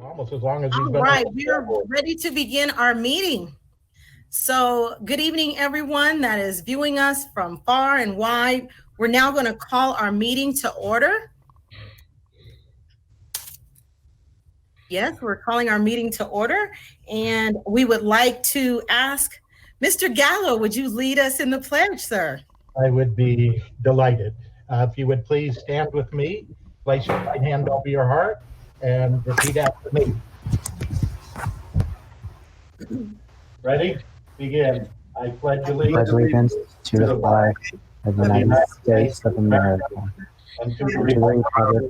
Almost as long as All right, we are ready to begin our meeting. So good evening, everyone that is viewing us from far and wide. We're now going to call our meeting to order. Yes, we're calling our meeting to order, and we would like to ask Mr. Gallo, would you lead us in the pledge, sir? I would be delighted. If you would please stand with me, place your right hand over your heart, and repeat after me. Ready? Begin. I pledge allegiance to the flag of the United States of America and to the republic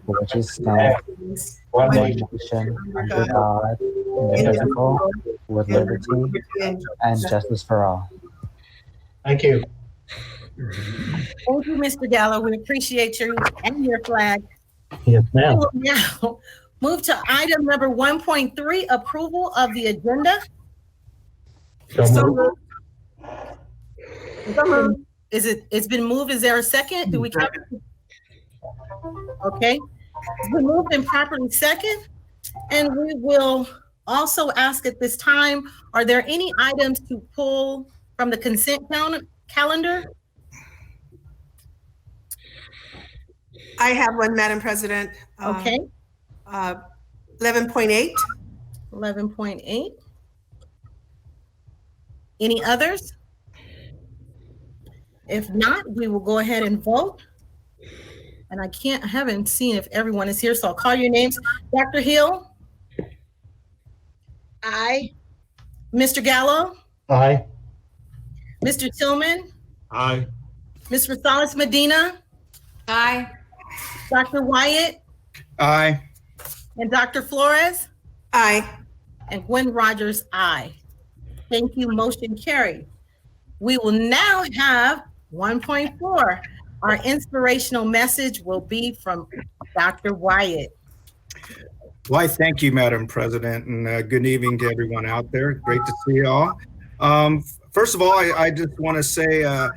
for which it stands, one nation, under God, indivisible, with liberty and justice for all. Thank you. Thank you, Mr. Gallo. We appreciate you and your flag. Yes, ma'am. We will now move to item number 1.3, approval of the agenda. So moved. It's been moved. Is there a second? Do we count? Okay. It's been moved and properly second. And we will also ask at this time, are there any items to pull from the consent calendar? I have one, Madam President. Okay. 11.8. 11.8. Any others? If not, we will go ahead and vote. And I haven't seen if everyone is here, so I'll call your names. Dr. Hill? Aye. Mr. Gallo? Aye. Mr. Tillman? Aye. Ms. Rosales Medina? Aye. Dr. Wyatt? Aye. And Dr. Flores? Aye. And Gwen Rogers, aye. Thank you, motion carried. We will now have 1.4. Our inspirational message will be from Dr. Wyatt. Why, thank you, Madam President, and good evening to everyone out there. Great to see you all. First of all, I just want to say National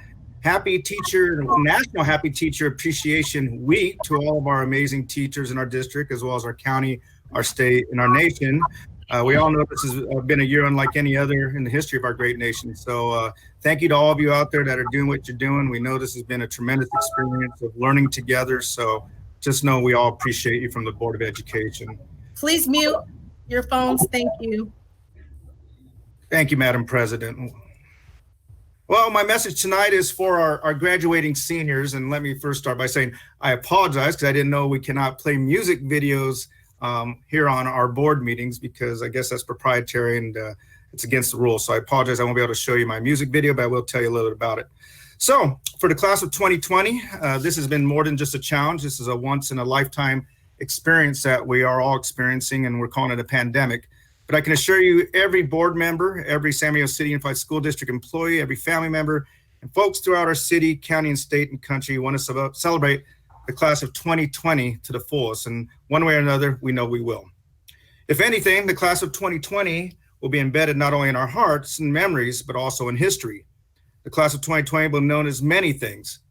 Happy Teacher Appreciation Week to all of our amazing teachers in our district, as well as our county, our state, and our nation. We all know this has been a year unlike any other in the history of our great nation. So thank you to all of you out there that are doing what you're doing. We know this has been a tremendous experience of learning together. So just know we all appreciate you from the Board of Education. Please mute your phones. Thank you. Thank you, Madam President. Well, my message tonight is for our graduating seniors. And let me first start by saying I apologize because I didn't know we cannot play music videos here on our board meetings because I guess that's proprietary and it's against the rules. So I apologize. I won't be able to show you my music video, but I will tell you a little bit about it. So for the class of 2020, this has been more than just a challenge. This is a once in a lifetime experience that we are all experiencing, and we're calling it a pandemic. But I can assure you, every board member, every San Diego City Unified School District employee, every family member, and folks throughout our city, county, and state and country want to celebrate the class of 2020 to the fullest. And one way or another, we know we will. If anything, the class of 2020 will be embedded not only in our hearts and memories, but also in history. The class of 2020 will be known as many things: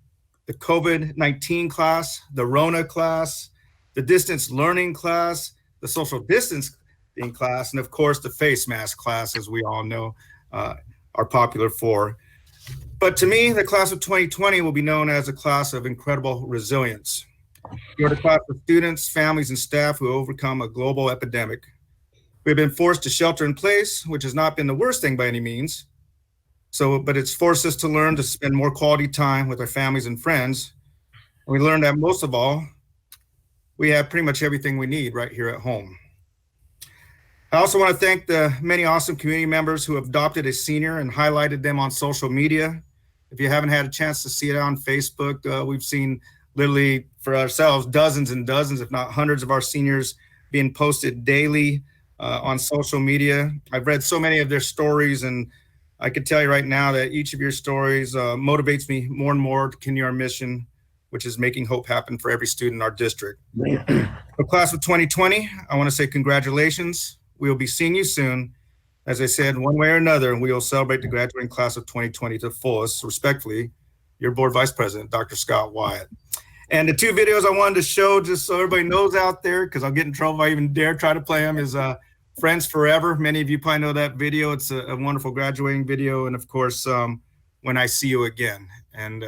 the COVID-19 class, the Rona class, the distance learning class, the social distancing class, and of course, the face mask class, as we all know, are popular for. But to me, the class of 2020 will be known as a class of incredible resilience. You're the class of students, families, and staff who overcome a global epidemic. We've been forced to shelter in place, which has not been the worst thing by any means. But it's forced us to learn to spend more quality time with our families and friends. And we learned that most of all, we have pretty much everything we need right here at home. I also want to thank the many awesome community members who have adopted a senior and highlighted them on social media. If you haven't had a chance to see it on Facebook, we've seen literally for ourselves dozens and dozens, if not hundreds of our seniors being posted daily on social media. I've read so many of their stories, and I can tell you right now that each of your stories motivates me more and more to continue our mission, which is making hope happen for every student in our district. For class of 2020, I want to say congratulations. We will be seeing you soon. As I said, one way or another, and we will celebrate the graduating class of 2020 to the fullest. Respectfully, your board vice president, Dr. Scott Wyatt. And the two videos I wanted to show, just so everybody knows out there, because I'll get in trouble if I even dare try to play them, is Friends Forever. Many of you probably know that video. It's a wonderful graduating video. And of course, When I See You Again. And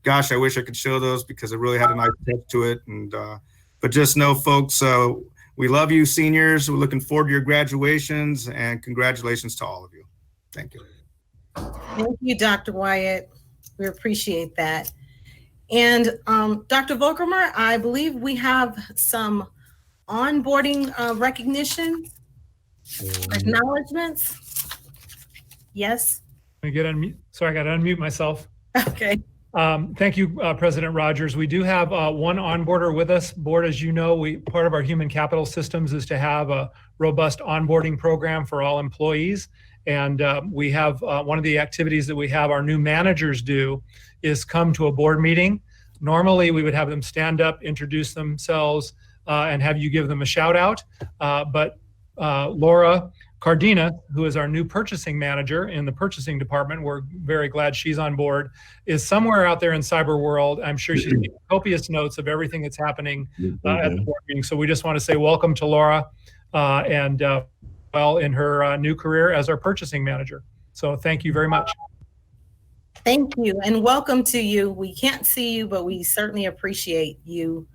gosh, I wish I could show those because it really had a nice touch to it. And but just know, folks, we love you, seniors. We're looking forward to your graduations, and congratulations to all of you. Thank you. Thank you, Dr. Wyatt. We appreciate that. And Dr. Volkermer, I believe we have some onboarding recognition acknowledgements. Yes. Let me get unmute. Sorry, I got to unmute myself. Okay. Thank you, President Rogers. We do have one onboarder with us. Board, as you know, part of our human capital systems is to have a robust onboarding program for all employees. And we have one of the activities that we have our new managers do is come to a board meeting. Normally, we would have them stand up, introduce themselves, and have you give them a shout out. But Laura Cardina, who is our new purchasing manager in the purchasing department, we're very glad she's on board, is somewhere out there in cyber world. I'm sure she's taking copious notes of everything that's happening at the board meeting. So we just want to say welcome to Laura and well in her new career as our purchasing manager. So thank you very much. Thank you and welcome to you. We can't see you, but we certainly appreciate you.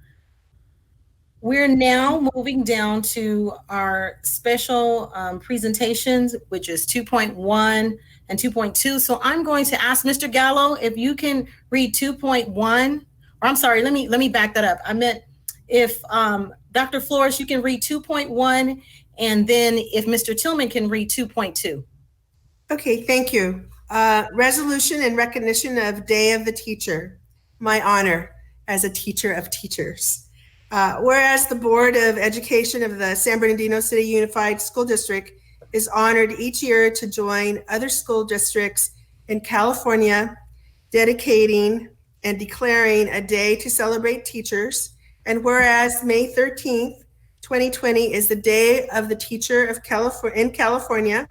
We're now moving down to our special presentations, which is 2.1 and 2.2. So I'm going to ask Mr. Gallo if you can read 2.1, or I'm sorry, let me back that up. I meant if Dr. Flores, you can read 2.1, and then if Mr. Tillman can read 2.2. Okay, thank you. Resolution in recognition of Day of the Teacher, my honor as a teacher of teachers. Whereas the Board of Education of the San Bernardino City Unified School District is honored each year to join other school districts in California, dedicating and declaring a day to celebrate teachers. And whereas May 13th, 2020 is the Day of the Teacher of California,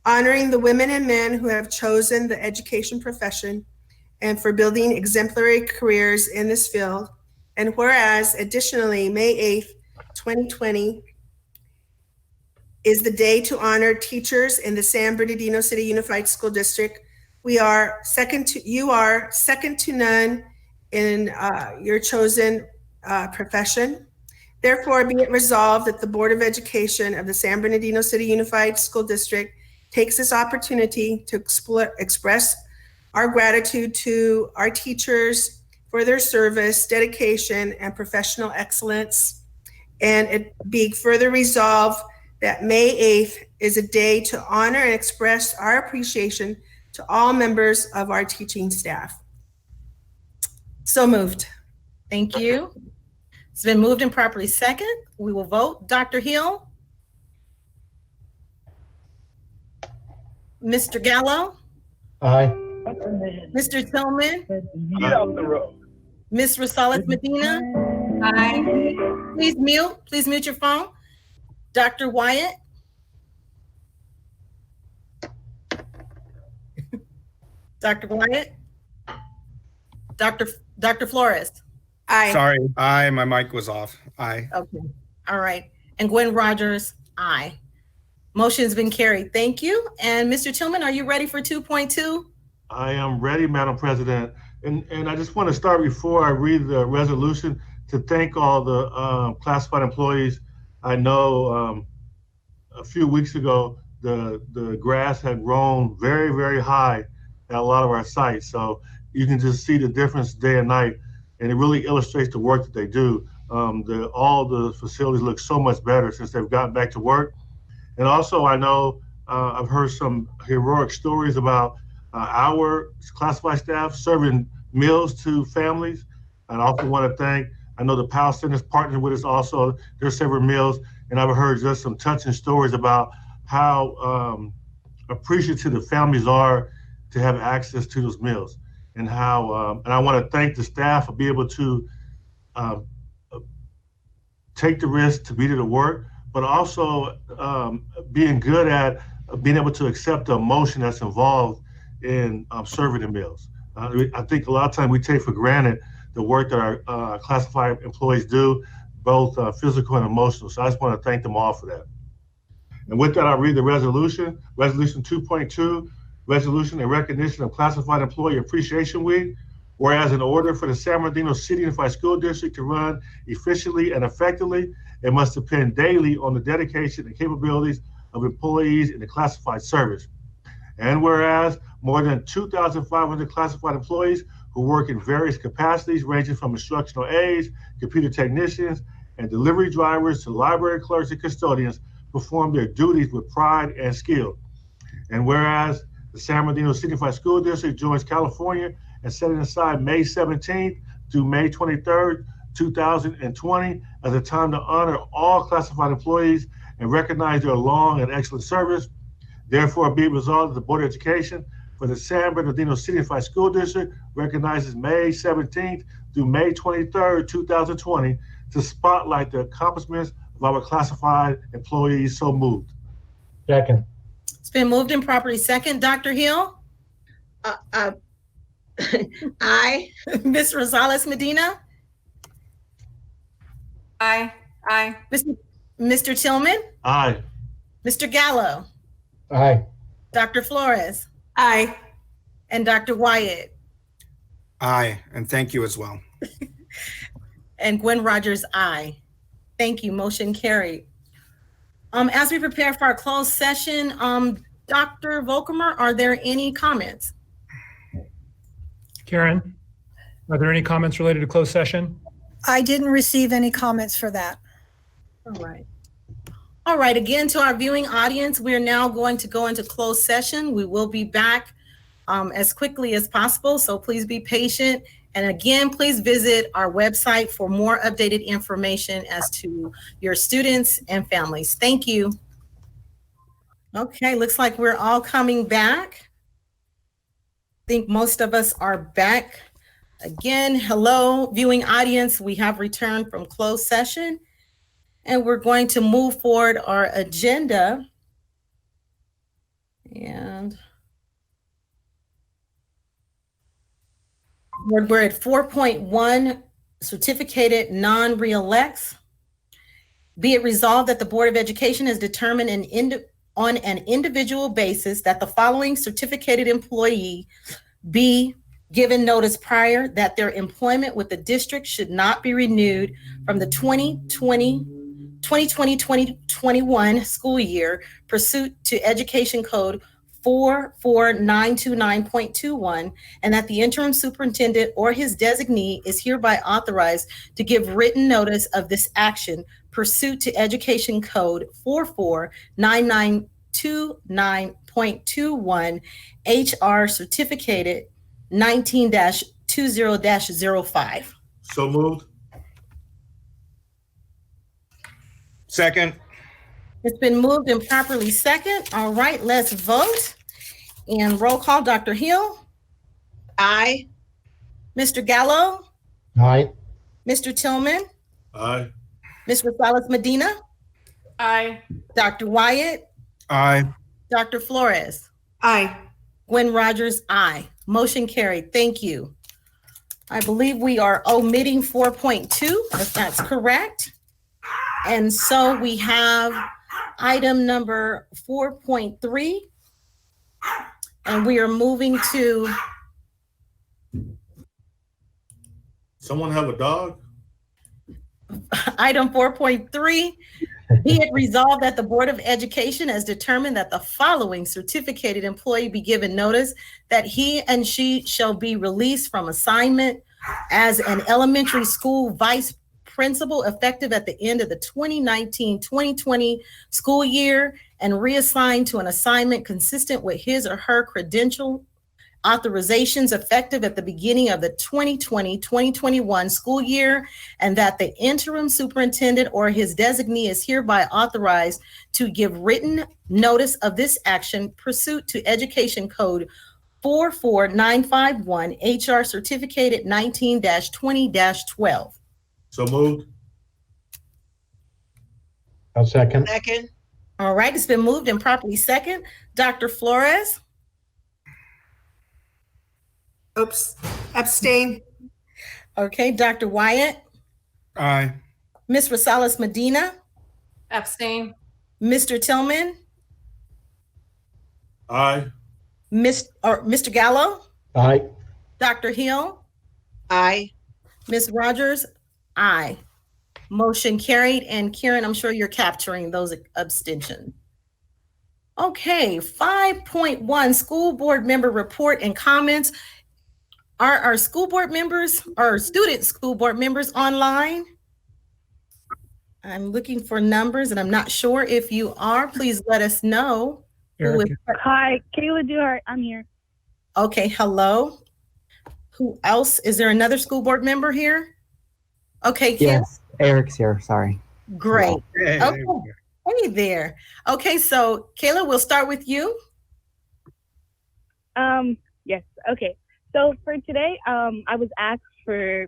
honoring the women and men who have chosen the education profession and for building exemplary careers in this field. And whereas additionally, May 8th, 2020 is the day to honor teachers in the San Bernardino City Unified School District. You are second to none in your chosen profession. Therefore, be it resolved that the Board of Education of the San Bernardino City Unified School District takes this opportunity to express our gratitude to our teachers for their service, dedication, and professional excellence. And it be further resolved that May 8th is a day to honor and express our appreciation to all members of our teaching staff. So moved. Thank you. It's been moved and properly second. We will vote. Dr. Hill? Mr. Gallo? Aye. Mr. Tillman? Get off the road. Ms. Rosales Medina? Aye. Please mute your phone. Dr. Wyatt? Dr. Wyatt? Dr. Flores? Aye. Sorry, my mic was off. Aye. Okay, all right. And Gwen Rogers, aye. Motion's been carried. Thank you. And Mr. Tillman, are you ready for 2.2? I am ready, Madam President. And I just want to start before I read the resolution to thank all the classified employees. I know a few weeks ago, the grass had grown very, very high at a lot of our sites. So you can just see the difference day and night. And it really illustrates the work that they do. All the facilities look so much better since they've gotten back to work. And also I know I've heard some heroic stories about our classified staff serving meals to families. And I also want to thank, I know the PAL Center's partnered with us also, they're serving meals. And I've heard just some touching stories about how appreciative the families are to have access to those meals. And how, and I want to thank the staff for being able to take the risk to be there to work, but also being good at being able to accept the emotion that's involved in serving the meals. I think a lot of times we take for granted the work that our classified employees do, both physical and emotional. So I just want to thank them all for that. And with that, I'll read the resolution. Resolution 2.2, resolution in recognition of Classified Employee Appreciation Week. Whereas in order for the San Bernardino City Unified School District to run efficiently and effectively, it must depend daily on the dedication and capabilities of employees in the classified service. And whereas more than 2,500 classified employees who work in various capacities ranging from instructional aides, computer technicians, and delivery drivers to library clerks and custodians perform their duties with pride and skill. And whereas the San Bernardino City Unified School District joins California in setting aside May 17th through May 23rd, 2020 as a time to honor all classified employees and recognize their long and excellent service. Therefore, be it resolved that the Board of Education for the San Bernardino City Unified School District recognizes May 17th through May 23rd, 2020 to spotlight the accomplishments of our classified employees. So moved. Second. It's been moved and properly second. Dr. Hill? Aye. Ms. Rosales Medina? Aye. Aye. Mr. Tillman? Aye. Mr. Gallo? Aye. Dr. Flores? Aye. And Dr. Wyatt? Aye, and thank you as well. And Gwen Rogers, aye. Thank you. Motion carried. As we prepare for our closed session, Dr. Volkemer, are there any comments? Karen, are there any comments related to closed session? I didn't receive any comments for that. All right. All right, again, to our viewing audience, we're now going to go into closed session. We will be back as quickly as possible, so please be patient. And again, please visit our website for more updated information as to your students and families. Thank you. Okay, looks like we're all coming back. I think most of us are back. Again, hello, viewing audience. We have returned from closed session. And we're going to move forward our agenda. And we're at 4.1, certificated non-reelects. Be it resolved that the Board of Education has determined on an individual basis that the following certificated employee be given notice prior that their employment with the district should not be renewed from the 2020-2021 school year pursuant to Education Code 44929.21, and that the interim superintendent or his designee is hereby authorized to give written notice of this action pursuant to Education Code 44929.21, HR Certificated 19-20-05. So moved. Second. It's been moved and properly second. All right, let's vote. And roll call, Dr. Hill, Aye. Mr. Gallo, Aye. Mr. Tillman, Aye. Ms. Rosales Medina, Aye. Dr. Wyatt, Aye. Dr. Flores, Aye. Gwen Rogers, aye. Motion carried. Thank you. I believe we are omitting 4.2, if that's correct. And so we have item number 4.3, and we are moving to Someone have a dog? item 4.3. Be it resolved that the Board of Education has determined that the following certificated employee be given notice that he and she shall be released from assignment as an elementary school vice principal effective at the end of the 2019-2020 school year and reassigned to an assignment consistent with his or her credential authorizations effective at the beginning of the 2020-2021 school year, and that the interim superintendent or his designee is hereby authorized to give written notice of this action pursuant to Education Code 44951, HR Certificated 19-20-12. So moved. I'll second. Second. All right, it's been moved and properly second. Dr. Flores, Oops. Abstain. Okay, Dr. Wyatt, Aye. Ms. Rosales Medina, Abstain. Mr. Tillman, Aye. Mr. Gallo, Aye. Dr. Hill, Aye. Ms. Rogers, aye. Motion carried. And Karen, I'm sure you're capturing those abstentions. Okay, 5.1, school board member report and comments. Are our school board members or student school board members online? I'm looking for numbers and I'm not sure if you are. Please let us know. Who is- Hi, Kayla Duhart. I'm here. Okay, hello. Who else? Is there another school board member here? Okay, Kim. Yes, Eric's here. Sorry. Great. Hey, Okay. Hey there. Okay, so Kayla, we'll start with you. Yes. Okay. So for today, I was asked there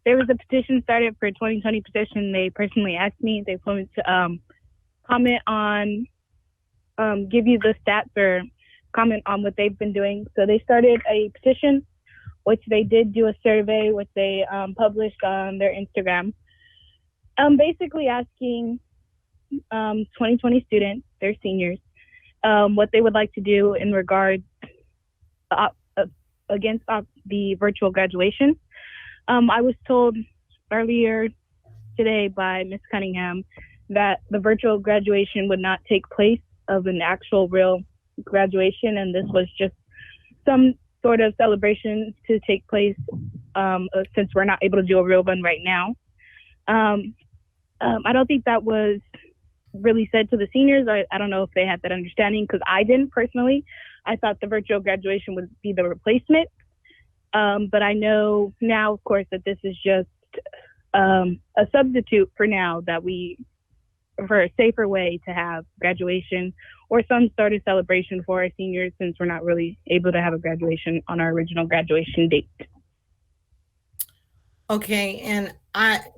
was a petition started for 2020 petition. They personally asked me, they told me to comment on, give you the stats or comment on what they've been doing. So they started a petition, which they did do a survey, which they published on their Instagram. Basically asking 2020 students, their seniors, what they would like to do in regards against the virtual graduation. I was told earlier today by Ms. Cunningham that the virtual graduation would not take place of an actual real graduation, and this was just some sort of celebration to take place since we're not able to do a real one right now. I don't think that was really said to the seniors. I don't know if they had that understanding, because I didn't personally. I thought the virtual graduation would be the replacement. But I know now, of course, that this is just a substitute for now, for a safer way to have graduation or some sort of celebration for our seniors, since we're not really able to have a graduation on our original graduation date. Okay, and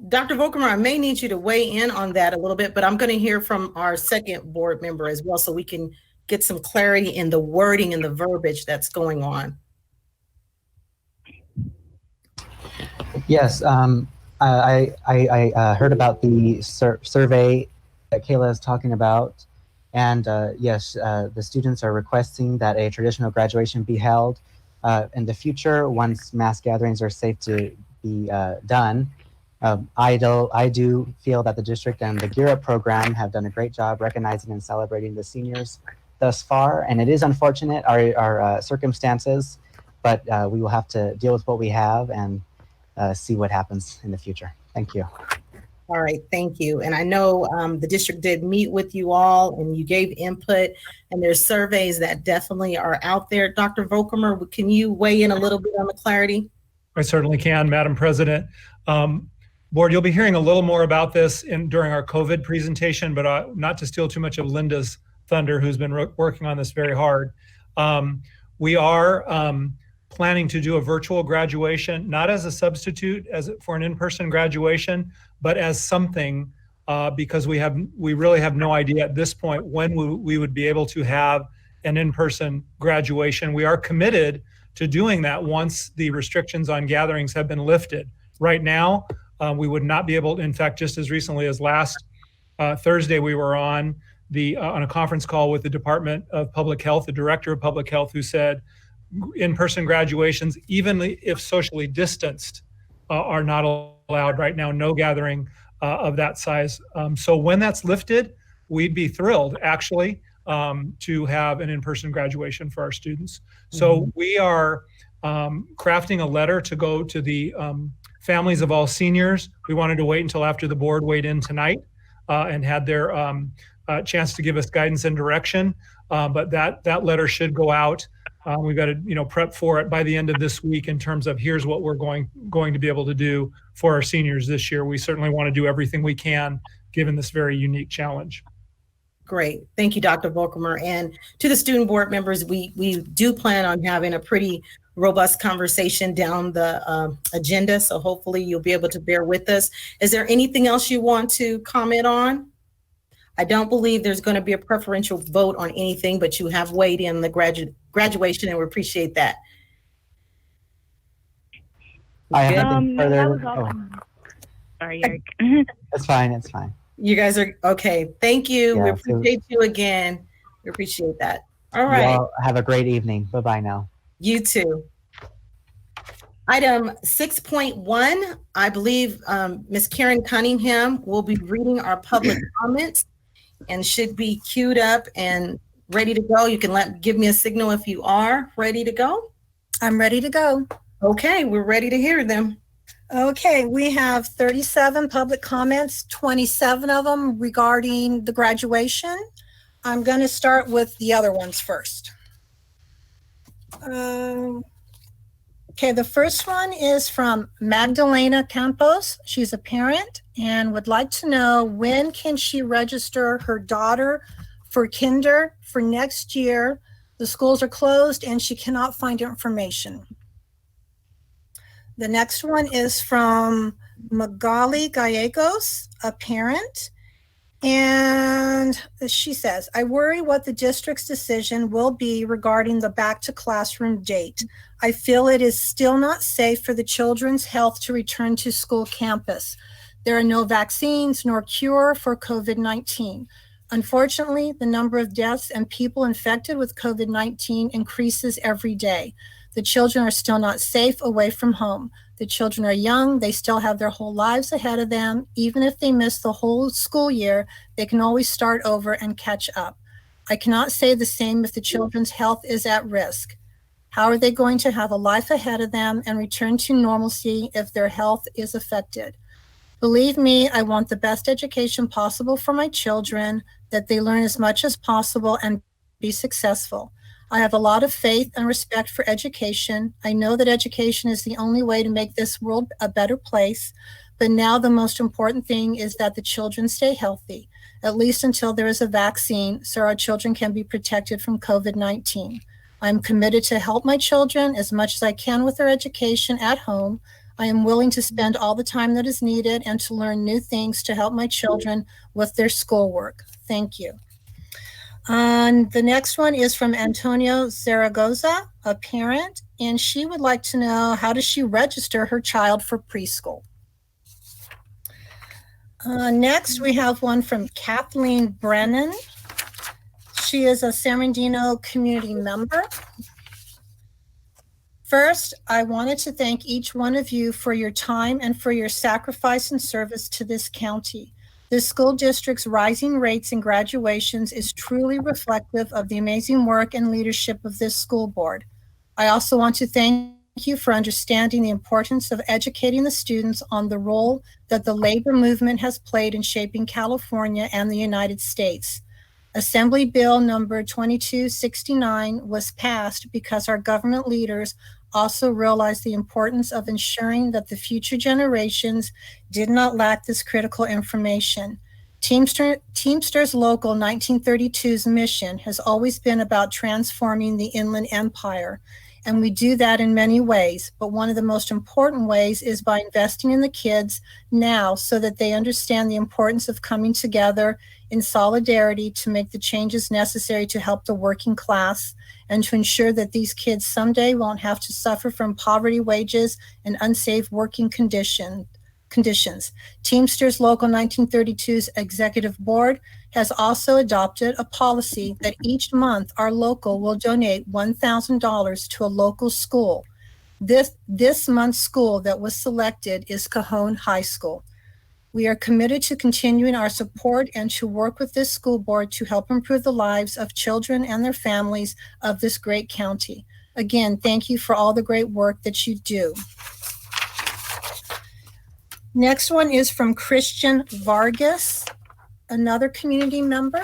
Dr. Volkemer, I may need you to weigh in on that a little bit, but I'm going to hear from our second board member as well, so we can get some clarity in the wording and the verbiage that's going on. Yes, I heard about the survey that Kayla is talking about. And yes, the students are requesting that a traditional graduation be held in the future once mass gatherings are safe to be done. I do feel that the district and the Gear Up program have done a great job recognizing and celebrating the seniors thus far. And it is unfortunate, our circumstances, but we will have to deal with what we have and see what happens in the future. Thank you. All right, thank you. And I know the district did meet with you all and you gave input, and there's surveys that definitely are out there. Dr. Volkemer, can you weigh in a little bit on the clarity? I certainly can, Madam President. Board, you'll be hearing a little more about this during our COVID presentation, but not to steal too much of Linda's thunder, who's been working on this very hard. We are planning to do a virtual graduation, not as a substitute for an in-person graduation, but as something, because we really have no idea at this point when we would be able to have an in-person graduation. We are committed to doing that once the restrictions on gatherings have been lifted. Right now, we would not be able to, in fact, just as recently as last Thursday, we were on a conference call with the Department of Public Health, the Director of Public Health, who said in-person graduations, even if socially distanced, are not allowed right now, no gathering of that size. So when that's lifted, we'd be thrilled, actually, to have an in-person graduation for our students. So we are crafting a letter to go to the families of all seniors. We wanted to wait until after the board weighed in tonight and had their chance to give us guidance and direction. But that letter should go out. We've got to prep for it by the end of this week in terms of here's what we're going to be able to do for our seniors this year. We certainly want to do everything we can given this very unique challenge. Great. Thank you, Dr. Volkemer. And to the student board members, we do plan on having a pretty robust conversation down the agenda. So hopefully you'll be able to bear with us. Is there anything else you want to comment on? I don't believe there's going to be a preferential vote on anything, but you have weighed in the graduation, and we appreciate that. I have Good. nothing No, further. that was all. Oh, Sorry, Eric. it's fine. It's fine. You guys are okay. Thank you. We Yeah, so- appreciate you again. We appreciate that. All right. Y'all have a great evening. Bye-bye now. You too. Item 6.1, I believe Ms. Karen Cunningham will be reading our public comments and should be queued up and ready to go. You can give me a signal if you are ready to go. I'm ready to go. Okay, we're ready to hear them. Okay, we have 37 public comments, 27 of them regarding the graduation. I'm going to start with the other ones first. Okay, the first one is from Magdalena Campos. She's a parent and would like to know when can she register her daughter for kinder for next year. The schools are closed and she cannot find information. The next one is from Magali Gallegos, a parent. And she says, I worry what the district's decision will be regarding the back to classroom date. I feel it is still not safe for the children's health to return to school campus. There are no vaccines nor cure for COVID-19. Unfortunately, the number of deaths and people infected with COVID-19 increases every day. The children are still not safe away from home. The children are young. They still have their whole lives ahead of them. Even if they miss the whole school year, they can always start over and catch up. I cannot say the same if the children's health is at risk. How are they going to have a life ahead of them and return to normalcy if their health is affected? Believe me, I want the best education possible for my children, that they learn as much as possible and be successful. I have a lot of faith and respect for education. I know that education is the only way to make this world a better place, but now the most important thing is that the children stay healthy, at least until there is a vaccine, so our children can be protected from COVID-19. I'm committed to help my children as much as I can with their education at home. I am willing to spend all the time that is needed and to learn new things to help my children with their schoolwork. Thank you. And the next one is from Antonio Zaragoza, a parent, and she would like to know, how does she register her child for preschool? Next, we have one from Kathleen Brennan. She is a San Bernardino community member. First, I wanted to thank each one of you for your time and for your sacrifice and service to this county. The school district's rising rates and graduations is truly reflective of the amazing work and leadership of this school board. I also want to thank you for understanding the importance of educating the students on the role that the labor movement has played in shaping California and the United States. Assembly Bill number 2269 was passed because our government leaders also realized the importance of ensuring that the future generations did not lack this critical information. Teamsters Local 1932's mission has always been about transforming the Inland Empire, and we do that in many ways, but one of the most important ways is by investing in the kids now so that they understand the importance of coming together in solidarity to make the changes necessary to help the working class and to ensure that these kids someday won't have to suffer from poverty wages and unsafe working conditions. Teamsters Local 1932's executive board has also adopted a policy that each month our local will donate $1,000 to a local school. This month's school that was selected is Cajon High School. We are committed to continuing our support and to work with this school board to help improve the lives of children and their families of this great county. Again, thank you for all the great work that you do. Next one is from Christian Vargas, another community member.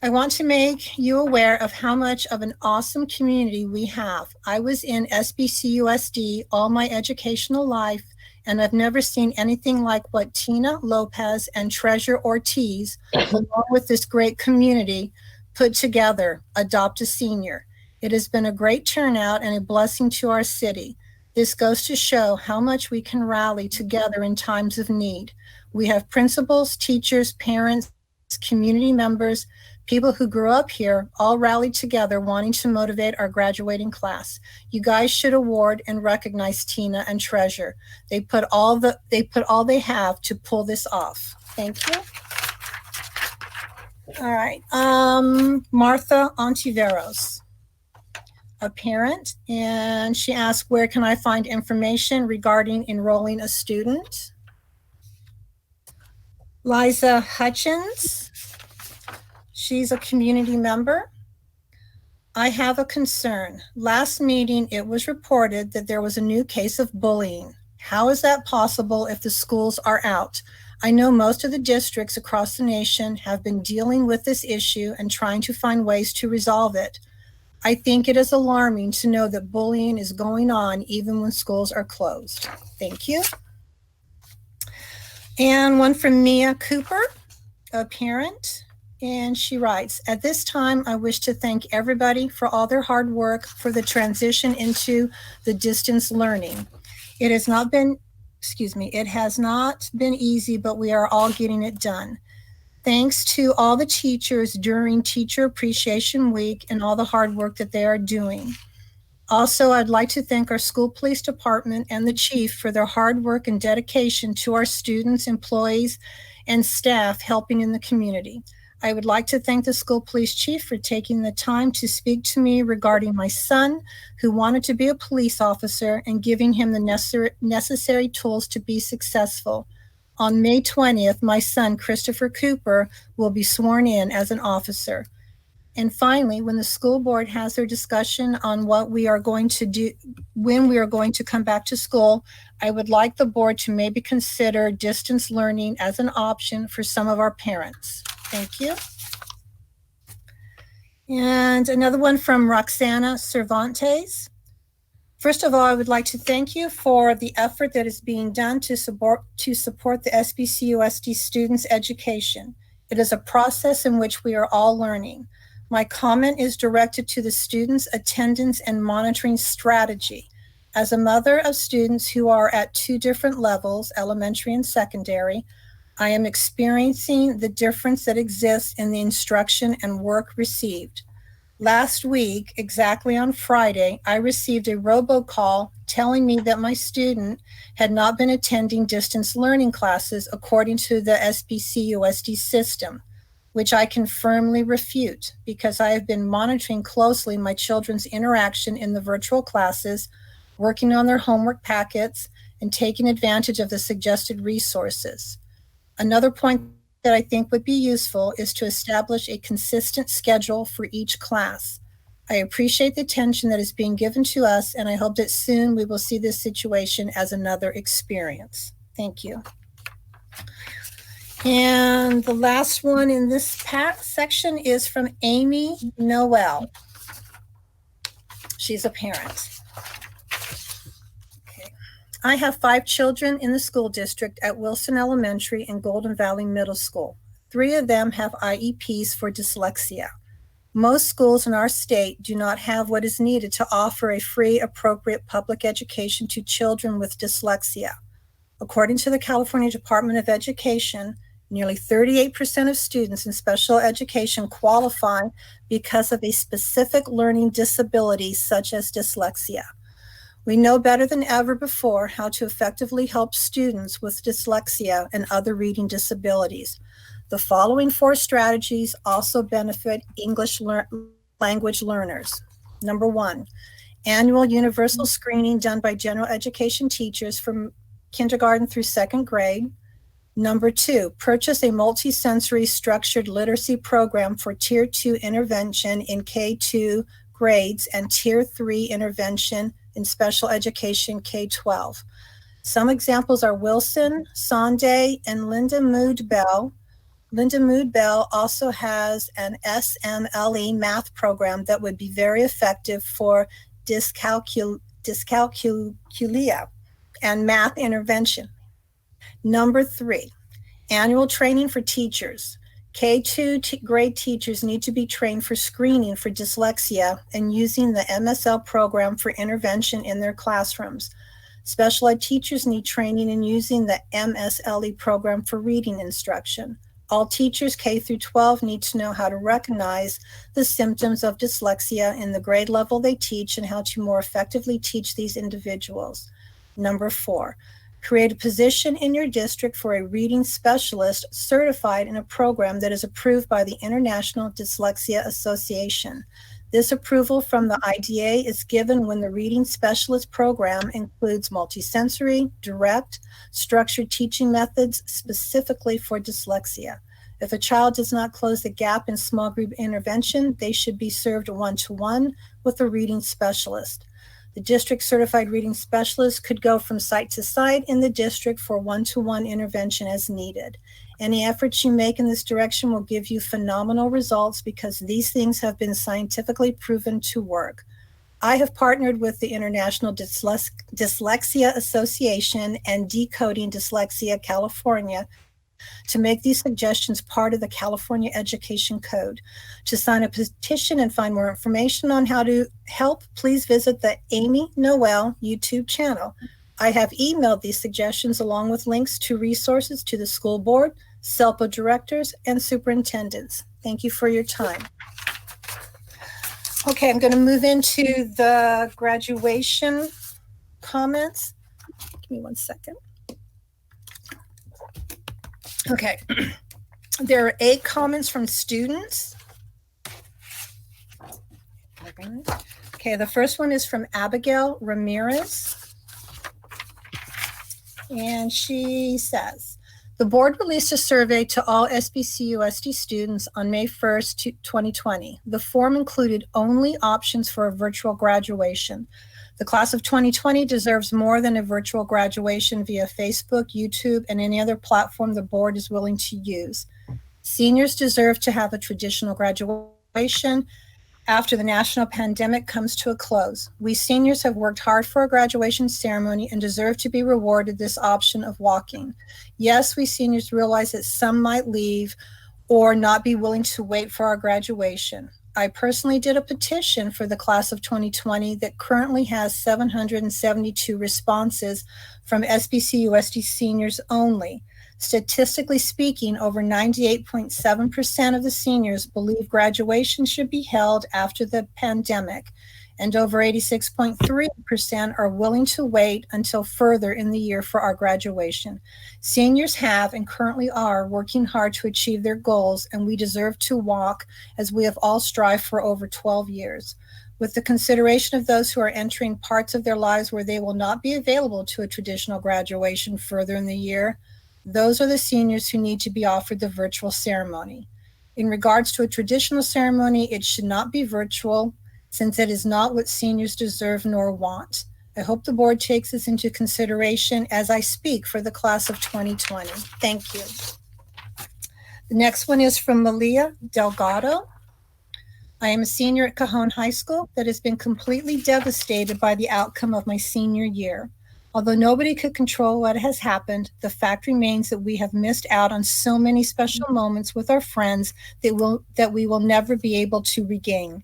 I want to make you aware of how much of an awesome community we have. I was in SBCUSD all my educational life, and I've never seen anything like what Tina Lopez and Treasure Ortiz, along with this great community, put together, Adopt a Senior. It has been a great turnout and a blessing to our city. This goes to show how much we can rally together in times of need. We have principals, teachers, parents, community members, people who grew up here, all rallied together wanting to motivate our graduating class. You guys should award and recognize Tina and Treasure. They put all they have to pull this off. Thank you. All right. Martha Ontiveros, a parent, and she asked, where can I find information regarding enrolling a student? Liza Hutchins, she's a community member. I have a concern. Last meeting, it was reported that there was a new case of bullying. How is that possible if the schools are out? I know most of the districts across the nation have been dealing with this issue and trying to find ways to resolve it. I think it is alarming to know that bullying is going on even when schools are closed. Thank you. And one from Mia Cooper, a parent, and she writes, at this time, I wish to thank everybody for all their hard work for the transition into the distance learning. It has not been easy, but we are all getting it done. Thanks to all the teachers during Teacher Appreciation Week and all the hard work that they are doing. Also, I'd like to thank our school police department and the chief for their hard work and dedication to our students, employees, and staff helping in the community. I would like to thank the school police chief for taking the time to speak to me regarding my son, who wanted to be a police officer, and giving him the necessary tools to be successful. On May 20th, my son, Christopher Cooper, will be sworn in as an officer. And finally, when the school board has their discussion on what we are going to do, when we are going to come back to school, I would like the board to maybe consider distance learning as an option for some of our parents. Thank you. And another one from Roxana Cervantes. First of all, I would like to thank you for the effort that is being done to support the SBCUSD students' education. It is a process in which we are all learning. My comment is directed to the students' attendance and monitoring strategy. As a mother of students who are at two different levels, elementary and secondary, I am experiencing the difference that exists in the instruction and work received. Last week, exactly on Friday, I received a robocall telling me that my student had not been attending distance learning classes according to the SBCUSD system, which I can firmly refute because I have been monitoring closely my children's interaction in the virtual classes, working on their homework packets, and taking advantage of the suggested resources. Another point that I think would be useful is to establish a consistent schedule for each class. I appreciate the attention that is being given to us, and I hope that soon we will see this situation as another experience. Thank you. And the last one in this section is from Amy Noel. She's a parent. Okay. I have 5 children in the school district at Wilson Elementary and Golden Valley Middle School. 3 of them have IEPs for dyslexia. Most schools in our state do not have what is needed to offer a free, appropriate public education to children with dyslexia. According to the California Department of Education, nearly 38% of students in special education qualify because of a specific learning disability such as dyslexia. We know better than ever before how to effectively help students with dyslexia and other reading disabilities. The following 4 strategies also benefit English language learners. Number 1, annual universal screening done by general education teachers from kindergarten through 2nd grade. Number 2, purchase a multisensory structured literacy program for Tier 2 intervention in K2 grades and Tier 3 intervention in special education K-12. Some examples are Wilson, Sonday, and Linda Mood Bell. Linda Mood Bell also has an SMLE math program that would be very effective for dyscalculia and math intervention. Number 3, annual training for teachers. K2 grade teachers need to be trained for screening for dyslexia and using the MSL program for intervention in their classrooms. Special ed teachers need training in using the MSLE program for reading instruction. All teachers K through 12 need to know how to recognize the symptoms of dyslexia in the grade level they teach and how to more effectively teach these individuals. Number 4, create a position in your district for a reading specialist certified in a program that is approved by the International Dyslexia Association. This approval from the IDA is given when the reading specialist program includes multisensory, direct, structured teaching methods specifically for dyslexia. If a child does not close the gap in small group intervention, they should be served one-to-one with a reading specialist. The district certified reading specialist could go from site to site in the district for one-to-one intervention as needed. Any efforts you make in this direction will give you phenomenal results because these things have been scientifically proven to work. I have partnered with the International Dyslexia Association and Decoding Dyslexia California to make these suggestions part of the California Education Code. To sign a petition and find more information on how to help, please visit the Amy Noel YouTube channel. I have emailed these suggestions along with links to resources to the school board, SELPA directors, and superintendents. Thank you for your time. Okay, I'm going to move into the graduation comments. Give me one second. Okay, there are 8 comments from students. Okay, the first one is from Abigail Ramirez. And she says, the board released a survey to all SBCUSD students on May 1st, 2020. The form included only options for a virtual graduation. The class of 2020 deserves more than a virtual graduation via Facebook, YouTube, and any other platform the board is willing to use. Seniors deserve to have a traditional graduation after the national pandemic comes to a close. We seniors have worked hard for a graduation ceremony and deserve to be rewarded this option of walking. Yes, we seniors realize that some might leave or not be willing to wait for our graduation. I personally did a petition for the class of 2020 that currently has 772 responses from SBCUSD seniors only. Statistically speaking, over 98.7% of the seniors believe graduation should be held after the pandemic, and over 86.3% are willing to wait until further in the year for our graduation. Seniors have and currently are working hard to achieve their goals, and we deserve to walk as we have all strived for over 12 years. With the consideration of those who are entering parts of their lives where they will not be available to a traditional graduation further in the year, those are the seniors who need to be offered the virtual ceremony. In regards to a traditional ceremony, it should not be virtual since it is not what seniors deserve nor want. I hope the board takes this into consideration as I speak for the class of 2020. Thank you. The next one is from Malia Delgado. I am a senior at Cajon High School that has been completely devastated by the outcome of my senior year. Although nobody could control what has happened, the fact remains that we have missed out on so many special moments with our friends that we will never be able to regain.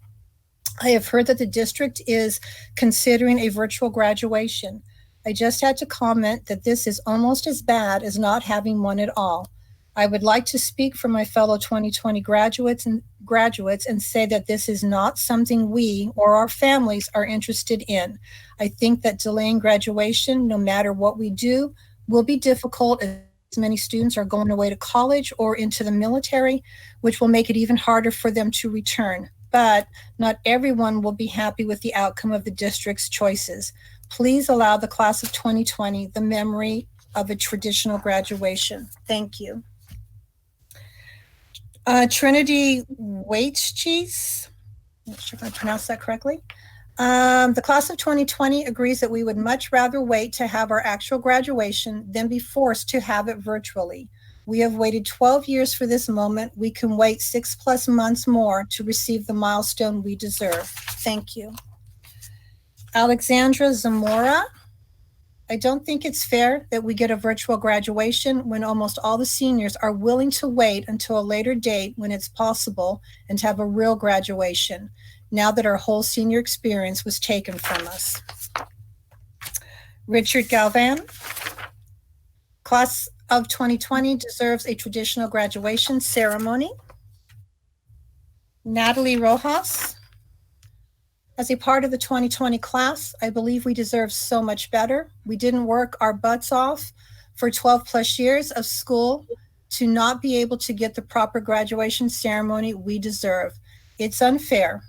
I have heard that the district is considering a virtual graduation. I just had to comment that this is almost as bad as not having one at all. I would like to speak for my fellow 2020 graduates and say that this is not something we or our families are interested in. I think that delaying graduation, no matter what we do, will be difficult as many students are going away to college or into the military, which will make it even harder for them to return. But not everyone will be happy with the outcome of the district's choices. Please allow the class of 2020 the memory of a traditional graduation. Thank you. Trinity Waitcheese, I'm not sure if I pronounced that correctly. The class of 2020 agrees that we would much rather wait to have our actual graduation than be forced to have it virtually. We have waited 12 years for this moment. We can wait 6+ months more to receive the milestone we deserve. Thank you. Alexandra Zamora. I don't think it's fair that we get a virtual graduation when almost all the seniors are willing to wait until a later date when it's possible and to have a real graduation, now that our whole senior experience was taken from us. Richard Galvan. Class of 2020 deserves a traditional graduation ceremony. Natalie Rojas. As a part of the 2020 class, I believe we deserve so much better. We didn't work our butts off for 12 plus years of school to not be able to get the proper graduation ceremony we deserve. It's unfair,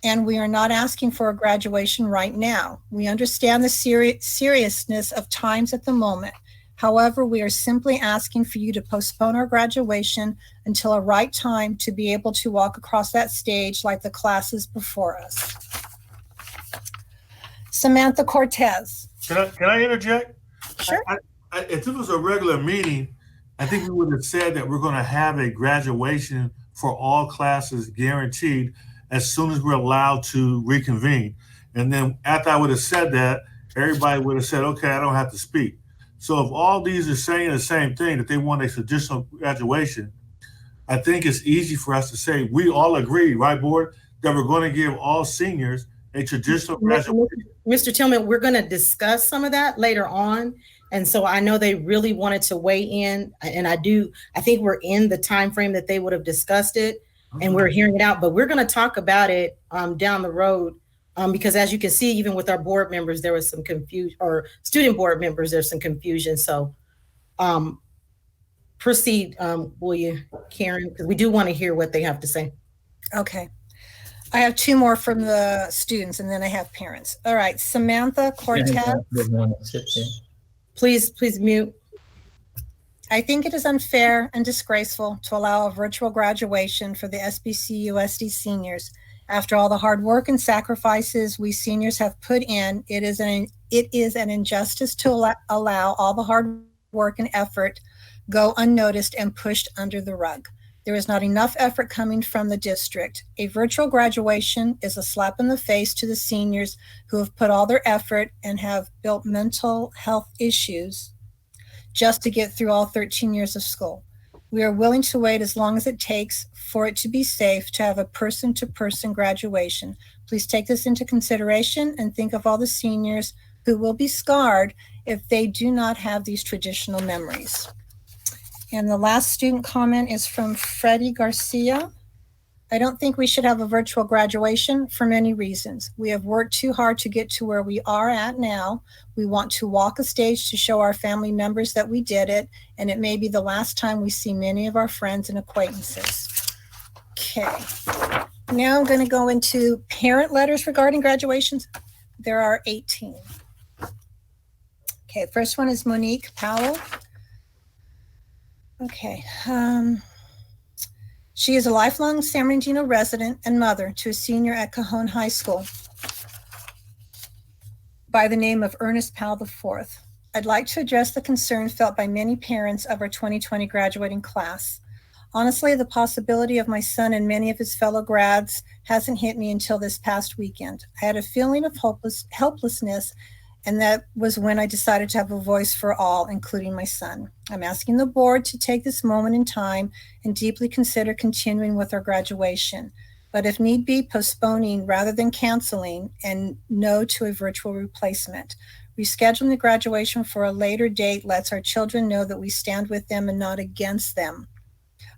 and we are not asking for a graduation right now. We understand the seriousness of times at the moment. However, we are simply asking for you to postpone our graduation until a right time to be able to walk across that stage like the classes before us. Samantha Cortez. Can I interject? Sure. If it was a regular meeting, I think we would have said that we're going to have a graduation for all classes guaranteed as soon as we're allowed to reconvene. And then after I would have said that, everybody would have said, okay, I don't have to speak. So if all these are saying the same thing, that they want a traditional graduation, I think it's easy for us to say, we all agree, right, board, that we're going to give all seniors a traditional graduation. Mr. Tillman, we're going to discuss some of that later on. And so I know they really wanted to weigh in, and I think we're in the time frame that they would have discussed it, and we're hearing it out, but we're going to talk about it down the road, because as you can see, even with our board members, there was some confusion, or student board members, there's some confusion. So proceed, will you, Karen, because we do want to hear what they have to say. Okay. I have two more from the students, and then I have parents. All right, Samantha Cortez. Please mute. I think it is unfair and disgraceful to allow a virtual graduation for the SBC USD seniors. After all the hard work and sacrifices we seniors have put in, it is an injustice to allow all the hard work and effort go unnoticed and pushed under the rug. There is not enough effort coming from the district. A virtual graduation is a slap in the face to the seniors who have put all their effort and have built mental health issues just to get through all 13 years of school. We are willing to wait as long as it takes for it to be safe to have a person-to-person graduation. Please take this into consideration and think of all the seniors who will be scarred if they do not have these traditional memories. And the last student comment is from Freddie Garcia. I don't think we should have a virtual graduation for many reasons. We have worked too hard to get to where we are at now. We want to walk a stage to show our family members that we did it, and it may be the last time we see many of our friends and acquaintances. Okay, now I'm going to go into parent letters regarding graduations. There are 18. Okay, first one is Monique Powell. Okay. She is a lifelong San Bernardino resident and mother to a senior at Cajon High School by the name of Ernest Powell IV. I'd like to address the concern felt by many parents of our 2020 graduating class. Honestly, the possibility of my son and many of his fellow grads hasn't hit me until this past weekend. I had a feeling of helplessness, and that was when I decided to have a voice for all, including my son. I'm asking the board to take this moment in time and deeply consider continuing with our graduation, but if need be, postponing rather than canceling, and no to a virtual replacement. Rescheduling the graduation for a later date lets our children know that we stand with them and not against them.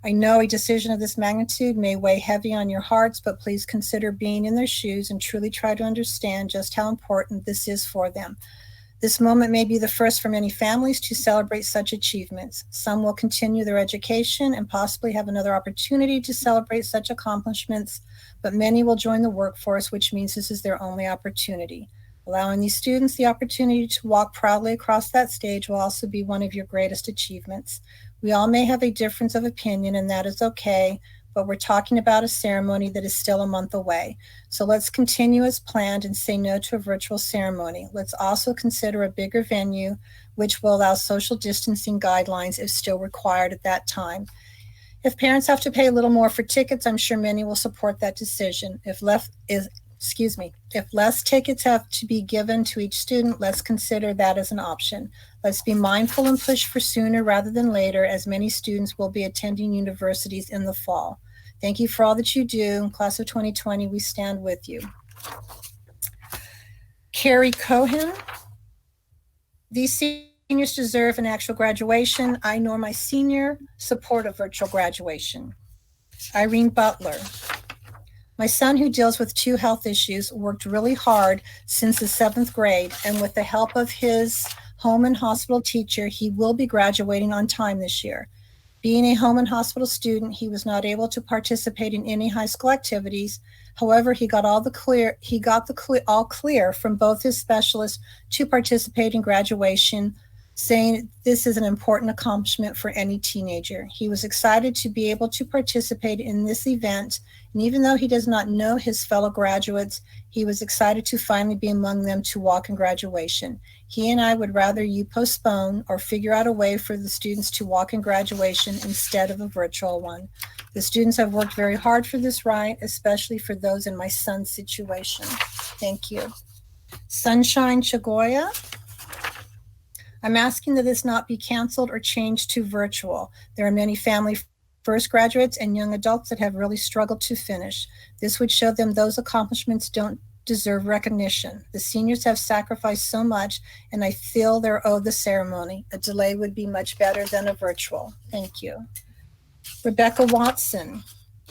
I know a decision of this magnitude may weigh heavy on your hearts, but please consider being in their shoes and truly try to understand just how important this is for them. This moment may be the first for many families to celebrate such achievements. Some will continue their education and possibly have another opportunity to celebrate such accomplishments, but many will join the workforce, which means this is their only opportunity. Allowing these students the opportunity to walk proudly across that stage will also be one of your greatest achievements. We all may have a difference of opinion, and that is okay, but we're talking about a ceremony that is still a month away. So let's continue as planned and say no to a virtual ceremony. Let's also consider a bigger venue, which will allow social distancing guidelines if still required at that time. If parents have to pay a little more for tickets, I'm sure many will support that decision. If less tickets have to be given to each student, let's consider that as an option. Let's be mindful and push for sooner rather than later, as many students will be attending universities in the fall. Thank you for all that you do. Class of 2020, we stand with you. Carrie Cohen. These seniors deserve an actual graduation. I nor my senior support a virtual graduation. Irene Butler. My son, who deals with 2 health issues, worked really hard since the 7th grade, and with the help of his home and hospital teacher, he will be graduating on time this year. Being a home and hospital student, he was not able to participate in any high school activities. However, he got all clear from both his specialists to participate in graduation, saying this is an important accomplishment for any teenager. He was excited to be able to participate in this event, and even though he does not know his fellow graduates, he was excited to finally be among them to walk in graduation. He and I would rather you postpone or figure out a way for the students to walk in graduation instead of a virtual one. The students have worked very hard for this right, especially for those in my son's situation. Thank you. Sunshine Chagoya. I'm asking that this not be canceled or changed to virtual. There are many family first graduates and young adults that have really struggled to finish. This would show them those accomplishments don't deserve recognition. The seniors have sacrificed so much, and I feel they're owed the ceremony. A delay would be much better than a virtual. Thank you. Rebecca Watson.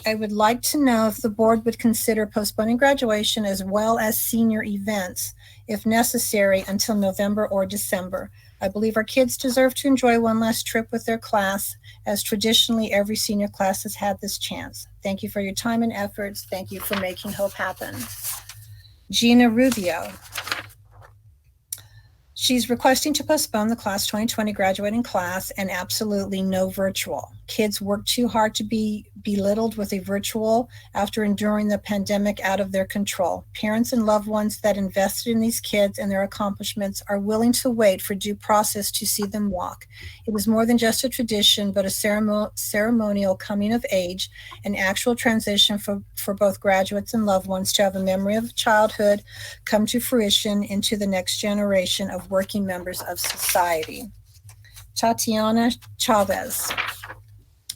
I would like to know if the board would consider postponing graduation as well as senior events, if necessary, until November or December. I believe our kids deserve to enjoy one last trip with their class, as traditionally every senior class has had this chance. Thank you for your time and efforts. Thank you for making hope happen. Gina Rubio. She's requesting to postpone the class 2020 graduating class and absolutely no virtual. Kids work too hard to be belittled with a virtual after enduring the pandemic out of their control. Parents and loved ones that invested in these kids and their accomplishments are willing to wait for due process to see them walk. It was more than just a tradition, but a ceremonial coming of age, an actual transition for both graduates and loved ones to have a memory of childhood come to fruition into the next generation of working members of society. Tatiana Chavez.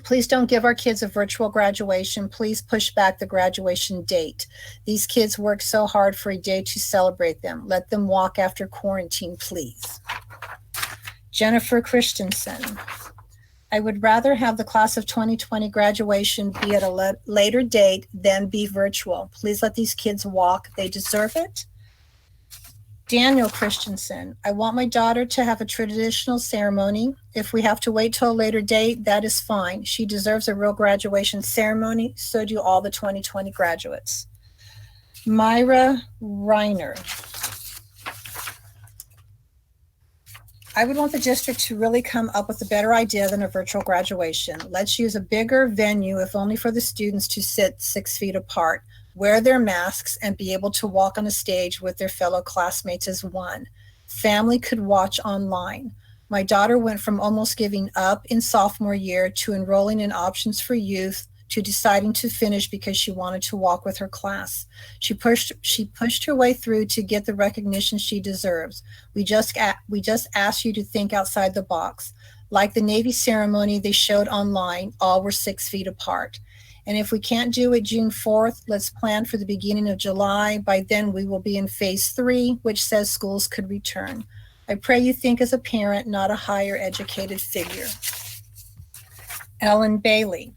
Please don't give our kids a virtual graduation. Please push back the graduation date. These kids work so hard for a day to celebrate them. Let them walk after quarantine, please. Jennifer Christensen. I would rather have the class of 2020 graduation be at a later date than be virtual. Please let these kids walk. They deserve it. Daniel Christensen. I want my daughter to have a traditional ceremony. If we have to wait till a later date, that is fine. She deserves a real graduation ceremony. So do all the 2020 graduates. Myra Reiner. I would want the district to really come up with a better idea than a virtual graduation. Let's use a bigger venue, if only for the students to sit 6 feet apart, wear their masks, and be able to walk on a stage with their fellow classmates as one. Family could watch online. My daughter went from almost giving up in sophomore year to enrolling in Options for Youth to deciding to finish because she wanted to walk with her class. She pushed her way through to get the recognition she deserves. We just asked you to think outside the box. Like the Navy ceremony they showed online, all were 6 feet apart. And if we can't do it June 4th, let's plan for the beginning of July. By then we will be in phase 3, which says schools could return. I pray you think as a parent, not a higher educated figure. Ellen Bailey.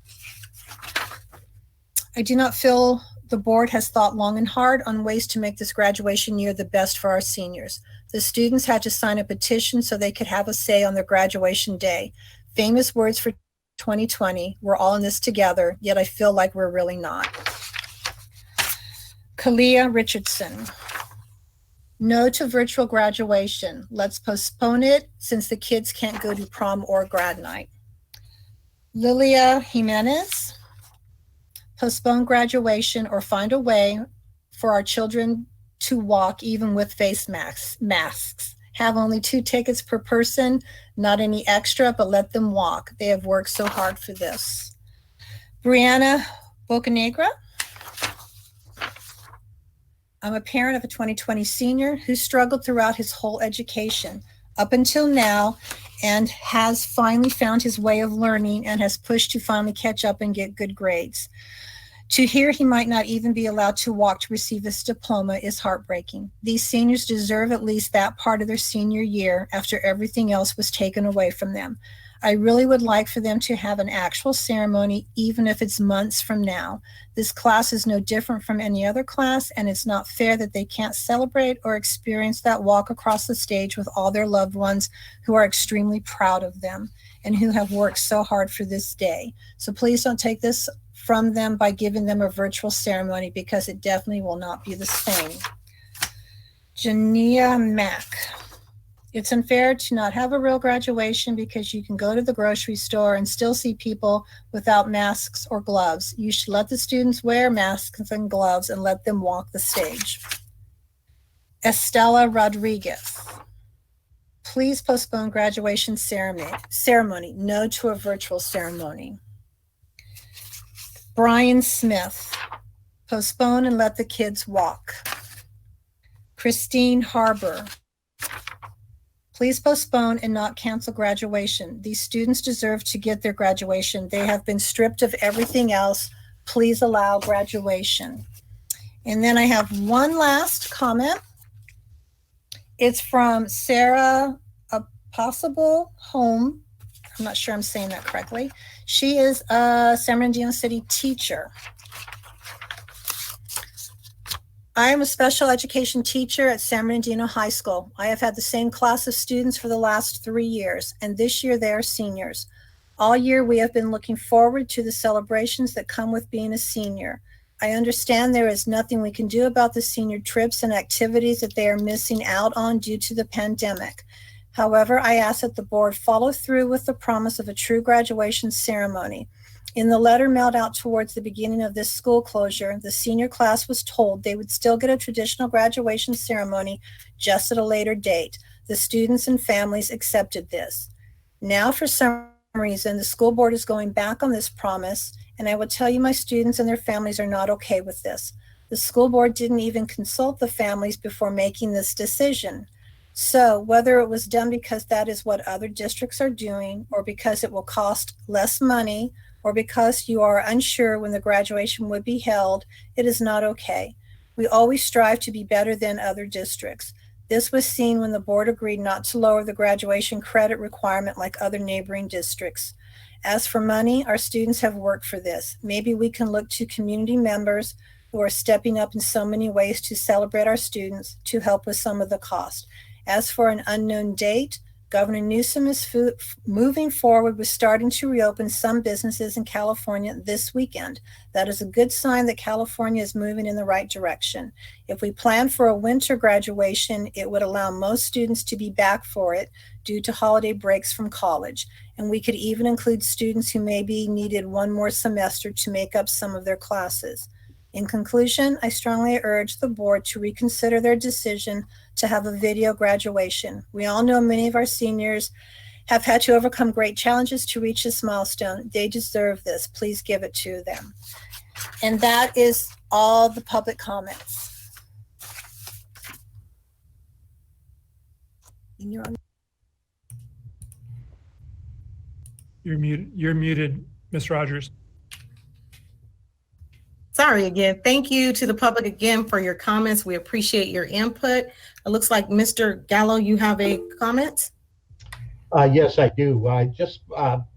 I do not feel the board has thought long and hard on ways to make this graduation year the best for our seniors. The students had to sign a petition so they could have a say on their graduation day. Famous words for 2020, we're all in this together, yet I feel like we're really not. Kalia Richardson. No to virtual graduation. Let's postpone it since the kids can't go to prom or grad night. Lilia Jimenez. Postpone graduation or find a way for our children to walk even with face masks. Have only 2 tickets per person, not any extra, but let them walk. They have worked so hard for this. Brianna Bocanegra. I'm a parent of a 2020 senior who struggled throughout his whole education up until now and has finally found his way of learning and has pushed to finally catch up and get good grades. To hear he might not even be allowed to walk to receive his diploma is heartbreaking. These seniors deserve at least that part of their senior year after everything else was taken away from them. I really would like for them to have an actual ceremony, even if it's months from now. This class is no different from any other class, and it's not fair that they can't celebrate or experience that walk across the stage with all their loved ones who are extremely proud of them and who have worked so hard for this day. So please don't take this from them by giving them a virtual ceremony, because it definitely will not be the same. Jania Mack. It's unfair to not have a real graduation because you can go to the grocery store and still see people without masks or gloves. You should let the students wear masks and gloves and let them walk the stage. Estella Rodriguez. Please postpone graduation ceremony. No to a virtual ceremony. Brian Smith. Postpone and let the kids walk. Christine Harbour. Please postpone and not cancel graduation. These students deserve to get their graduation. They have been stripped of everything else. Please allow graduation. And then I have one last comment. It's from Sarah Possible Home. I'm not sure I'm saying that correctly. She is a San Bernardino City teacher. I am a special education teacher at San Bernardino High School. I have had the same class of students for the last 3 years, and this year they are seniors. All year we have been looking forward to the celebrations that come with being a senior. I understand there is nothing we can do about the senior trips and activities that they are missing out on due to the pandemic. However, I ask that the board follow through with the promise of a true graduation ceremony. In the letter mailed out towards the beginning of this school closure, the senior class was told they would still get a traditional graduation ceremony just at a later date. The students and families accepted this. Now, for some reason, the school board is going back on this promise, and I will tell you my students and their families are not okay with this. The school board didn't even consult the families before making this decision. So whether it was done because that is what other districts are doing, or because it will cost less money, or because you are unsure when the graduation would be held, it is not okay. We always strive to be better than other districts. This was seen when the board agreed not to lower the graduation credit requirement like other neighboring districts. As for money, our students have worked for this. Maybe we can look to community members who are stepping up in so many ways to celebrate our students to help with some of the cost. As for an unknown date, Governor Newsom is moving forward with starting to reopen some businesses in California this weekend. That is a good sign that California is moving in the right direction. If we plan for a winter graduation, it would allow most students to be back for it due to holiday breaks from college. And we could even include students who maybe needed one more semester to make up some of their classes. In conclusion, I strongly urge the board to reconsider their decision to have a video graduation. We all know many of our seniors have had to overcome great challenges to reach this milestone. They deserve this. Please give it to them. And that is all the public comments. And you're muted, Ms. Rogers. Sorry again. Thank you to the public again for your comments. We appreciate your input. It looks like Mr. Gallo, you have a comment? Yes, I do. I just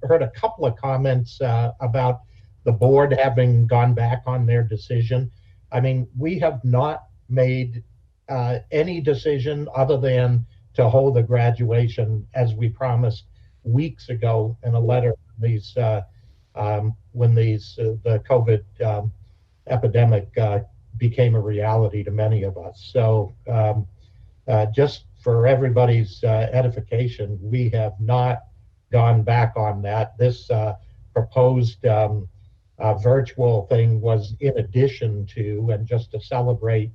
heard a couple of comments about the board having gone back on their decision. I mean, we have not made any decision other than to hold the graduation as we promised weeks ago in a letter when the COVID epidemic became a reality to many of us. So just for everybody's edification, we have not gone back on that. This proposed virtual thing was in addition to, and just to celebrate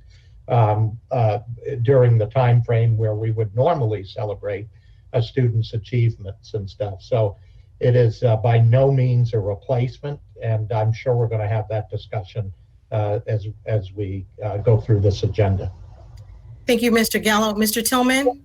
during the time frame where we would normally celebrate a student's achievements and stuff. So it is by no means a replacement, and I'm sure we're going to have that discussion as we go through this agenda. Thank you, Mr. Gallo. Mr. Tillman?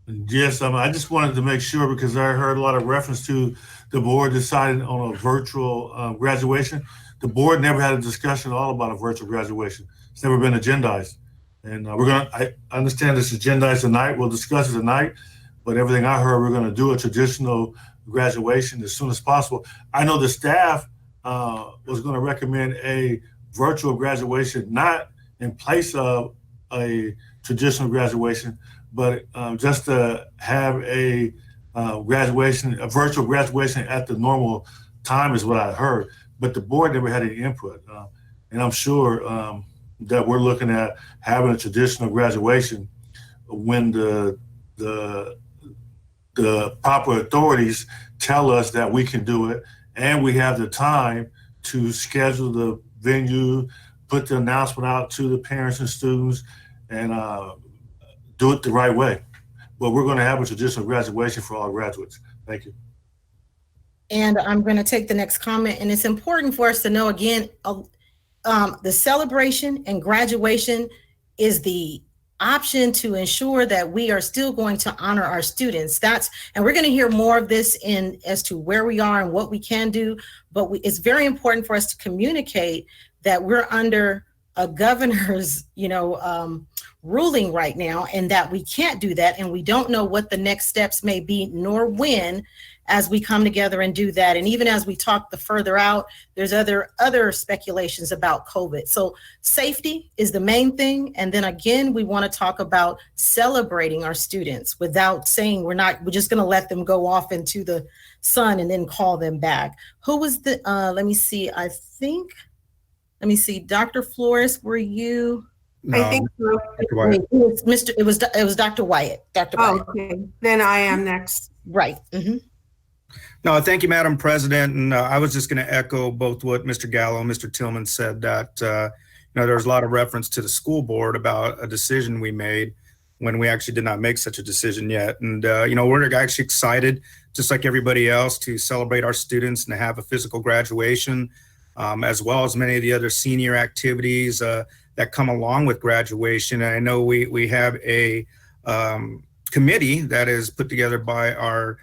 Yes, I just wanted to make sure because I heard a lot of reference to the board deciding on a virtual graduation. The board never had a discussion at all about a virtual graduation. It's never been agendized. And I understand it's agendized tonight. We'll discuss it tonight. But everything I heard, we're going to do a traditional graduation as soon as possible. I know the staff was going to recommend a virtual graduation, not in place of a traditional graduation, but just to have a virtual graduation at the normal time is what I heard. But the board never had any input. And I'm sure that we're looking at having a traditional graduation when the proper authorities tell us that we can do it, and we have the time to schedule the venue, put the announcement out to the parents and students, and do it the right way. But we're going to have a traditional graduation for all graduates. Thank you. And I'm going to take the next comment. And it's important for us to know, again, the celebration and graduation is the option to ensure that we are still going to honor our students. And we're going to hear more of this as to where we are and what we can do. But it's very important for us to communicate that we're under a governor's, ruling right now, and that we can't do that. And we don't know what the next steps may be, nor when, as we come together and do that. And even as we talk the further out, there's other speculations about COVID. So safety is the main thing. And then again, we want to talk about celebrating our students without saying we're just going to let them go off into the sun and then call them back. Who was let me see, Dr. Flores, were you? No, I think so. It was Dr. Wyatt. Dr. Wyatt. Okay, then I am next. Right. Mm-hmm. No, thank you, Madam President. And I was just going to echo both what Mr. Gallo and Mr. Tillman said, that there was a lot of reference to the school board about a decision we made when we actually did not make such a decision yet. And, we're actually excited, just like everybody else, to celebrate our students and to have a physical graduation, as well as many of the other senior activities that come along with graduation. And I know we have a committee that is put together by our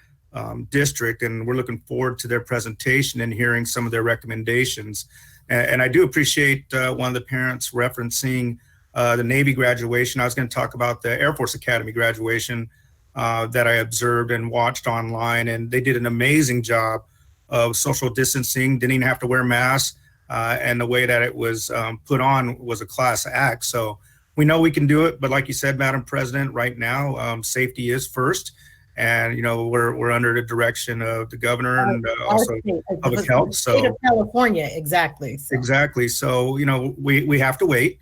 district, and we're looking forward to their presentation and hearing some of their recommendations. And I do appreciate one of the parents referencing the Navy graduation. I was going to talk about the Air Force Academy graduation that I observed and watched online, and they did an amazing job of social distancing, didn't even have to wear masks, and the way that it was put on was a class act. So we know we can do it, but like you said, Madam President, right now, safety is first. And, we're under the direction of the governor and also public health. So state of California, exactly. Exactly. So, we have to wait,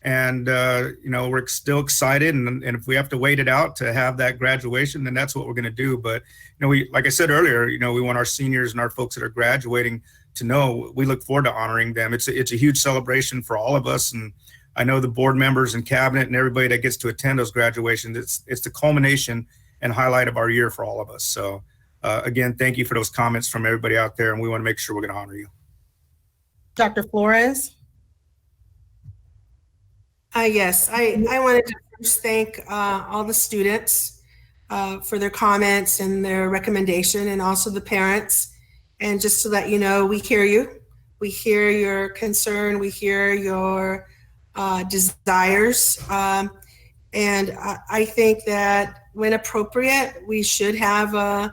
and, we're still excited. And if we have to wait it out to have that graduation, then that's what we're going to do. But, like I said earlier, we want our seniors and our folks that are graduating to know we look forward to honoring them. It's a huge celebration for all of us. And I know the board members and cabinet and everybody that gets to attend those graduations, it's the culmination and highlight of our year for all of us. So again, thank you for those comments from everybody out there, and we want to make sure we're going to honor you. Dr. Flores? Yes, I wanted to first thank all the students for their comments and their recommendation, and also the parents. And just to let you know, we hear you. We hear your concern. We hear your desires. And I think that when appropriate, we should have a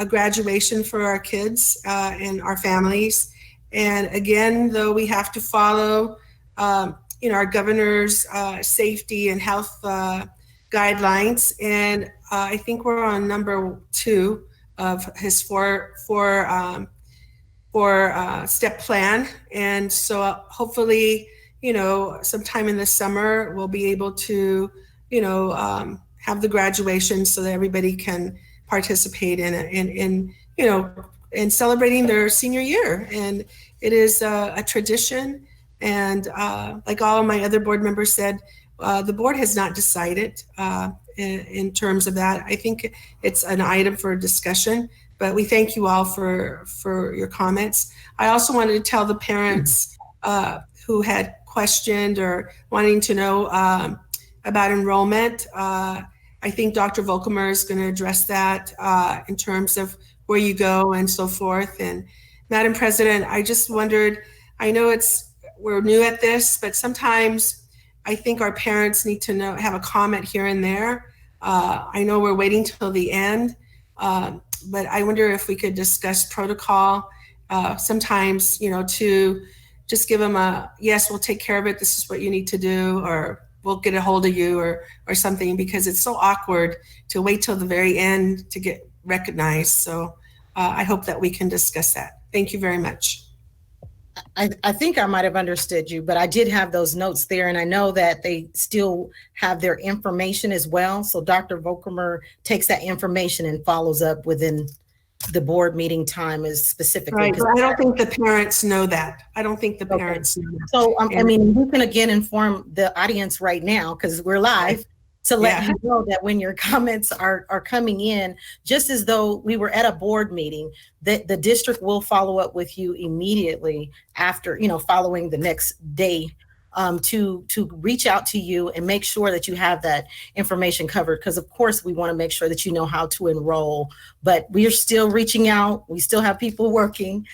graduation for our kids and our families. And again, though, we have to follow, our governor's safety and health guidelines. And I think we're on number 2 of his four step plan. And so hopefully, sometime in the summer, we'll be able to, have the graduation so that everybody can participate in celebrating their senior year. And it is a tradition. And like all of my other board members said, the board has not decided in terms of that. I think it's an item for discussion, but we thank you all for your comments. I also wanted to tell the parents who had questioned or wanting to know about enrollment. I think Dr. Volkemer is going to address that in terms of where you go and so forth. And Madam President, I just wondered, I know we're new at this, but sometimes I think our parents need to have a comment here and there. I know we're waiting till the end, but I wonder if we could discuss protocol sometimes, to just give them yes, we'll take care of it. This is what you need to do, or we'll get a hold of you or something, because it's so awkward to wait till the very end to get recognized. So I hope that we can discuss that. Thank you very much. I think I might have understood you, but I did have those notes there, and I know that they still have their information as well. So Dr. Volkemer takes that information and follows up within the board meeting time is specifically. Right, but I don't think the parents know that. I don't think the parents know that. So, I mean, you can again inform the audience right now, because we're live, to let you know that when your comments are coming in, just as though we were at a board meeting, that the district will follow up with you immediately after, following the next day, to reach out to you and make sure that you have that information covered. Because of course we want to make sure that you know how to enroll, but we are still reaching out. We still have people working.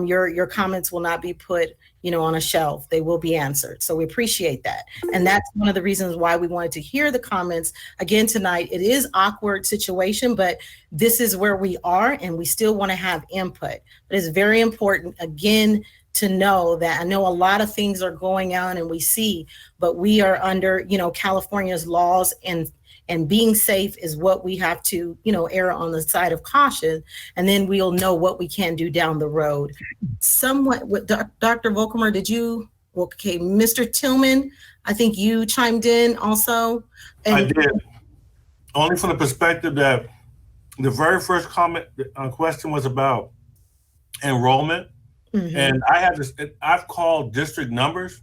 Your comments will not be put, on a shelf. They will be answered. So we appreciate that. And that's one of the reasons why we wanted to hear the comments again tonight. It is awkward situation, but this is where we are, and we still want to have input. But it's very important, again, to know that I know a lot of things are going on and we see, but we are under, California's laws, and being safe is what we have to, err on the side of caution. And then we'll know what we can do down the road. Somewhat with Dr. Volkemer, okay, Mr. Tillman, I think you chimed in also. I did. Only from the perspective that the very first question was about enrollment. Mm-hmm. And I've called district numbers,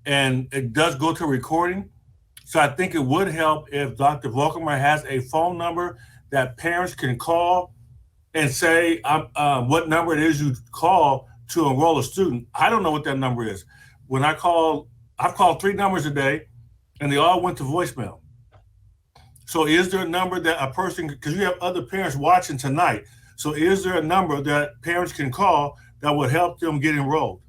and it does go to recording. So I think it would help if Dr. Volkemer has a phone number that parents can call and say what number it is you call to enroll a student. I don't know what that number is. I've called 3 numbers a day, and they all went to voicemail. So is there a number that a person, because you have other parents watching tonight, so is there a number that parents can call that would help them get enrolled?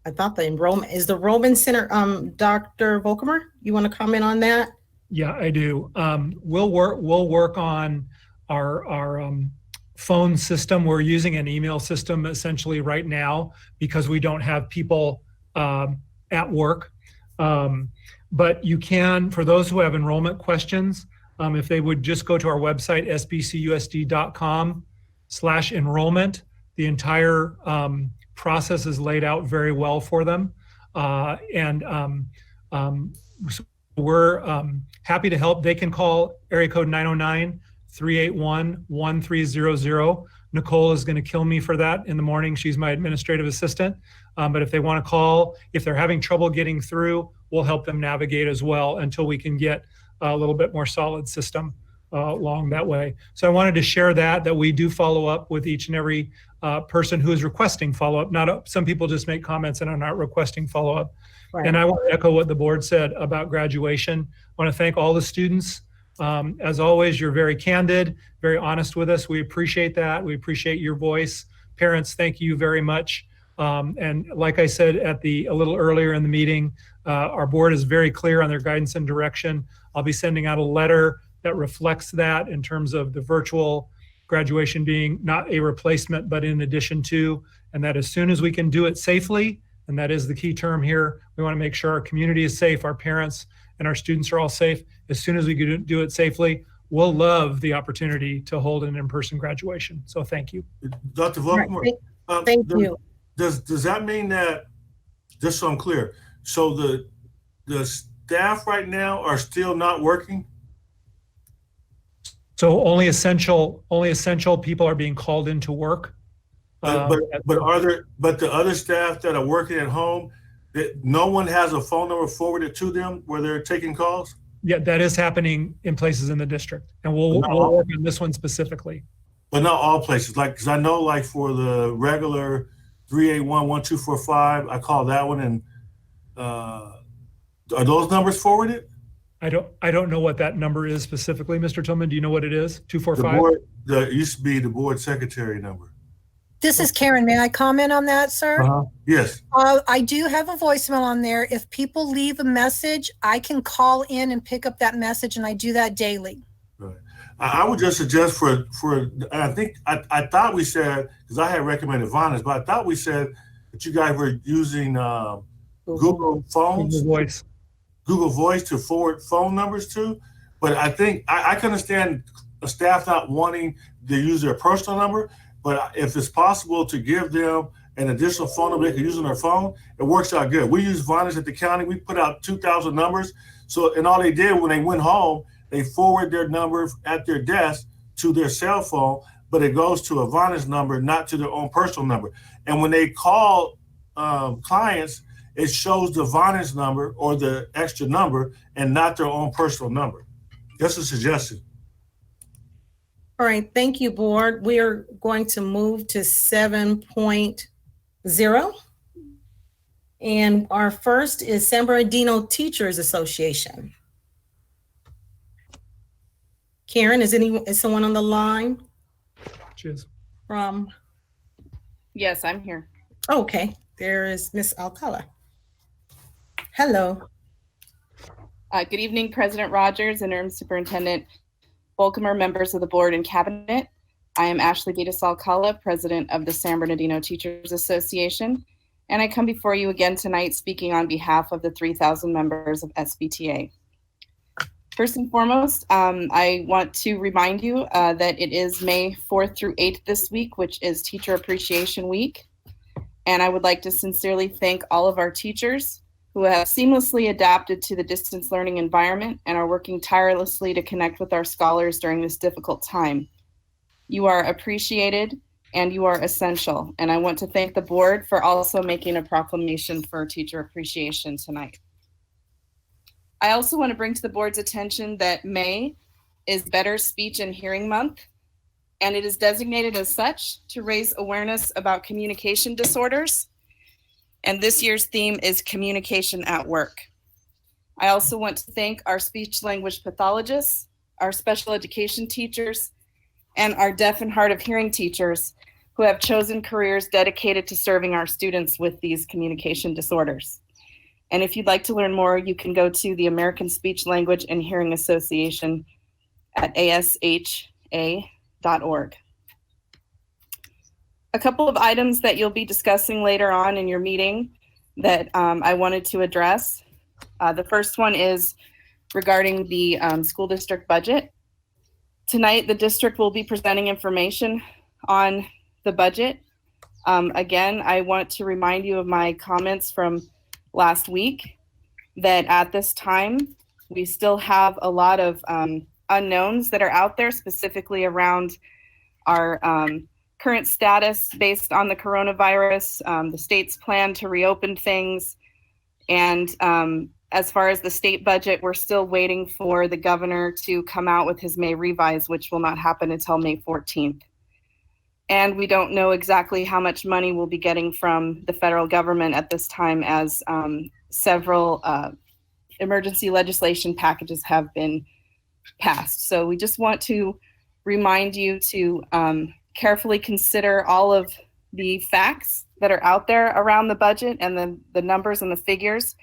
I thought the enrollment center, Dr. Volkemer, you want to comment on that? Yeah, I do. We'll work on our phone system. We're using an email system essentially right now because we don't have people at work. But you can, for those who have enrollment questions, if they would just go to our website, sbcusd.com/enrollment, the entire process is laid out very well for them. So we're happy to help. They can call area code 909-381-1300. Nicole is going to kill me for that in the morning. She's my administrative assistant. But if they want to call, if they're having trouble getting through, we'll help them navigate as well until we can get a little bit more solid system along that way. So I wanted to share that we do follow up with each and every person who is requesting follow-up. Some people just make comments and are not requesting follow-up. Right. And I want to echo what the board said about graduation. I want to thank all the students. As always, you're very candid, very honest with us. We appreciate that. We appreciate your voice. Parents, thank you very much. And like I said a little earlier in the meeting, our board is very clear on their guidance and direction. I'll be sending out a letter that reflects that in terms of the virtual graduation being not a replacement, but in addition to, and that as soon as we can do it safely, and that is the key term here, we want to make sure our community is safe, our parents and our students are all safe. As soon as we can do it safely, we'll love the opportunity to hold an in-person graduation. So thank you. Dr. Volkemer, thank you. Does that mean that, just so I'm clear, so the staff right now are still not working? So only essential people are being called into work. But the other staff that are working at home, that no one has a phone number forwarded to them where they're taking calls? Yeah, that is happening in places in the district, and we'll work on this one specifically. But not all places, because I know for the regular 381-1245, I call that one, and are those numbers forwarded? I don't know what that number is specifically, Mr. Tillman. Do you know what it is? The 245? board, it used to be the board secretary number. This is Karen. May I comment on that, sir? Yes. I do have a voicemail on there. If people leave a message, I can call in and pick up that message, and I do that daily. Right. I would just suggest I think I thought we said, because I had recommended Vonage, but I thought we said that you guys were using Google Phones, Google Voice to forward phone numbers to. But I think I can understand a staff not wanting to use their personal number, but if it's possible to give them an additional phone number they can use on their phone, it works out good. We use Vonage at the county. We put out 2,000 numbers. So, and all they did when they went home, they forward their number at their desk to their cell phone, but it goes to a Vonage number, not to their own personal number. And when they call clients, it shows the Vonage number or the extra number and not their own personal number. Just a suggestion. All right, thank you, board. We are going to move to 7.0. And our first is San Bernardino Teachers Association. Karen, is someone on the line? Cheers. From? Yes, I'm here. Okay, there is Miss Alcala. Hello. Good evening, President Rogers, Interim Superintendent Bolkamer, members of the board and cabinet. I am Ashley Vitas Alcala, president of the San Bernardino Teachers Association, and I come before you again tonight speaking on behalf of the 3,000 members of SBTA. First and foremost, I want to remind you that it is May 4th through 8th this week, which is Teacher Appreciation Week. And I would like to sincerely thank all of our teachers who have seamlessly adapted to the distance learning environment and are working tirelessly to connect with our scholars during this difficult time. You are appreciated and you are essential. And I want to thank the board for also making a proclamation for teacher appreciation tonight. I also want to bring to the board's attention that May is Better Speech and Hearing Month, and it is designated as such to raise awareness about communication disorders. And this year's theme is communication at work. I also want to thank our speech language pathologists, our special education teachers, and our deaf and hard of hearing teachers who have chosen careers dedicated to serving our students with these communication disorders. And if you'd like to learn more, you can go to the American Speech Language and Hearing Association at asha.org. A couple of items that you'll be discussing later on in your meeting that I wanted to address. The first one is regarding the school district budget. Tonight, the district will be presenting information on the budget. Again, I want to remind you of my comments from last week that at this time, we still have a lot of unknowns that are out there, specifically around our current status based on the coronavirus, the state's plan to reopen things. And as far as the state budget, we're still waiting for the governor to come out with his May revise, which will not happen until May 14th. And we don't know exactly how much money we'll be getting from the federal government at this time, as several emergency legislation packages have been passed. So we just want to remind you to carefully consider all of the facts that are out there around the budget and the numbers and the figures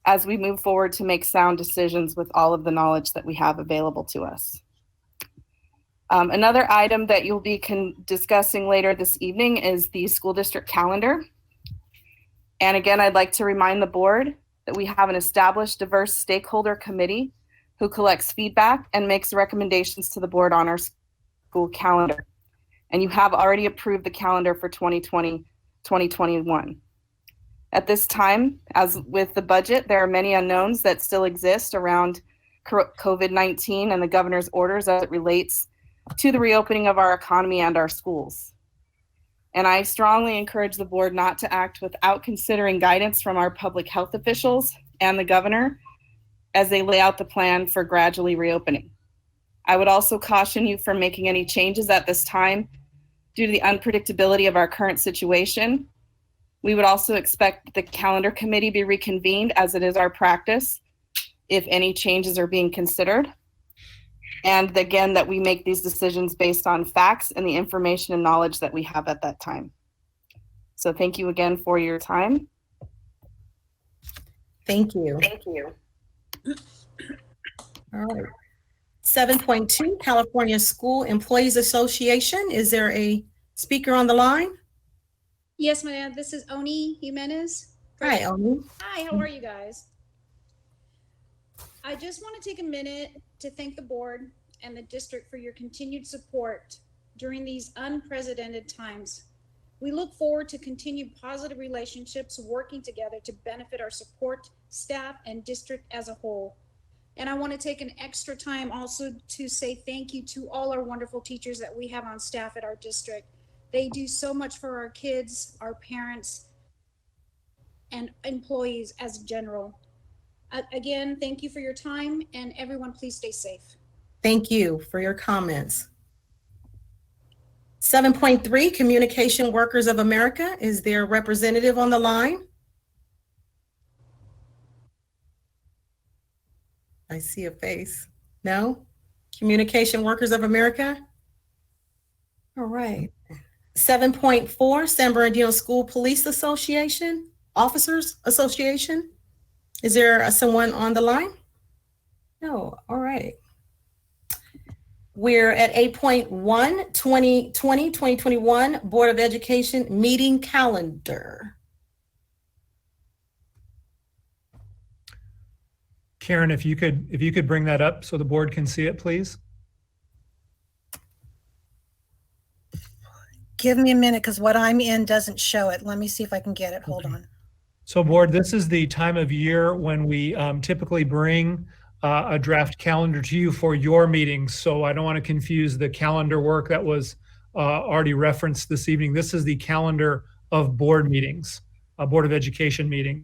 as we move forward to make sound decisions with all of the knowledge that we have available to us. Another item that you'll be discussing later this evening is the school district calendar. And again, I'd like to remind the board that we have an established diverse stakeholder committee who collects feedback and makes recommendations to the board on our school calendar. And you have already approved the calendar for 2020-2021. At this time, as with the budget, there are many unknowns that still exist around COVID-19 and the governor's orders as it relates to the reopening of our economy and our schools. And I strongly encourage the board not to act without considering guidance from our public health officials and the governor as they lay out the plan for gradually reopening. I would also caution you from making any changes at this time due to the unpredictability of our current situation. We would also expect the calendar committee be reconvened, as it is our practice, if any changes are being considered. And again, that we make these decisions based on facts and the information and knowledge that we have at that time. So thank you again for your time. Thank you. Thank you. All right. 7.2, California School Employees Association. Is there a speaker on the line? Yes, ma'am. This is Oni Jimenez. Hi, Oni. Hi, how are you guys? I just want to take a minute to thank the board and the district for your continued support during these unprecedented times. We look forward to continued positive relationships working together to benefit our support staff and district as a whole. And I want to take an extra time also to say thank you to all our wonderful teachers that we have on staff at our district. They do so much for our kids, our parents, and employees as general. Again, thank you for your time, and everyone please stay safe. Thank you for your comments. 7.3, Communication Workers of America. Is there a representative on the line? I see a face. No? Communication Workers of America? All right. 7.4, San Bernardino School Police Association, Officers Association. Is there someone on the line? No, all right. We're at 8.1, 2020-2021 Board of Education meeting calendar. Karen, if you could bring that up so the board can see it, please. Give me a minute because what I'm in doesn't show it. Let me see if I can get it. Hold on. So board, this is the time of year when we typically bring a draft calendar to you for your meetings. So I don't want to confuse the calendar work that was already referenced this evening. This is the calendar of board meetings, Board of Education meetings.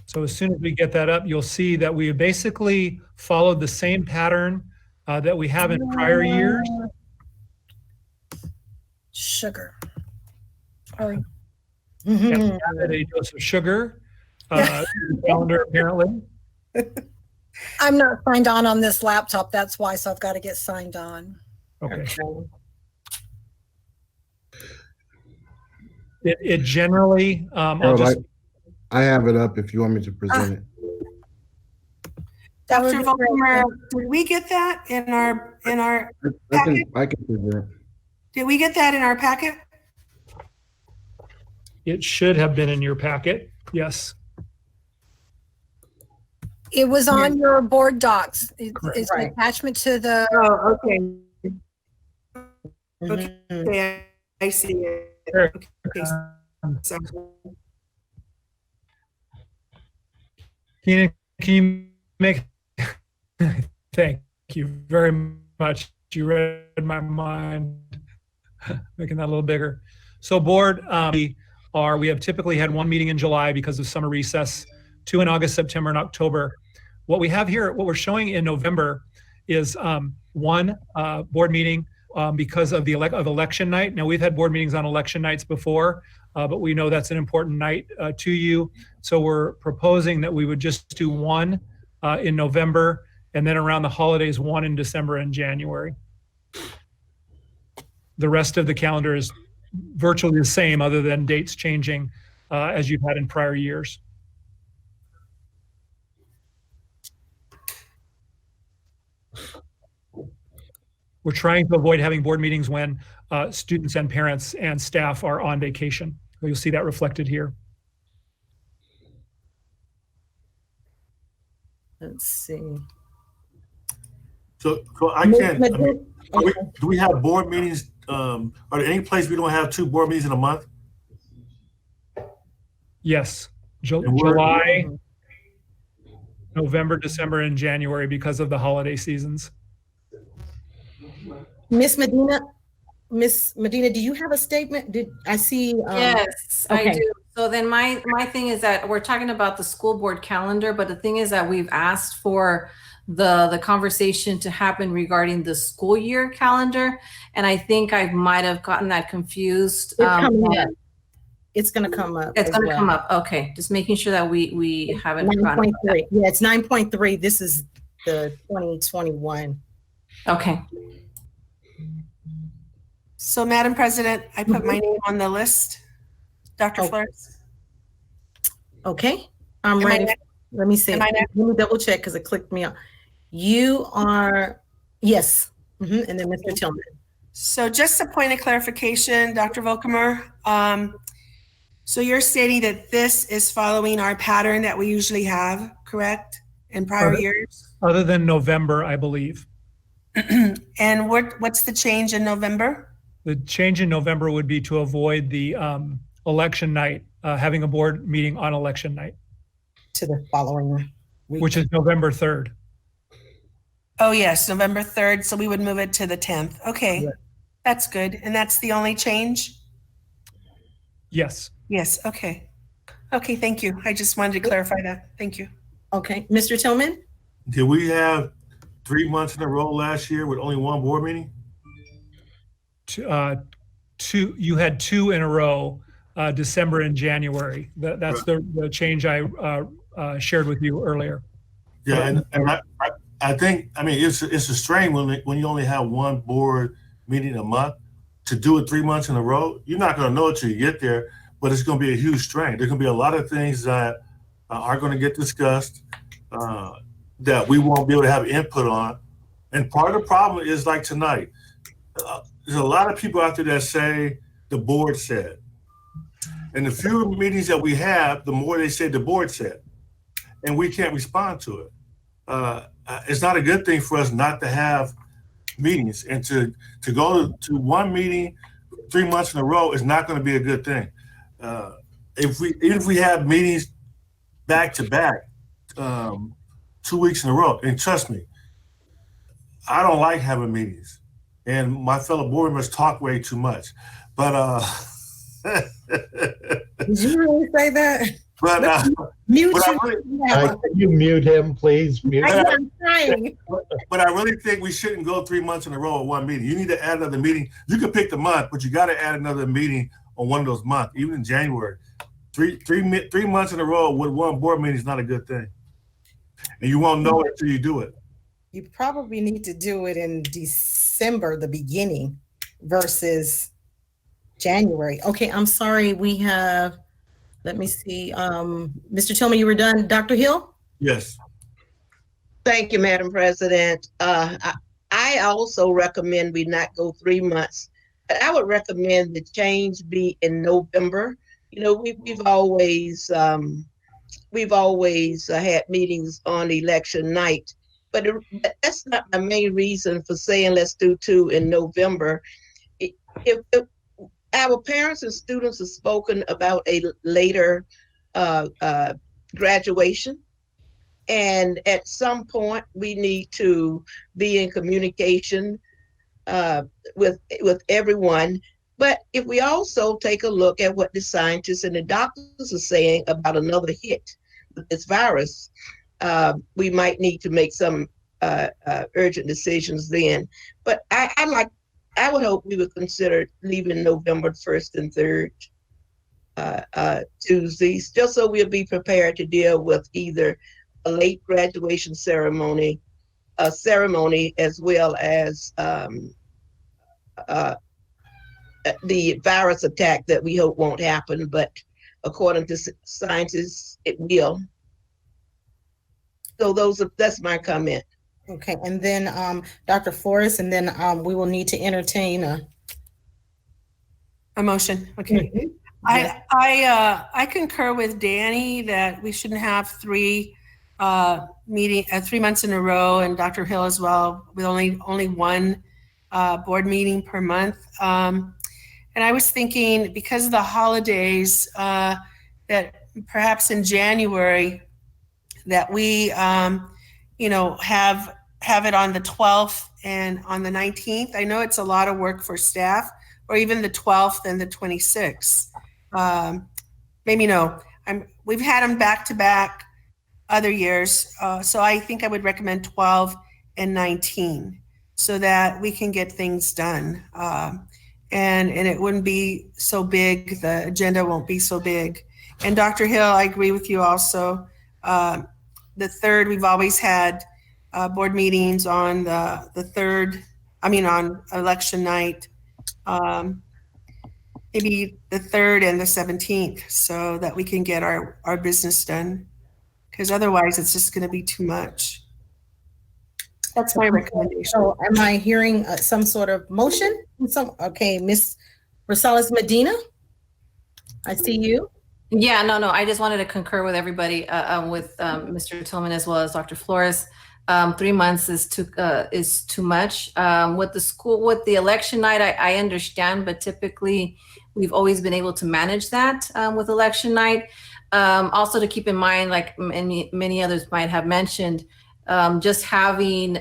So as soon as we get that up, you'll see that we basically followed the same pattern that we have in prior years. Sugar. Sorry. And added a dose of sugar to the calendar apparently. I'm not signed on this laptop. That's why, so I've got to get signed on. Okay. It generally, I have it up if you want me to present it. Dr. Volkmer, did we get that in our packet? I can present. Did we get that in our packet? it should have been in your packet. Yes. It was on your board docs. It's Right. an attachment to the. Oh, okay. Okay, I see it. Sure. Okay. So, Can you make, thank you very much. You read my mind, making that a little bigger. So board, we have typically had one meeting in July because of summer recess, 2 in August, September, and October. What we have here, what we're showing in November is one board meeting because of the election night. Now we've had board meetings on election nights before, but we know that's an important night to you. So we're proposing that we would just do one in November, and then around the holidays, one in December and January. The rest of the calendar is virtually the same other than dates changing as you've had in prior years. We're trying to avoid having board meetings when students and parents and staff are on vacation. You'll see that reflected here. Let's see. So I can't, I mean, do we have board meetings? Are there any place we don't have 2 board meetings in a month? Yes, July, November, December, and January because of the holiday seasons. Miss Medina, do you have a statement? Did I see? Yes, okay. I do. So then my thing is that we're talking about the school board calendar, but the thing is that we've asked for the conversation to happen regarding the school year calendar. And I think I might have gotten that confused. It's going to come up. It's as going to well. come up. Okay, just making sure that we haven't forgotten about that. 9.3. Yeah, it's 9.3. This is the 2021. Okay. So, Madam President, I put my name on the list. Dr. Flores. Okay, I'm Am I ready. next? Let me see. Am I next? Let me double check because it clicked me out. You are, yes. And then Mr. Tillman. So just a point of clarification, Dr. Volkamer. So you're stating that this is following our pattern that we usually have, correct? In prior years? Other than November, I believe. And what's the change in November? The change in November would be to avoid the election night, having a board meeting on election night. To the following week. Which is November 3rd. Oh, yes, November 3rd. So we would move it to the 10th. Okay, Yeah. That's good. And that's the only change? Yes. Yes, okay. Okay, thank you. I just wanted to clarify that. Thank you. Okay, Mr. Tillman? Did we have 3 months in a row last year with only one board meeting? You had 2 in a row, December and January. That's the change I shared with you earlier. Yeah, and I think, I mean, it's a strain when you only have one board meeting a month. To do it 3 months in a row, you're not going to know it till you get there, but it's going to be a huge strain. There's going to be a lot of things that are going to get discussed that we won't be able to have input on. And part of the problem is like tonight, there's a lot of people out there that say the board said. And the fewer meetings that we have, the more they say the board said. And we can't respond to it. It's not a good thing for us not to have meetings, and to go to one meeting 3 months in a row is not going to be a good thing. Even if we have meetings back to back 2 weeks in a row, and trust me, I don't like having meetings, and my fellow board members talk way too much. But did you really say that? But mute can you mute him, please? Mute him. But I really think we shouldn't go 3 months in a row at one meeting. You need to add another meeting. You can pick the month, but you got to add another meeting on one of those months, even in January. Three months in a row with one board meeting is not a good thing. And you won't know it until you do it. You probably need to do it in December, the beginning, versus January. Okay, I'm sorry. We have, let me see. Mr. Tillman, you were done. Dr. Hill? Yes. Thank you, Madam President. I also recommend we not go 3 months. I would recommend the change be in November. You know, we've always had meetings on election night, but that's not my main reason for saying let's do 2 in November. If our parents and students have spoken about a later graduation, and at some point we need to be in communication with everyone. But if we also take a look at what the scientists and the doctors are saying about another hit with this virus, we might need to make some urgent decisions then. But I would hope we would consider leaving November 1st and 3rd Tuesdays, just so we'll be prepared to deal with either a late graduation ceremony, as well as the virus attack that we hope won't happen, but according to scientists, it will. So that's my comment. Okay, and then Dr. Flores, and then we will need to entertain a motion. Okay. Mm-hmm. I concur with Danny that we shouldn't have 3 months in a row, and Dr. Hill as well, with only one board meeting per month. And I was thinking, because of the holidays, that perhaps in January that we have it on the 12th and on the 19th. I know it's a lot of work for staff, or even the 12th and the 26th. Maybe no. We've had them back to back other years, so I think I would recommend 12 and 19 so that we can get things done. and it wouldn't be so big. The agenda won't be so big. And Dr. Hill, I agree with you also. The third, we've always had board meetings on the third, on election night, maybe the 3rd and the 17th, so that we can get our business done. Because otherwise it's just going to be too much. That's my recommendation. So am I hearing some sort of motion? Okay, Ms. Rosales Medina, I see you. Yeah, no, I just wanted to concur with everybody, with Mr. Tillman as well as Dr. Flores. 3 months is too much. With the election night, I understand, but typically we've always been able to manage that with election night. Also to keep in mind, like many others might have mentioned, just having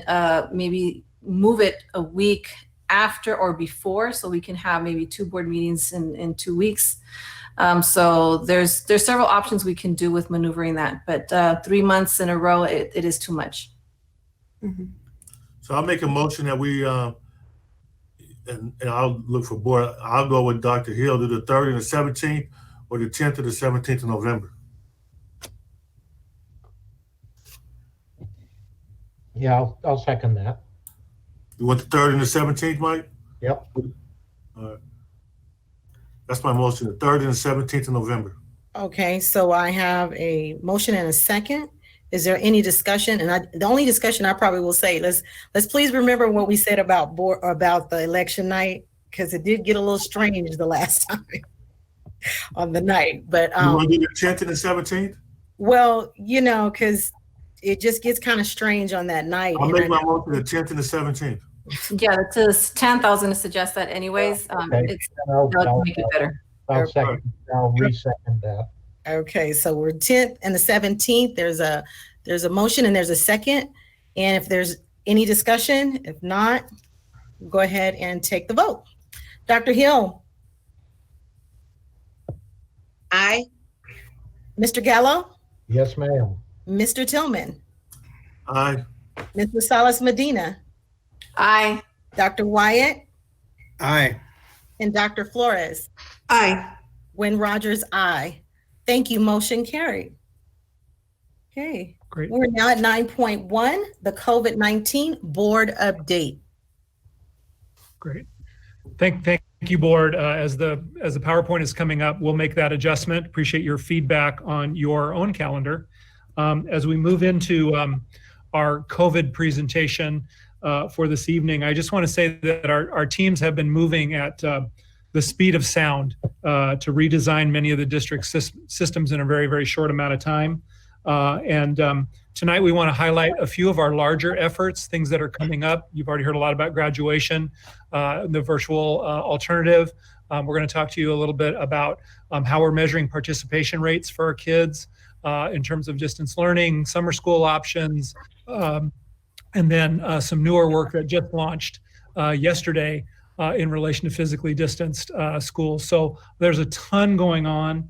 maybe move it a week after or before, so we can have maybe 2 board meetings in 2 weeks. So there's several options we can do with maneuvering that, but 3 months in a row, it is too much. Mm-hmm. So I'll make a motion that we, and I'll look for board. I'll go with Dr. Hill to the 3rd and the 17th, or the 10th or the 17th of November. Yeah, I'll second that. You want the 3rd and the 17th, Mike? Yep. All right. That's my motion, the 3rd and the 17th of November. Okay, so I have a motion and a second. Is there any discussion? And the only discussion I probably will say, let's please remember what we said about the election night, because it did get a little strange the last time on the night. But you want to do the 10th and the 17th? Well, because it just gets kind of strange on that night. I'll make my motion the 10th and the 17th. Yeah, to 10th, I was going to suggest that anyways. Okay. That would make it better. I'll re-second that. Okay, so we're 10th and the 17th. There's a motion and there's a second. And if there's any discussion, if not, go ahead and take the vote. Dr. Hill. Aye. Mr. Gallo. Yes, ma'am. Mr. Tillman. Aye. Ms. Rosales Medina. Aye. Dr. Wyatt. Aye. And Dr. Flores. Aye. Wynn Rogers, aye. Thank you. Motion carried. Okay. Great. We're now at 9.1, the COVID-19 board update. Great. Thank you, board. As the PowerPoint is coming up, we'll make that adjustment. Appreciate your feedback on your own calendar. As we move into our COVID presentation for this evening, I just want to say that our teams have been moving at the speed of sound to redesign many of the district systems in a very, very short amount of time. Tonight we want to highlight a few of our larger efforts, things that are coming up. You've already heard a lot about graduation, the virtual alternative. We're going to talk to you a little bit about how we're measuring participation rates for our kids in terms of distance learning, summer school options, and then some newer work that just launched yesterday in relation to physically distanced schools. So there's a ton going on.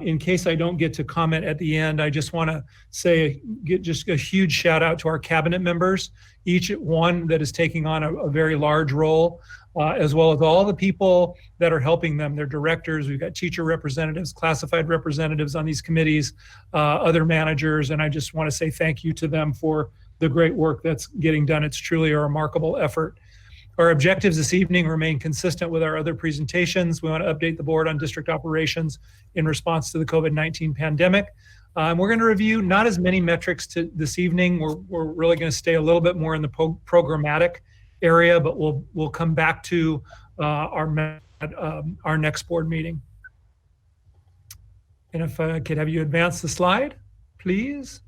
In case I don't get to comment at the end, I just want to say, just a huge shout out to our cabinet members, each one that is taking on a very large role, as well as all the people that are helping them, their directors. We've got teacher representatives, classified representatives on these committees, other managers, and I just want to say thank you to them for the great work that's getting done. It's truly a remarkable effort. Our objectives this evening remain consistent with our other presentations. We want to update the board on district operations in response to the COVID-19 pandemic. We're going to review not as many metrics this evening. We're really going to stay a little bit more in the programmatic area, but we'll come back to our next board meeting. And if I could have you advance the slide, please.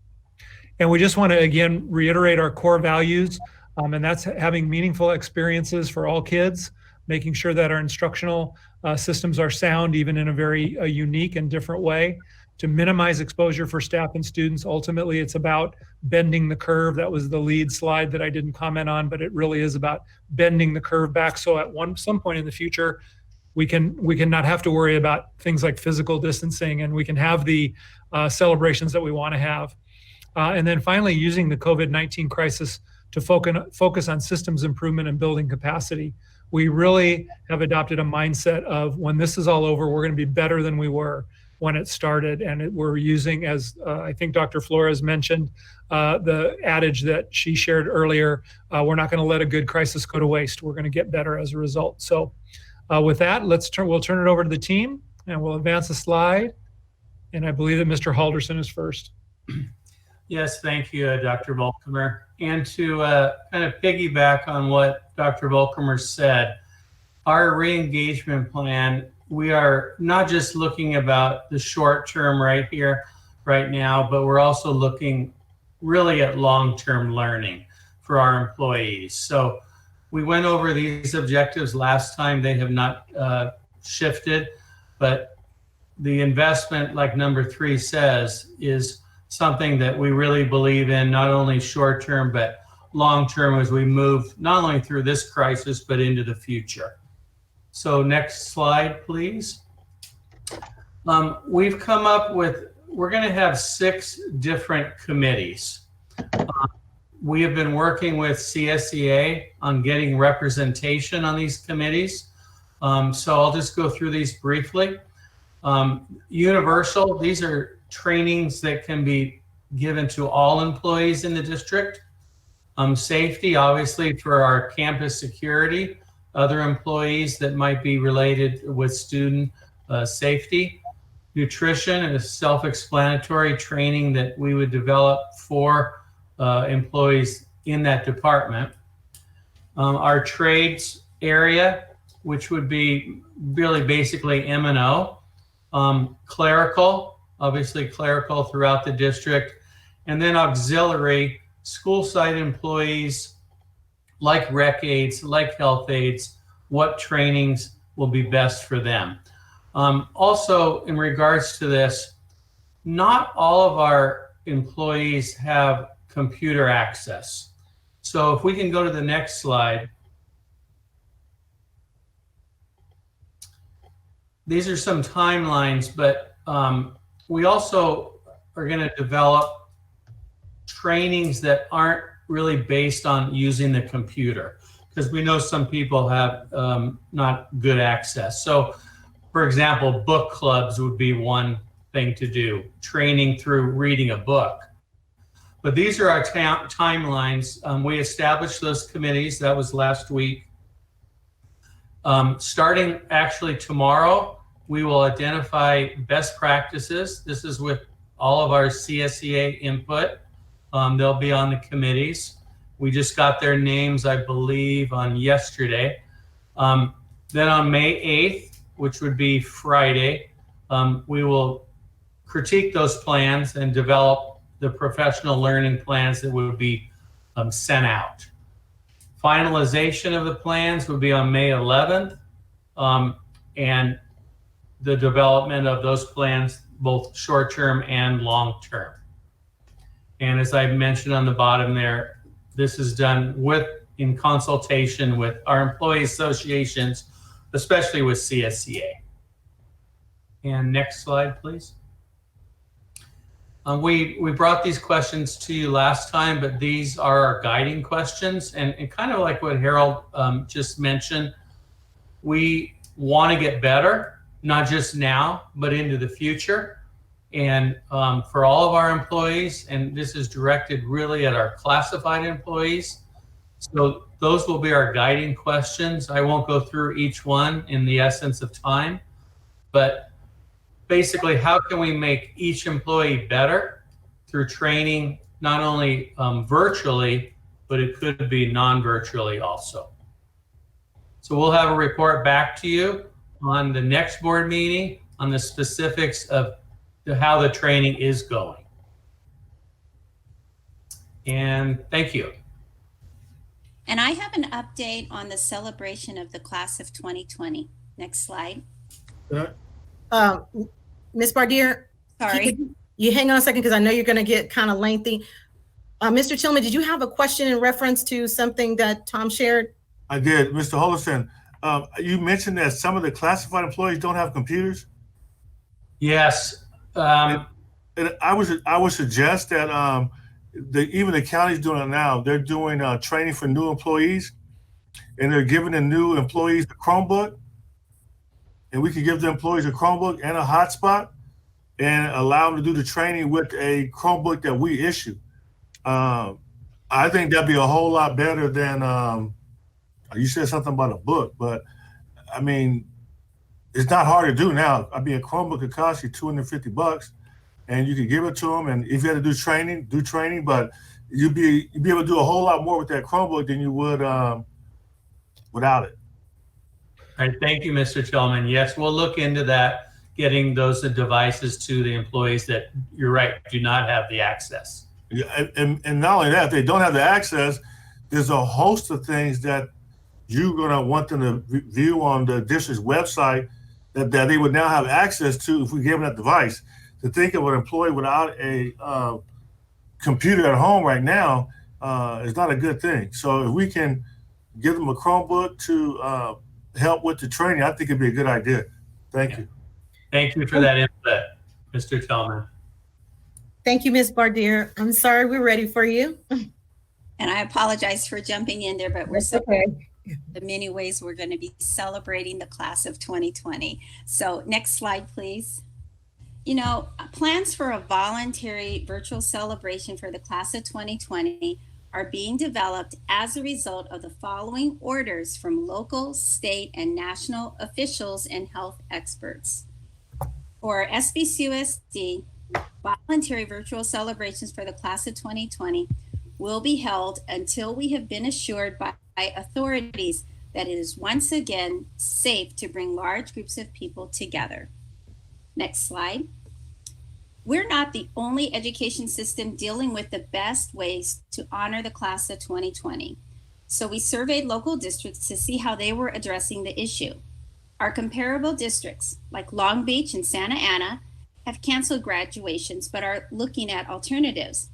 And we just want to again reiterate our core values. And that's having meaningful experiences for all kids, making sure that our instructional systems are sound, even in a very unique and different way, to minimize exposure for staff and students. Ultimately, it's about bending the curve. That was the lead slide that I didn't comment on, but it really is about bending the curve back. So at some point in the future, we can not have to worry about things like physical distancing, and we can have the celebrations that we want to have. And then finally, using the COVID-19 crisis to focus on systems improvement and building capacity. we really have adopted a mindset of when this is all over, we're going to be better than we were when it started. And we're using, as I think Dr. Flores mentioned, the adage that she shared earlier, we're not going to let a good crisis go to waste. We're going to get better as a result. So with that, we'll turn it over to the team and we'll advance the slide. And I believe that Mr. Halderson is first. Yes, thank you, Dr. Volkemer. And to kind of piggyback on what Dr. Volkemer said, our re-engagement plan, we are not just looking about the short term right here, right now, but we're also looking really at long-term learning for our employees. So we went over these objectives last time. They have not shifted, but the investment, like number 3 says, is something that we really believe in, not only short term, but long term as we move not only through this crisis, but into the future. So next slide, please. We've come up with, we're going to have 6 different committees. We have been working with CSEA on getting representation on these committees. So I'll just go through these briefly. Universal, these are trainings that can be given to all employees in the district. Safety, obviously for our campus security, other employees that might be related with student safety. Nutrition is self-explanatory training that we would develop for employees in that department. Our trades area, which would be really basically M&O. Clerical, obviously clerical throughout the district. And then auxiliary, school site employees like rec aides, like health aides, what trainings will be best for them. Also, in regards to this, not all of our employees have computer access. So if we can go to the next slide. These are some timelines, but we also are going to develop trainings that aren't really based on using the computer, because we know some people have not good access. So, for example, book clubs would be one thing to do, training through reading a book. But these are our timelines. We established those committees. That was last week. Starting actually tomorrow, we will identify best practices. This is with all of our CSEA input. They'll be on the committees. We just got their names, I believe, on yesterday. Then on May 8th, which would be Friday, we will critique those plans and develop the professional learning plans that would be sent out. Finalization of the plans would be on May 11th, and the development of those plans, both short-term and long-term. And as I mentioned on the bottom there, this is done in consultation with our employee associations, especially with CSEA. And next slide, please. We brought these questions to you last time, but these are our guiding questions. And kind of like what Harold just mentioned, we want to get better, not just now, but into the future. And for all of our employees, and this is directed really at our classified employees. So those will be our guiding questions. I won't go through each one in the essence of time, but basically, how can we make each employee better through training, not only virtually, but it could be non-virtually also. So we'll have a report back to you on the next board meeting on the specifics of how the training is going. And thank you. And I have an update on the celebration of the class of 2020. Next slide. Ms. Bardier, sorry. You hang on a second because I know you're going to get kind of lengthy. Mr. Tillman, did you have a question in reference to something that Tom shared? I did. Mr. Hollerson, you mentioned that some of the classified employees don't have computers. Yes. And I would suggest that even the county's doing it now. They're doing training for new employees and they're giving the new employees a Chromebook, and we could give the employees a Chromebook and a hotspot and allow them to do the training with a Chromebook that we issue. I think that'd be a whole lot better than, you said something about a book, but I mean, it's not hard to do now. I mean, a Chromebook could cost you $250, and you could give it to them. And if you had to do training, but you'd be able to do a whole lot more with that Chromebook than you would without it. All right, thank you, Mr. Tillman. Yes, we'll look into that, getting those devices to the employees that, you're right, do not have the access. Yeah, and not only that, if they don't have the access, there's a host of things that you're gonna want them to view on the district's website that they would now have access to if we gave them that device. To think of an employee without a computer at home right now is not a good thing. So if we can give them a Chromebook to help with the training, I think it'd be a good idea. Thank you. Thank you for that input, Mr. Tillman. Thank you, Ms. Bardier. I'm sorry, we're ready for you. And I apologize for jumping in there, but we're so okay. The many ways we're going to be celebrating the class of 2020. So next slide, please. You know, plans for a voluntary virtual celebration for the class of 2020 are being developed as a result of the following orders from local, state, and national officials and health experts. For SBCUSD, voluntary virtual celebrations for the class of 2020 will be held until we have been assured by authorities that it is once again safe to bring large groups of people together. Next slide. We're not the only education system dealing with the best ways to honor the class of 2020. So we surveyed local districts to see how they were addressing the issue. Our comparable districts, like Long Beach and Santa Ana, have canceled graduations but are looking at alternatives.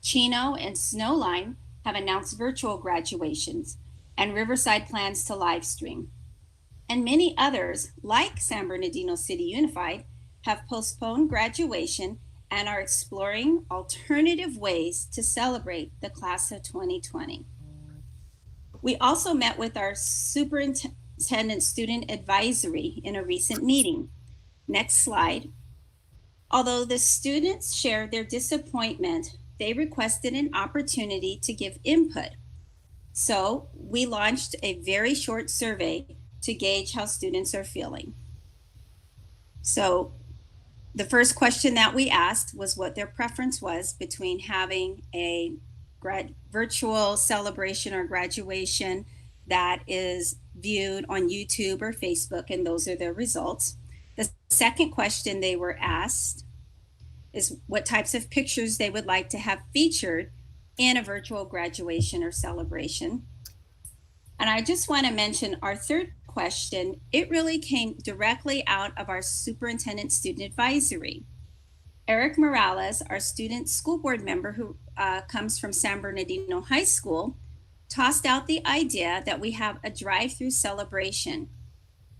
Chino and Snowline have announced virtual graduations, and Riverside plans to live stream. And many others, like San Bernardino City Unified, have postponed graduation and are exploring alternative ways to celebrate the class of 2020. We also met with our superintendent student advisory in a recent meeting. Next slide. Although the students shared their disappointment, they requested an opportunity to give input. So we launched a very short survey to gauge how students are feeling. So the first question that we asked was what their preference was between having a virtual celebration or graduation that is viewed on YouTube or Facebook, and those are their results. The second question they were asked is what types of pictures they would like to have featured in a virtual graduation or celebration. And I just want to mention our third question, it really came directly out of our superintendent student advisory. Eric Morales, our student school board member who comes from San Bernardino High School, tossed out the idea that we have a drive-through celebration.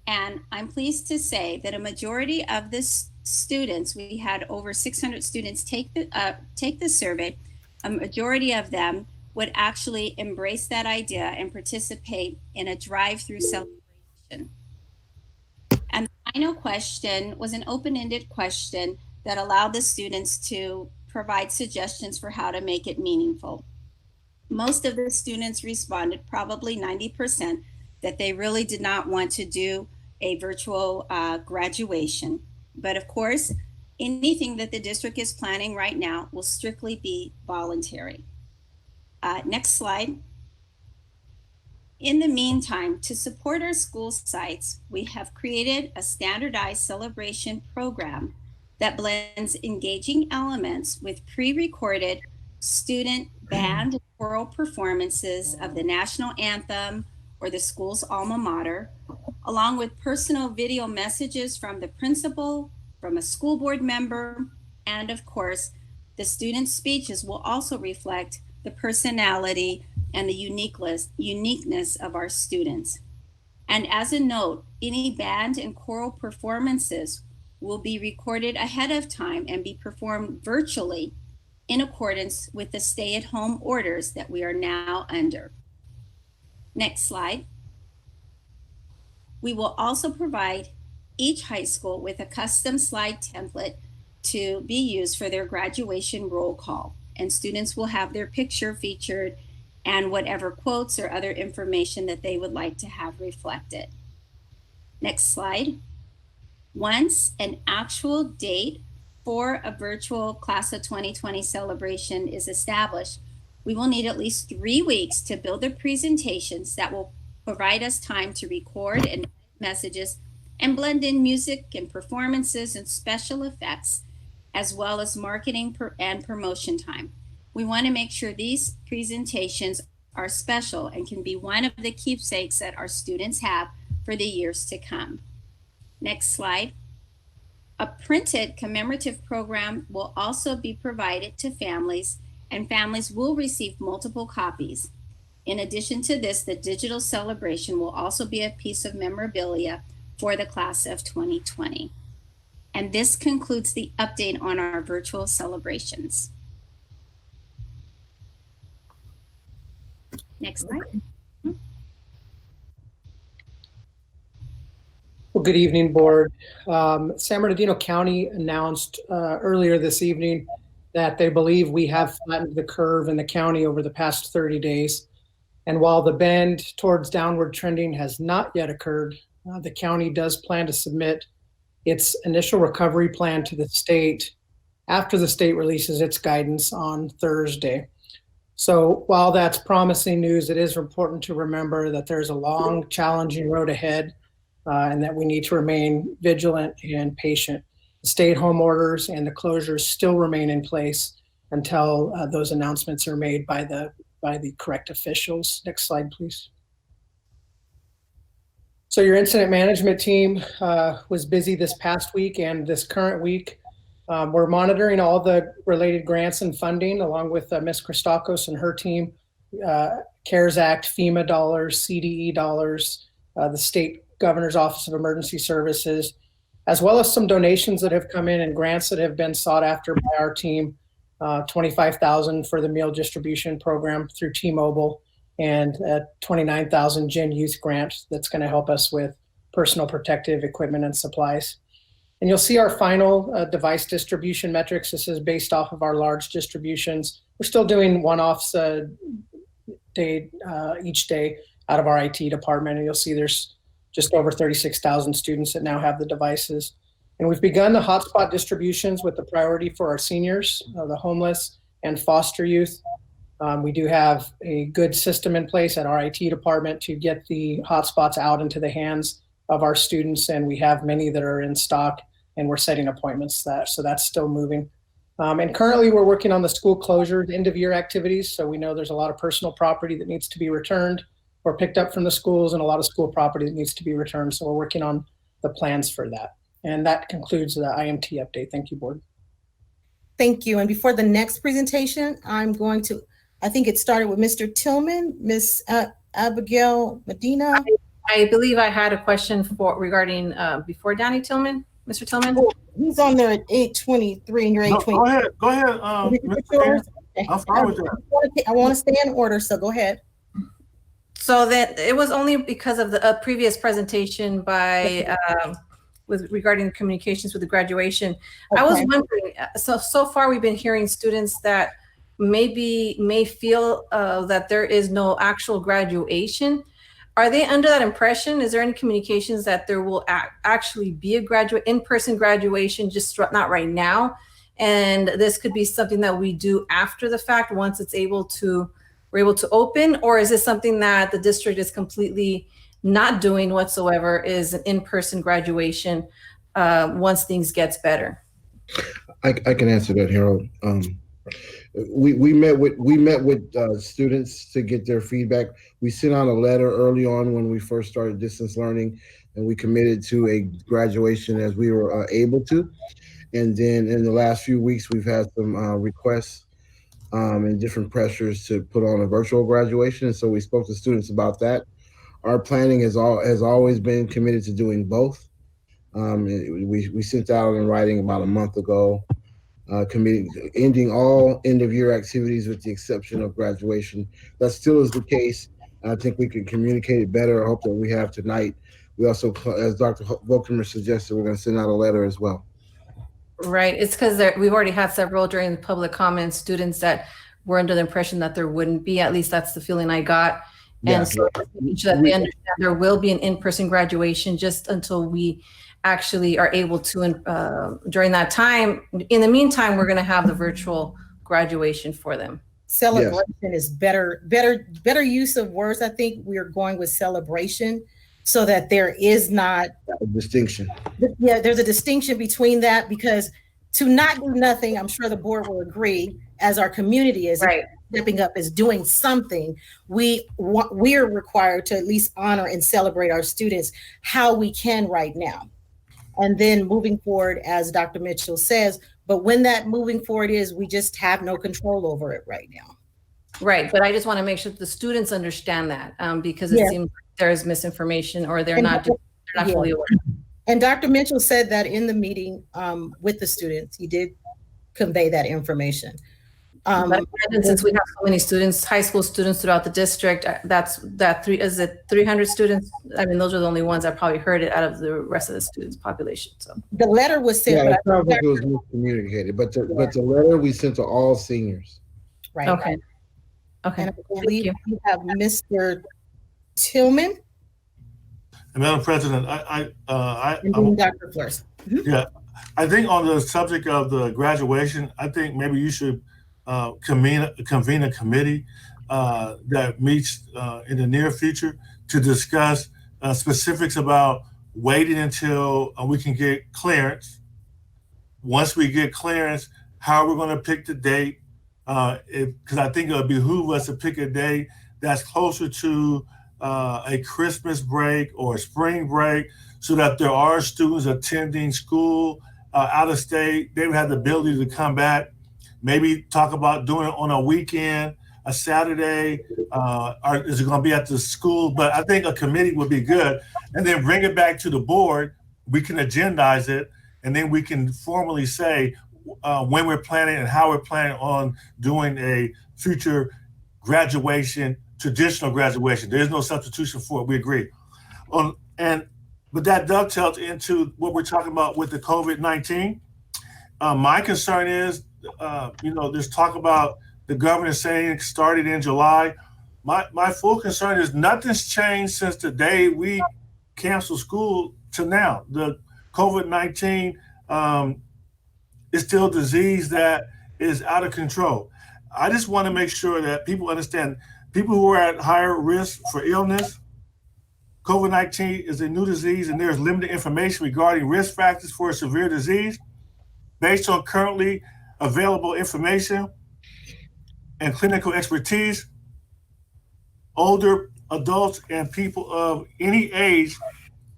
And I'm pleased to say that a majority of the students, we had over 600 students take the survey, a majority of them would actually embrace that idea and participate in a drive-through celebration. And the final question was an open-ended question that allowed the students to provide suggestions for how to make it meaningful. Most of the students responded, probably 90%, that they really did not want to do a virtual graduation. But of course, anything that the district is planning right now will strictly be voluntary. Next slide. In the meantime, to support our school sites, we have created a standardized celebration program that blends engaging elements with pre-recorded student band and choral performances of the national anthem or the school's alma mater, along with personal video messages from the principal, from a school board member, and of course, the student speeches will also reflect the personality and the uniqueness of our students. And as a note, any band and choral performances will be recorded ahead of time and be performed virtually in accordance with the stay-at-home orders that we are now under. Next slide. We will also provide each high school with a custom slide template to be used for their graduation roll call, and students will have their picture featured and whatever quotes or other information that they would like to have reflected. Next slide. Once an actual date for a virtual class of 2020 celebration is established, we will need at least 3 weeks to build the presentations that will provide us time to record and edit messages and blend in music and performances and special effects, as well as marketing and promotion time. We want to make sure these presentations are special and can be one of the keepsakes that our students have for the years to come. Next slide. A printed commemorative program will also be provided to families, and families will receive multiple copies. In addition to this, the digital celebration will also be a piece of memorabilia for the class of 2020. And this concludes the update on our virtual celebrations. Next slide. Well, good evening, board. San Bernardino County announced earlier this evening that they believe we have flattened the curve in the county over the past 30 days. And while the bend towards downward trending has not yet occurred, the county does plan to submit its initial recovery plan to the state after the state releases its guidance on Thursday. So while that's promising news, it is important to remember that there's a long, challenging road ahead, and that we need to remain vigilant and patient. The stay-at-home orders and the closures still remain in place until those announcements are made by the correct officials. Next slide, please. So your incident management team was busy this past week and this current week. We're monitoring all the related grants and funding along with Ms. Christakos and her team, CARES Act, FEMA dollars, CDE dollars, the state Governor's Office of Emergency Services, as well as some donations that have come in and grants that have been sought after by our team, $25,000 for the meal distribution program through T-Mobile, and a $29,000 Gen Youth grant that's going to help us with personal protective equipment and supplies. And you'll see our final device distribution metrics. This is based off of our large distributions. We're still doing one-offs each day out of our IT department, and you'll see there's just over 36,000 students that now have the devices. And we've begun the hotspot distributions with the priority for our seniors, the homeless, and foster youth. We do have a good system in place at our IT department to get the hotspots out into the hands of our students, and we have many that are in stock, and we're setting appointments so that's still moving. And currently we're working on the school closures, end of year activities. So we know there's a lot of personal property that needs to be returned or picked up from the schools, and a lot of school property that needs to be returned. So we're working on the plans for that. And that concludes the IMT update. Thank you, board. Thank you. And before the next presentation, I think it started with Mr. Tillman, Miss Abigail Medina. I believe I had a question regarding before Danny Tillman, Mr. Tillman. Oh, he's on there at 8:23 and you're 8:20. Go ahead. I'll follow with that. I want to stay in order, so go ahead. So that it was only because of the previous presentation by regarding communications with the graduation. Okay. I was wondering, so far we've been hearing students that may feel that there is no actual graduation. Are they under that impression? Is there any communications that there will actually be a in-person graduation, just not right now? And this could be something that we do after the fact once we're able to open, or is this something that the district is completely not doing whatsoever, is an in-person graduation once things gets better? I can answer that, Harold. We met with students to get their feedback. We sent out a letter early on when we first started distance learning, and we committed to a graduation as we were able to. And then in the last few weeks, we've had some requests and different pressures to put on a virtual graduation. And so we spoke to students about that. Our planning has always been committed to doing both. We sent out in writing about a month ago, ending all end of year activities with the exception of graduation. That still is the case. I think we can communicate it better. I hope that we have tonight. We also, as Dr. Volkmer suggested, we're going to send out a letter as well. Right. It's because we've already had several during the public comments, students that were under the impression that there wouldn't be. At least that's the feeling I got. Yeah, and so making sure that they understand there will be an in-person graduation just until we actually are able to, during that time. In the meantime, we're going to have the virtual graduation for them. Celebration is better use of words. I think we are going with celebration so that there is not a distinction. Yeah, there's a distinction between that, because to not do nothing, I'm sure the board will agree, as our community is stepping up, is doing something. We are required to at least honor and celebrate our students how we can right now. And then moving forward, as Dr. Mitchell says, but when that moving forward is, we just have no control over it right now. Right, but I just want to make sure that the students understand that, because it seems like there is misinformation, or they're not fully aware. And Dr. Mitchell said that in the meeting with the students, he did convey that information. But since we have so many students, high school students throughout the district, is it 300 students? I mean, those are the only ones that probably heard it out of the rest of the students' population. So the letter was sent. Yeah, it sounds like it was miscommunicated, but the letter we sent to all seniors. Right. Okay. Okay. And I believe we have Mr. Tillman. And Madam President, Dr. Flores. Yeah, I think on the subject of the graduation, I think maybe you should convene a committee that meets in the near future to discuss specifics about waiting until we can get clearance. Once we get clearance, how we're going to pick the date, because I think it'll behoove us to pick a date that's closer to a Christmas break or a spring break, so that there are students attending school out of state. They would have the ability to come back, maybe talk about doing it on a weekend, a Saturday, or is it going to be at the school? But I think a committee would be good, and then bring it back to the board. We can agendize it, and then we can formally say when we're planning and how we're planning on doing a future graduation, traditional graduation. There's no substitution for it. We agree. But that dovetails into what we're talking about with the COVID-19. My concern is, there's talk about the governor saying it started in July. My full concern is nothing's changed since the day we canceled school to now. The COVID-19 is still a disease that is out of control. I just want to make sure that people understand, people who are at higher risk for illness, COVID-19 is a new disease, and there's limited information regarding risk factors for a severe disease. Based on currently available information and clinical expertise, older adults and people of any age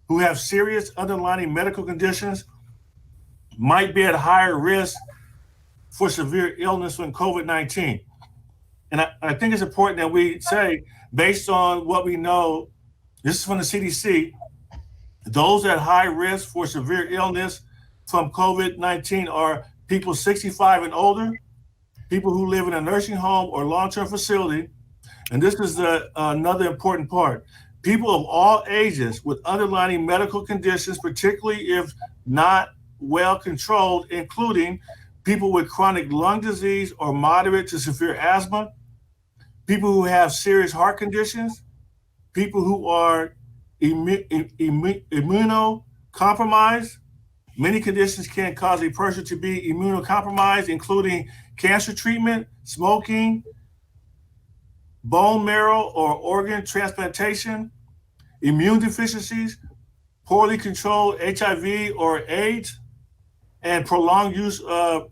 who have serious underlying medical conditions might be at higher risk for severe illness from COVID-19. And I think it's important that we say, based on what we know, this is from the CDC, those at high risk for severe illness from COVID-19 are people 65 and older, people who live in a nursing home or long-term facility. And this is another important part. People of all ages with underlying medical conditions, particularly if not well controlled, including people with chronic lung disease or moderate to severe asthma, people who have serious heart conditions, people who are immunocompromised. Many conditions can cause a person to be immunocompromised, including cancer treatment, smoking, bone marrow or organ transplantation, immune deficiencies, poorly controlled HIV or AIDS, and prolonged use of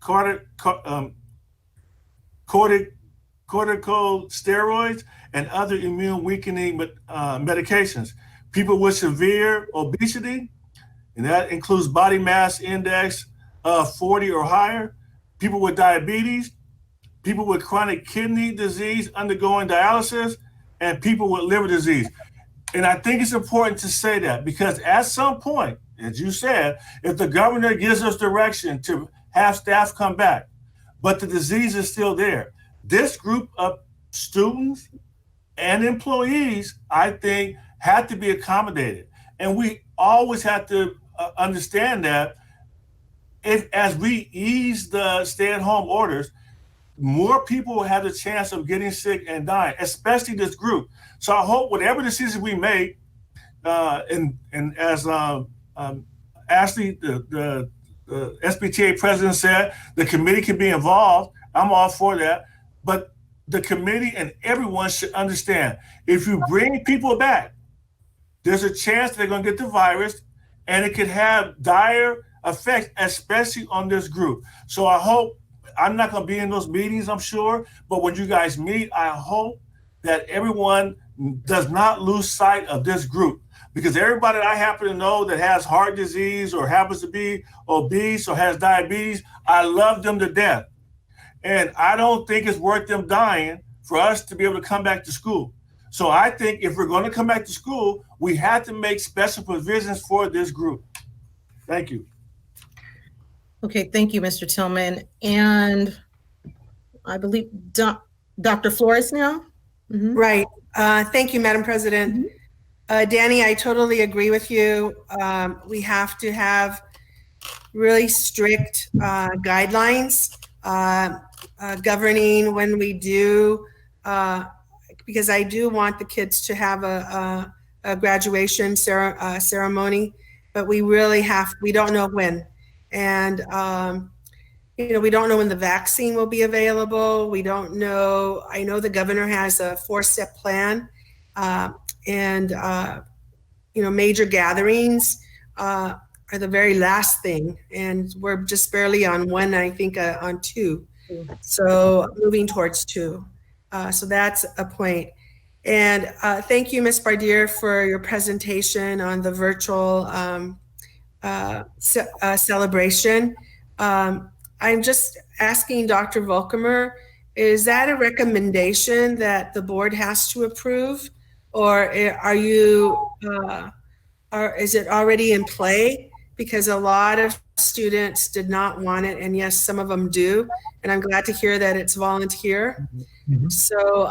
corticosteroids and other immune weakening medications. People with severe obesity, and that includes body mass index of 40 or higher, people with diabetes, people with chronic kidney disease undergoing dialysis, and people with liver disease. And I think it's important to say that, because at some point, as you said, if the governor gives us direction to have staff come back, but the disease is still there, this group of students and employees, I think, have to be accommodated. And we always have to understand that as we ease the stay-at-home orders, more people will have the chance of getting sick and dying, especially this group. So I hope whatever decision we make, and as Ashley, the SBTA president said, the committee can be involved. I'm all for that. But the committee and everyone should understand, if you bring people back, there's a chance they're going to get the virus, and it could have dire effects, especially on this group. So I hope, I'm not going to be in those meetings, I'm sure, but when you guys meet, I hope that everyone does not lose sight of this group, because everybody that I happen to know that has heart disease or happens to be obese or has diabetes, I love them to death. And I don't think it's worth them dying for us to be able to come back to school. So I think if we're going to come back to school, we have to make special provisions for this group. Thank you. Okay, thank you, Mr. Tillman. And I believe Dr. Flores now? Mm-hmm. Right. Thank you, Madam President. Danny, I totally agree with you. We have to have really strict guidelines governing when we do, because I do want the kids to have a graduation ceremony, but we really we don't know when. And, we don't know when the vaccine will be available. We don't know. I know the governor has a 4-step plan, and major gatherings are the very last thing. And we're just barely on one, I think on 2. So moving towards 2. So that's a point. And thank you, Ms. Bardier, for your presentation on the virtual celebration. I'm just asking Dr. Volkemer, is that a recommendation that the board has to approve, or is it already in play? Because a lot of students did not want it, and yes, some of them do, and I'm glad to hear that it's volunteer. Mm-hmm. So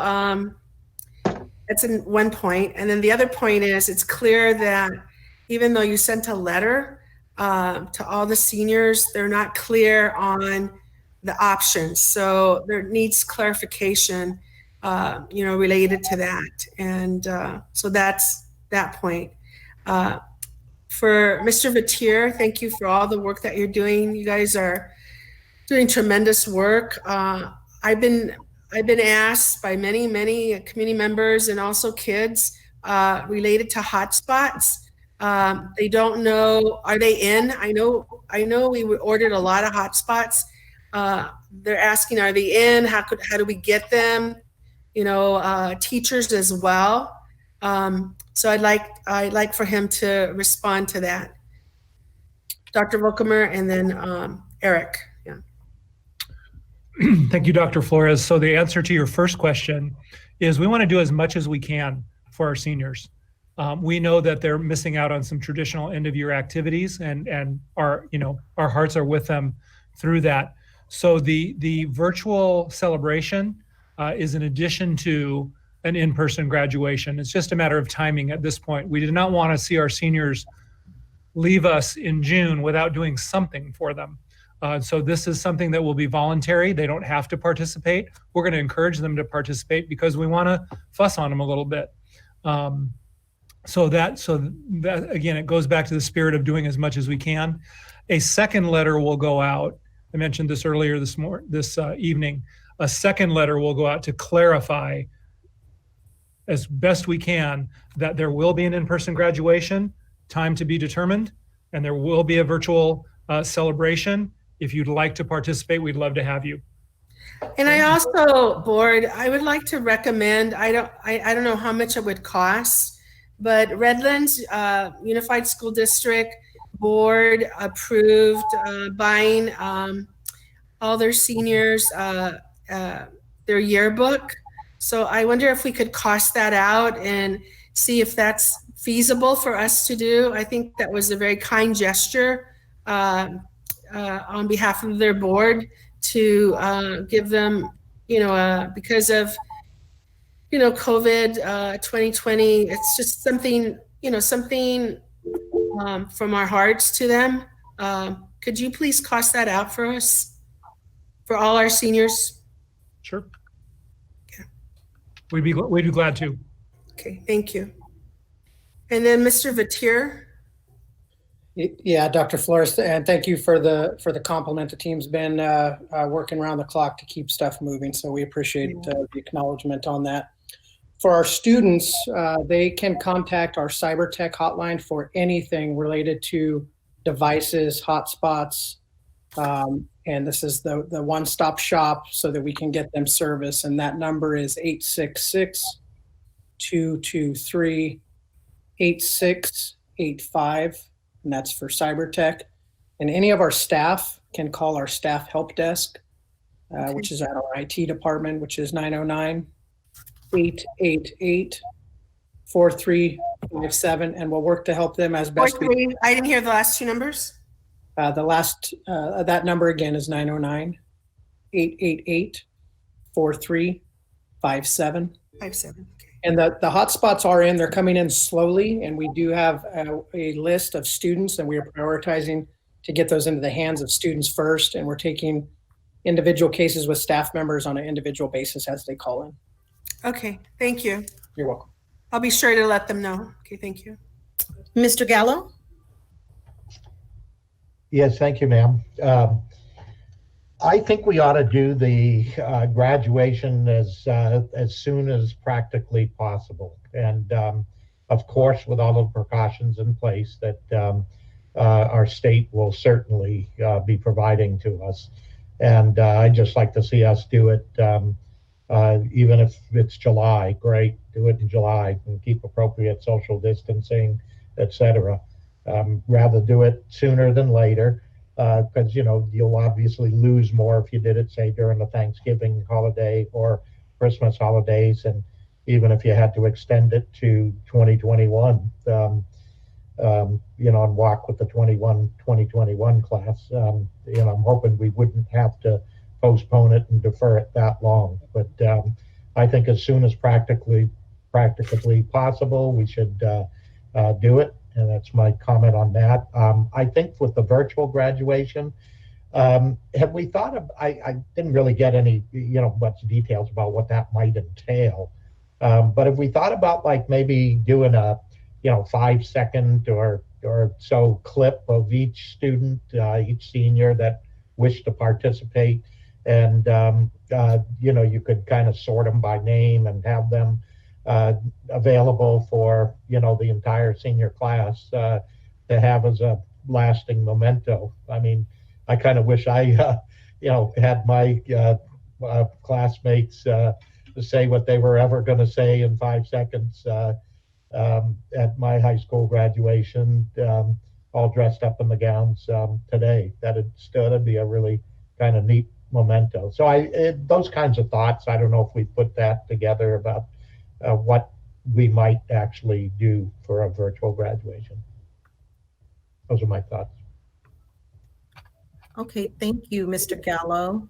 that's one point. And then the other point is, it's clear that even though you sent a letter to all the seniors, they're not clear on the options. So there needs clarification, related to that. And so that's that point. For Mr. Vatier, thank you for all the work that you're doing. You guys are doing tremendous work. I've been asked by many community members and also kids related to hotspots. They don't know, are they in? I know we ordered a lot of hotspots. They're asking, are they in? How do we get them? Teachers as well. So I'd like for him to respond to that. Dr. Volkemer, and then Eric. Yeah. Thank you, Dr. Flores. So the answer to your first question is, we want to do as much as we can for our seniors. We know that they're missing out on some traditional end-of-year activities, and our hearts are with them through that. So the virtual celebration is in addition to an in-person graduation. It's just a matter of timing at this point. We did not want to see our seniors leave us in June without doing something for them. So this is something that will be voluntary. They don't have to participate. We're going to encourage them to participate because we want to fuss on them a little bit. So that again, it goes back to the spirit of doing as much as we can. A second letter will go out. I mentioned this earlier this evening. A second letter will go out to clarify as best we can that there will be an in-person graduation, time to be determined, and there will be a virtual celebration. If you'd like to participate, we'd love to have you. And I also, board, I would like to recommend, I don't know how much it would cost, but Redlands Unified School District Board approved buying all their seniors their yearbook. So I wonder if we could cost that out and see if that's feasible for us to do. I think that was a very kind gesture on behalf of their board to give them, because of COVID 2020, it's just something, something from our hearts to them. Could you please cost that out for us, for all our seniors? Sure. Okay. We'd be glad to. Okay, thank you. And then Mr. Vatir. Yeah, Dr. Flores, and thank you for the compliment. The team's been working around the clock to keep stuff moving, so we appreciate the acknowledgement on that. For our students, they can contact our cyber tech hotline for anything related to devices, hotspots, and this is the one-stop shop so that we can get them service, and that number is 866-223-8685. And that's for cyber tech. And any of our staff can call our staff help desk, which is at our IT department, which is 909-888-4357. And we'll work to help them as best we can. I didn't hear the last two numbers. That number again is 909-888-4357. 57. And the hotspots are they're coming in slowly, and we do have a list of students, and we are prioritizing to get those into the hands of students first, and we're taking individual cases with staff members on an individual basis as they call in. Okay, thank you. You're welcome. I'll be sure to let them know. Okay, thank you. Mr. Gallo? Yes, thank you, ma'am. I think we ought to do the graduation as soon as practically possible, and of course, with all the precautions in place that our state will certainly be providing to us. And I'd just like to see us do it, even if it's July. Great, do it in July and keep appropriate social distancing, etc. Rather do it sooner than later. Because you'll obviously lose more if you did it, say, during the Thanksgiving holiday or Christmas holidays, and even if you had to extend it to 2021, and walk with the 2021 class. I'm hoping we wouldn't have to postpone it and defer it that long. But I think as soon as practically possible, we should do it. And that's my comment on that. I think with the virtual graduation, have we thought of, I didn't really get any, much details about what that might entail. But have we thought about like maybe doing a, 5-second or so clip of each student, each senior that wished to participate? And, you could kind of sort them by name and have them available for the entire senior class to have as a lasting memento. I mean, I kind of wish I had my classmates say what they were ever going to say in 5 seconds at my high school graduation, all dressed up in the gowns today. That'd be a really kind of neat memento. So those kinds of thoughts, I don't know if we put that together about what we might actually do for a virtual graduation. Those are my thoughts. Okay, thank you, Mr. Gallo.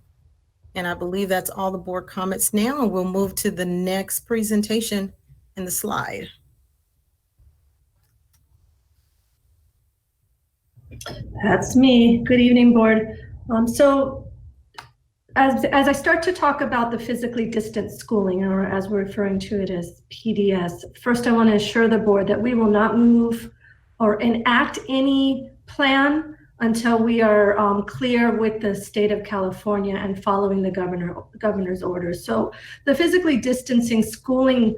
And I believe that's all the board comments now, and we'll move to the next presentation in the slide. That's me. Good evening, board. As I start to talk about the physically distant schooling, or as we're referring to it as PDS, first I want to assure the board that we will not move or enact any plan until we are clear with the state of California and following the governor's orders. So the physically distancing schooling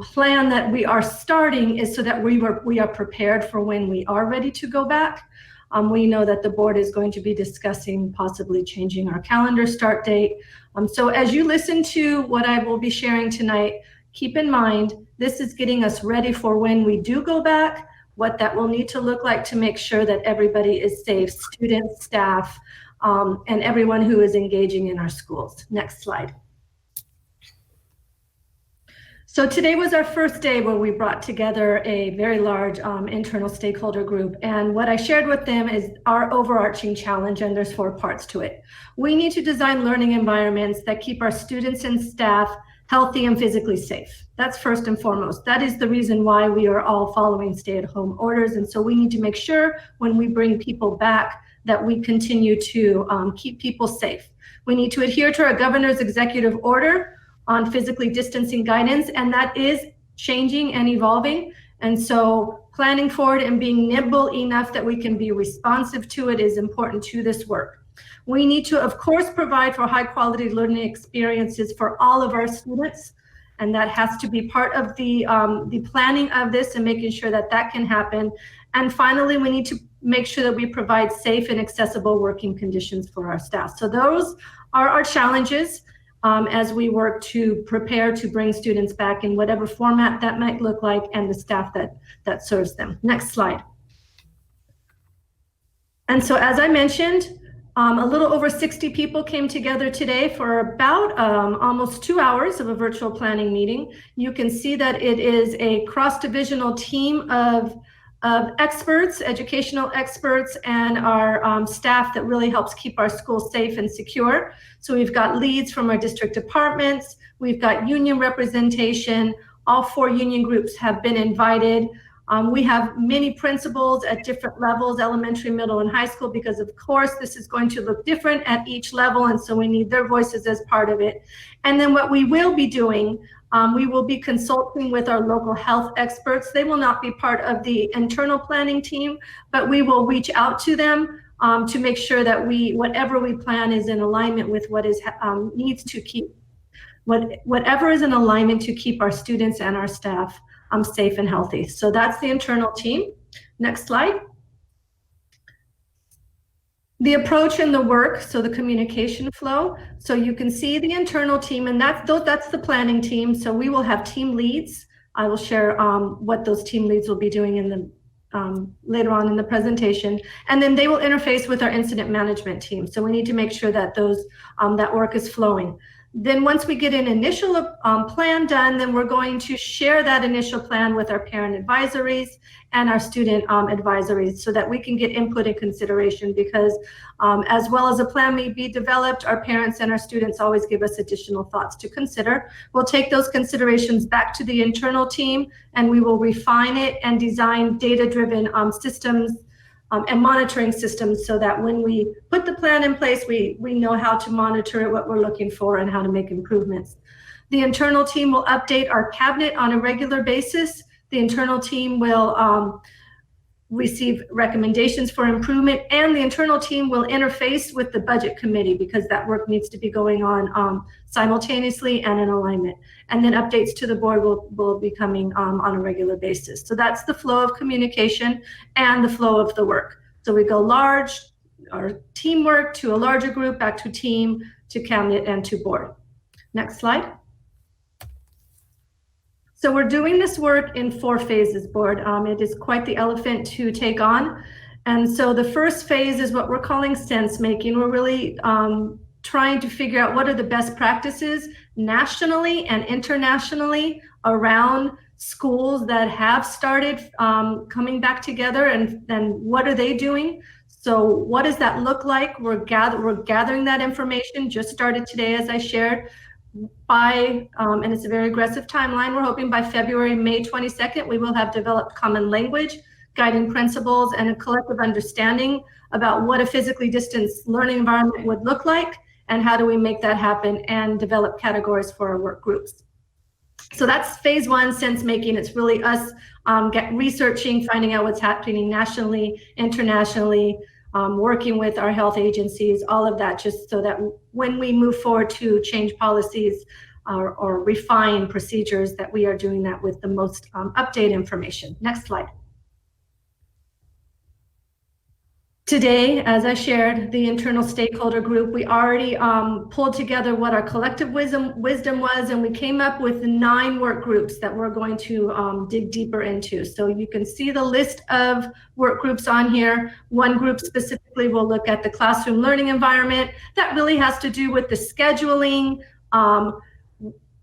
plan that we are starting is so that we are prepared for when we are ready to go back. We know that the board is going to be discussing possibly changing our calendar start date. So as you listen to what I will be sharing tonight, keep in mind, this is getting us ready for when we do go back, what that will need to look like to make sure that everybody is safe, students, staff, and everyone who is engaging in our schools. Next slide. So today was our first day where we brought together a very large internal stakeholder group. And what I shared with them is our overarching challenge, and there's 4 parts to it. We need to design learning environments that keep our students and staff healthy and physically safe. That's first and foremost. That is the reason why we are all following stay-at-home orders. And so we need to make sure when we bring people back that we continue to keep people safe. We need to adhere to our governor's executive order on physically distancing guidance, and that is changing and evolving. And so planning for it and being nimble enough that we can be responsive to it is important to this work. We need to, of course, provide for high quality learning experiences for all of our students. And that has to be part of the planning of this and making sure that that can happen. And finally, we need to make sure that we provide safe and accessible working conditions for our staff. So those are our challenges as we work to prepare to bring students back in whatever format that might look like, and the staff that serves them. Next slide. And so as I mentioned, a little over 60 people came together today for about almost 2 hours of a virtual planning meeting. You can see that it is a cross-divisional team of experts, educational experts, and our staff that really helps keep our schools safe and secure. So we've got leads from our district departments, we've got union representation, all 4 union groups have been invited. We have many principals at different levels, elementary, middle, and high school, because of course this is going to look different at each level, and so we need their voices as part of it. And then what we will be doing, we will be consulting with our local health experts. They will not be part of the internal planning team, but we will reach out to them to make sure that whatever we plan is in alignment with what is needs to keep, whatever is in alignment to keep our students and our staff safe and healthy. So that's the internal team. Next slide. The approach and the work, so the communication flow. So you can see the internal team, and that's the planning team. So we will have team leads. I will share what those team leads will be doing in the later on in the presentation, and then they will interface with our incident management team. So we need to make sure that that work is flowing. Then once we get an initial plan done, then we're going to share that initial plan with our parent advisories and our student advisories so that we can get input and consideration, because as well as a plan may be developed, our parents and our students always give us additional thoughts to consider. We'll take those considerations back to the internal team, and we will refine it and design data-driven systems and monitoring systems so that when we put the plan in place, we know how to monitor it, what we're looking for, and how to make improvements. The internal team will update our cabinet on a regular basis. The internal team will receive recommendations for improvement, and the internal team will interface with the budget committee, because that work needs to be going on simultaneously and in alignment. And then updates to the board will be coming on a regular basis. So that's the flow of communication and the flow of the work. So we go large, our teamwork, to a larger group, back to team, to cabinet, and to board. Next slide. So we're doing this work in 4 phases, board. It is quite the elephant to take on. And so the first phase is what we're calling sense making. We're really trying to figure out what are the best practices nationally and internationally around schools that have started coming back together, and then what are they doing? So what does that look like? We're gathering that information, just started today, as I shared. And it's a very aggressive timeline. We're hoping by February, May 22nd, we will have developed common language, guiding principles, and a collective understanding about what a physically distanced learning environment would look like, and how do we make that happen, and develop categories for our work groups. So that's phase 1, sense making. It's really us researching, finding out what's happening nationally, internationally, working with our health agencies, all of that, just so that when we move forward to change policies or refine procedures, that we are doing that with the most up-to-date information. Next slide. Today, as I shared, the internal stakeholder group, we already pulled together what our collective wisdom was, and we came up with 9 work groups that we're going to dig deeper into. So you can see the list of work groups on here. One group specifically will look at the classroom learning environment. That really has to do with the scheduling,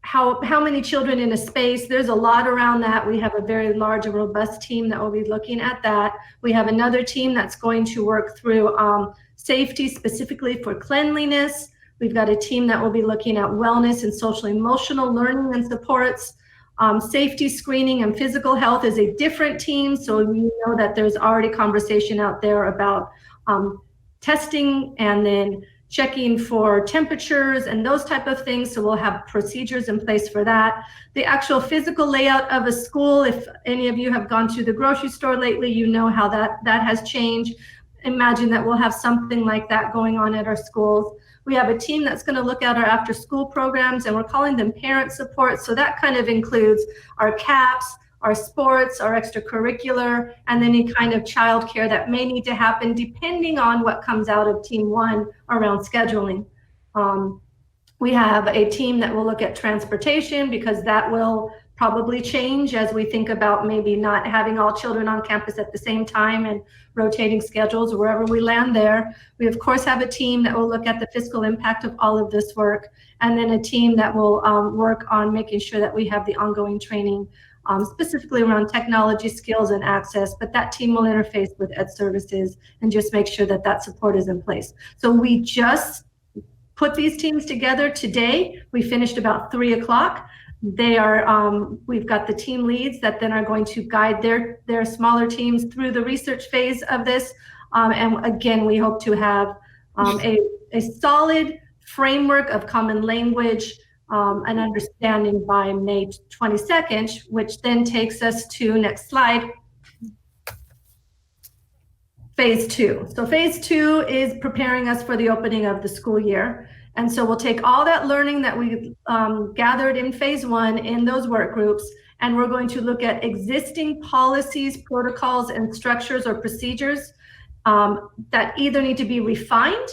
how many children in a space. There's a lot around that. We have a very large and robust team that will be looking at that. We have another team that's going to work through safety, specifically for cleanliness, We've got a team that will be looking at wellness and social emotional learning and supports. Safety screening and physical health is a different team. So you know that there's already conversation out there about testing and then checking for temperatures and those type of things. So we'll have procedures in place for that. The actual physical layout of a school, if any of you have gone to the grocery store lately, you know how that has changed. Imagine that we'll have something like that going on at our schools. We have a team that's going to look at our after school programs, and we're calling them parent support. So that kind of includes our CAPS, our sports, our extracurricular, and any kind of childcare that may need to happen depending on what comes out of Team 1 around scheduling. We have a team that will look at transportation, because that will probably change as we think about maybe not having all children on campus at the same time and rotating schedules wherever we land there. We of course have a team that will look at the fiscal impact of all of this work, and then a team that will work on making sure that we have the ongoing training specifically around technology skills and access, but that team will interface with Ed Services and just make sure that that support is in place. So we just put these teams together today. We finished about 3 o'clock. They are, we've got the team leads that then are going to guide their smaller teams through the research phase of this. And again, we hope to have a solid framework of common language and understanding by May 22nd, which then takes us to, next slide, phase 2. So phase 2 is preparing us for the opening of the school year. And so we'll take all that learning that we gathered in phase 1 in those work groups, and we're going to look at existing policies, protocols, and structures or procedures that either need to be refined.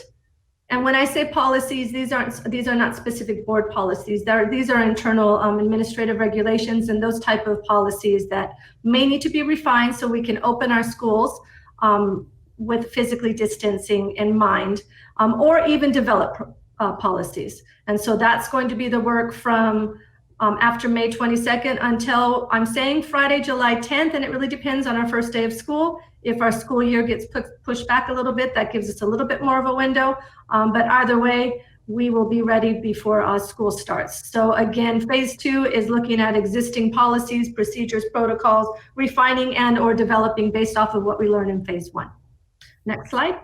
And when I say policies, these are not specific board policies. These are internal administrative regulations and those type of policies that may need to be refined so we can open our schools with physically distancing in mind, or even develop policies. And so that's going to be the work from after May 22nd until, I'm saying, Friday, July 10th, and it really depends on our first day of school. If our school year gets pushed back a little bit, that gives us a little bit more of a window. But either way, we will be ready before school starts. So again, phase 2 is looking at existing policies, procedures, protocols, refining and or developing based off of what we learned in phase 1. Next slide.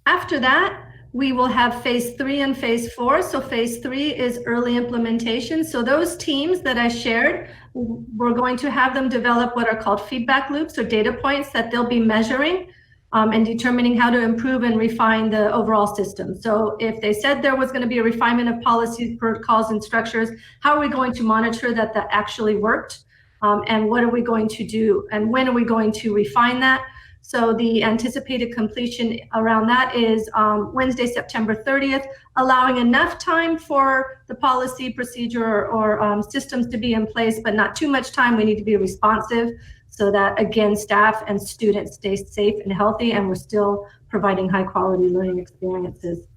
After that, we will have phase 3 and phase 4. So phase 3 is early implementation. So those teams that I shared, we're going to have them develop what are called feedback loops or data points that they'll be measuring and determining how to improve and refine the overall system. So if they said there was going to be a refinement of policies, protocols, and structures, how are we going to monitor that that actually worked? And what are we going to do? And when are we going to refine that? So the anticipated completion around that is Wednesday, September 30th, allowing enough time for the policy, procedure, or systems to be in place, but not too much time. We need to be responsive so that, again, staff and students stay safe and healthy, and we're still providing high quality learning experiences.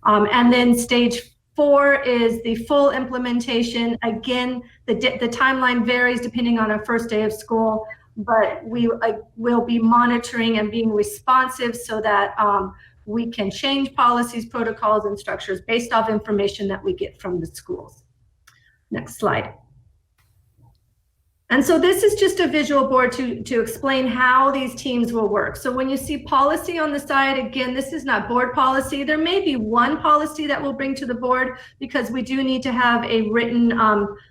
And then stage 4 is the full implementation. Again, the timeline varies depending on our first day of school, but we will be monitoring and being responsive so that we can change policies, protocols, and structures based off information that we get from the schools. Next slide. And so this is just a visual board to explain how these teams will work. So when you see policy on the side, again, this is not board policy. There may be one policy that we'll bring to the board because we do need to have a written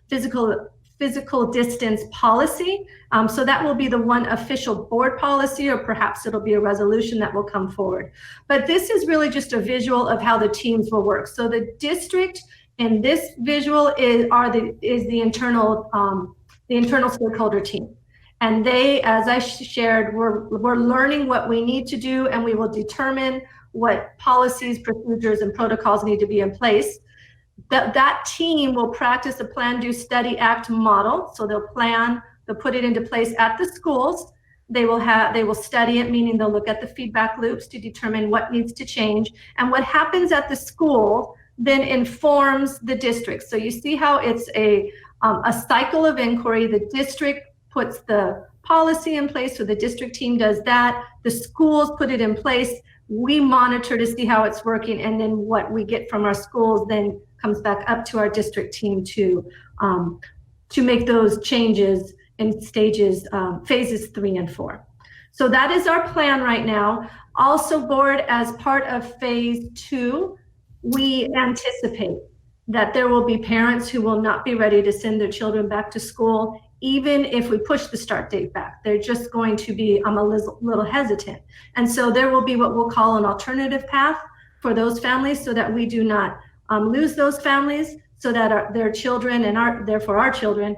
physical distance policy. So that will be the one official board policy, or perhaps it'll be a resolution that will come forward. But this is really just a visual of how the teams will work. So the district in this visual is the internal stakeholder team. And they, as I shared, we're learning what we need to do, and we will determine what policies, procedures, and protocols need to be in place. That team will practice a plan, do, study, act model. So they'll plan, they'll put it into place at the schools. They will study it, meaning they'll look at the feedback loops to determine what needs to change. And what happens at the school then informs the district. So you see how it's a cycle of inquiry. The district puts the policy in place, so the district team does that. The schools put it in place. We monitor to see how it's working, and then what we get from our schools then comes back up to our district team to make those changes in stages, phases 3 and 4. So that is our plan right now. Also, board, as part of phase 2, we anticipate that there will be parents who will not be ready to send their children back to school, even if we push the start date back. They're just going to be a little hesitant. And so there will be what we'll call an alternative path for those families, so that we do not lose those families, so that their children and therefore our children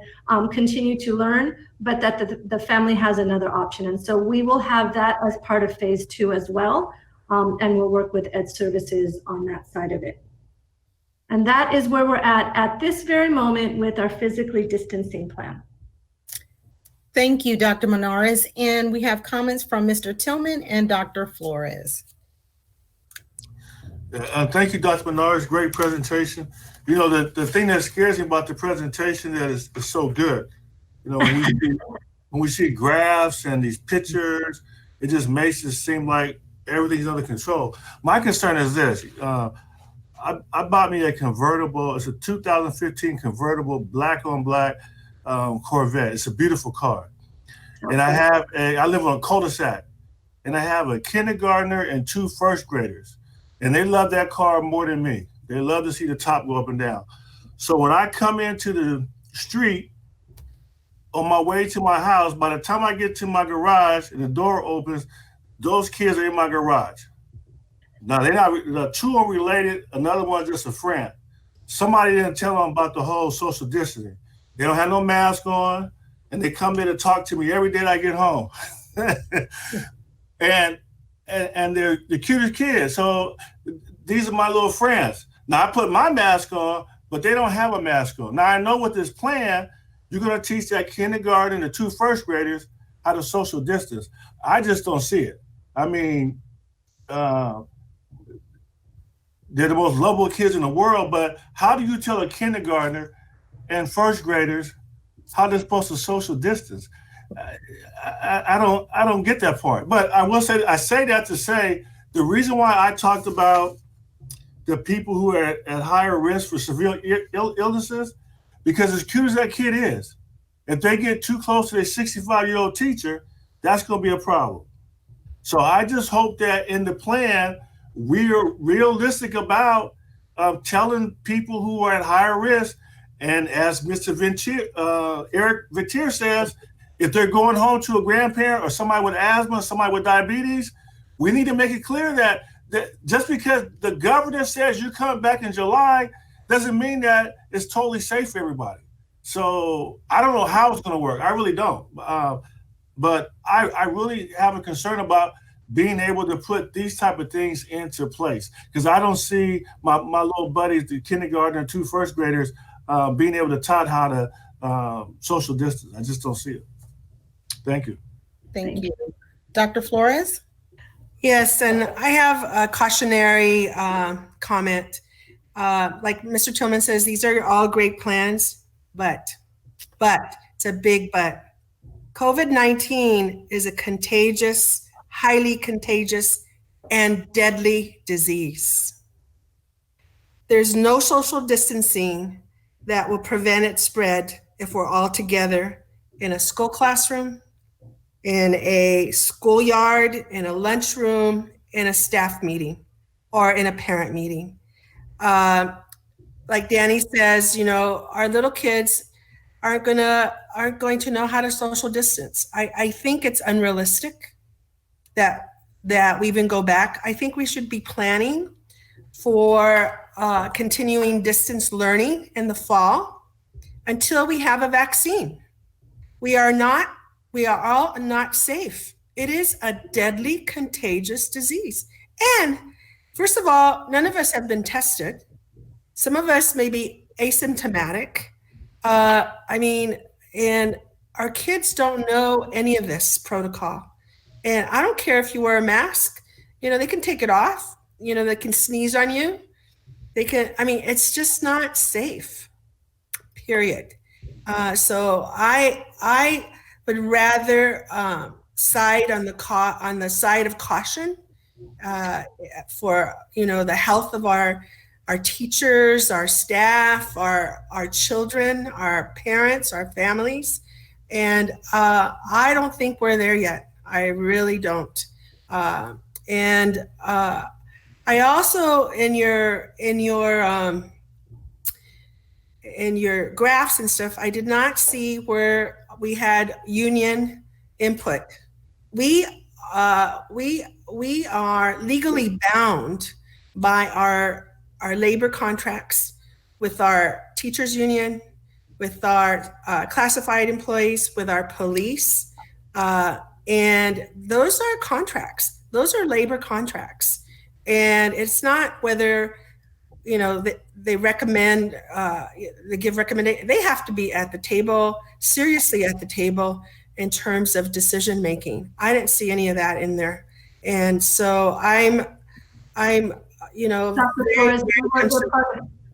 continue to learn, but that the family has another option. And so we will have that as part of phase 2 as well. And we'll work with Ed Services on that side of it. And that is where we're at this very moment with our physically distancing plan. Thank you, Dr. Menares. And we have comments from Mr. Tillman and Dr. Flores. Thank you, Dr. Menares. Great presentation. You know, the thing that scares me about the presentation that is so good. You know, when we see graphs and these pictures, it just makes it seem like everything's under control. My concern is this. I bought me a convertible. It's a 2015 convertible, black on black Corvette. It's a beautiful car. And I live on a cul-de-sac, and I have a kindergartner and 2 first graders. And they love that car more than me. They love to see the top go up and down. So when I come into the street on my way to my house, by the time I get to my garage and the door opens, those kids are in my garage. Now, they're not, 2 are related, another one's just a friend. Somebody didn't tell them about the whole social distancing. They don't have no mask on, and they come in to talk to me every day that I get home. and they're the cutest kids. So these are my little friends. Now, I put my mask on, but they don't have a mask on. Now, I know with this plan, you're going to teach that kindergarten, the 2 first graders, how to social distance. I just don't see it. I mean, they're the most lovable kids in the world, but how do you tell a kindergartner and first graders how they're supposed to social distance? I don't get that part. But I will say, I say that to say the reason why I talked about the people who are at higher risk for severe illnesses, because as cute as that kid is, if they get too close to their 65-year-old teacher, that's going to be a problem. So I just hope that in the plan, we are realistic about telling people who are at higher risk. And as Mr. Eric Vitier says, if they're going home to a grandparent or somebody with asthma, somebody with diabetes, we need to make it clear that just because the governor says you're coming back in July doesn't mean that it's totally safe for everybody. So I don't know how it's going to work. I really don't. But I really have a concern about being able to put these type of things into place, because I don't see my little buddies, the kindergartner and 2 first graders, being able to taught how to social distance. I just don't see it. Thank you. Thank you. Dr. Flores? Yes, and I have a cautionary comment. Like Mr. Tillman says, these are all great plans, but it's a big but. COVID-19 is a contagious, highly contagious, and deadly disease. There's no social distancing that will prevent its spread if we're all together in a school classroom, in a schoolyard, in a lunchroom, in a staff meeting, or in a parent meeting. Like Danny says, you know, our little kids aren't going to know how to social distance. I think it's unrealistic that we even go back. I think we should be planning for continuing distance learning in the fall until we have a vaccine. We are all not safe. It is a deadly, contagious disease. And first of all, none of us have been tested. Some of us may be asymptomatic. And our kids don't know any of this protocol. And I don't care if you wear a mask, you know, they can take it off, you know, they can sneeze on you. It's just not safe, period. So I would rather side on the side of caution for the health of our teachers, our staff, our children, our parents, our families. And I don't think we're there yet. I really don't. And I also, in your graphs and stuff, I did not see where we had union input. We are legally bound by our labor contracts with our teachers union, with our classified employees, with our police, and those are contracts. Those are labor contracts, and it's not whether they recommend, they give recommendation. They have to be at the table, seriously at the table, in terms of decision making. I didn't see any of that in there, and so I'm Dr. Flores,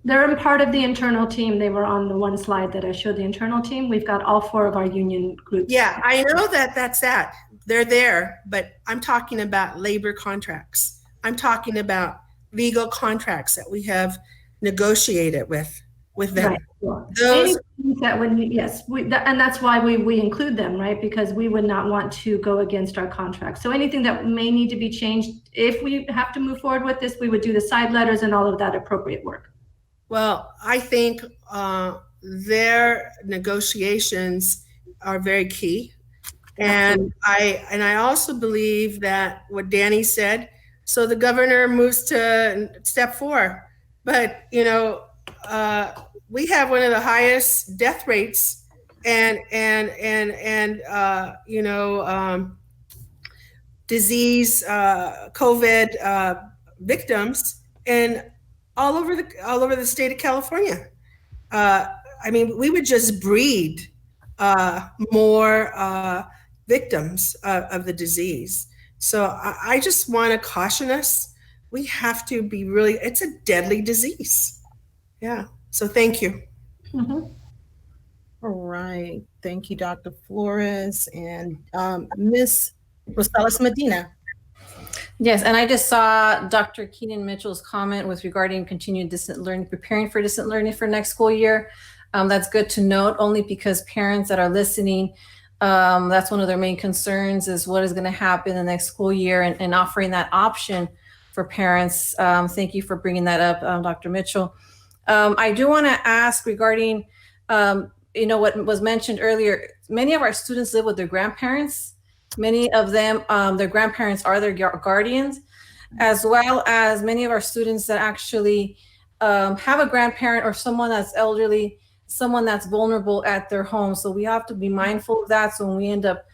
they're part of the internal team. They were on the one slide that I showed the internal team. We've got all 4 of our union groups. Yeah, I know that's that. They're there, but I'm talking about labor contracts. I'm talking about legal contracts that we have negotiated with them. Right. Those that and that's why we include them, right? Because we would not want to go against our contract. So anything that may need to be changed, if we have to move forward with this, we would do the side letters and all of that appropriate work. Well, I think their negotiations are very key. And I also believe that what Danny said, so the governor moves to step 4. But, we have one of the highest death rates and disease, COVID victims and all over the state of California. We would just breed more victims of the disease. So I just want to caution us. We have to be it's a deadly disease. Yeah. So thank you. Mm-hmm. All right. Thank you, Dr. Flores and Ms. Rosales Medina. Yes, and I just saw Dr. Keenan Mitchell's comment with regarding continued distant learning, preparing for distant learning for next school year. That's good to note, only because parents that are listening, that's one of their main concerns is what is going to happen the next school year, and offering that option for parents. Thank you for bringing that up, Dr. Mitchell. I do want to ask regarding, what was mentioned earlier. Many of our students live with their grandparents. Many of them, their grandparents are their guardians, as well as many of our students that actually have a grandparent or someone that's elderly, someone that's vulnerable at their home. So we have to be mindful of that. So when we end up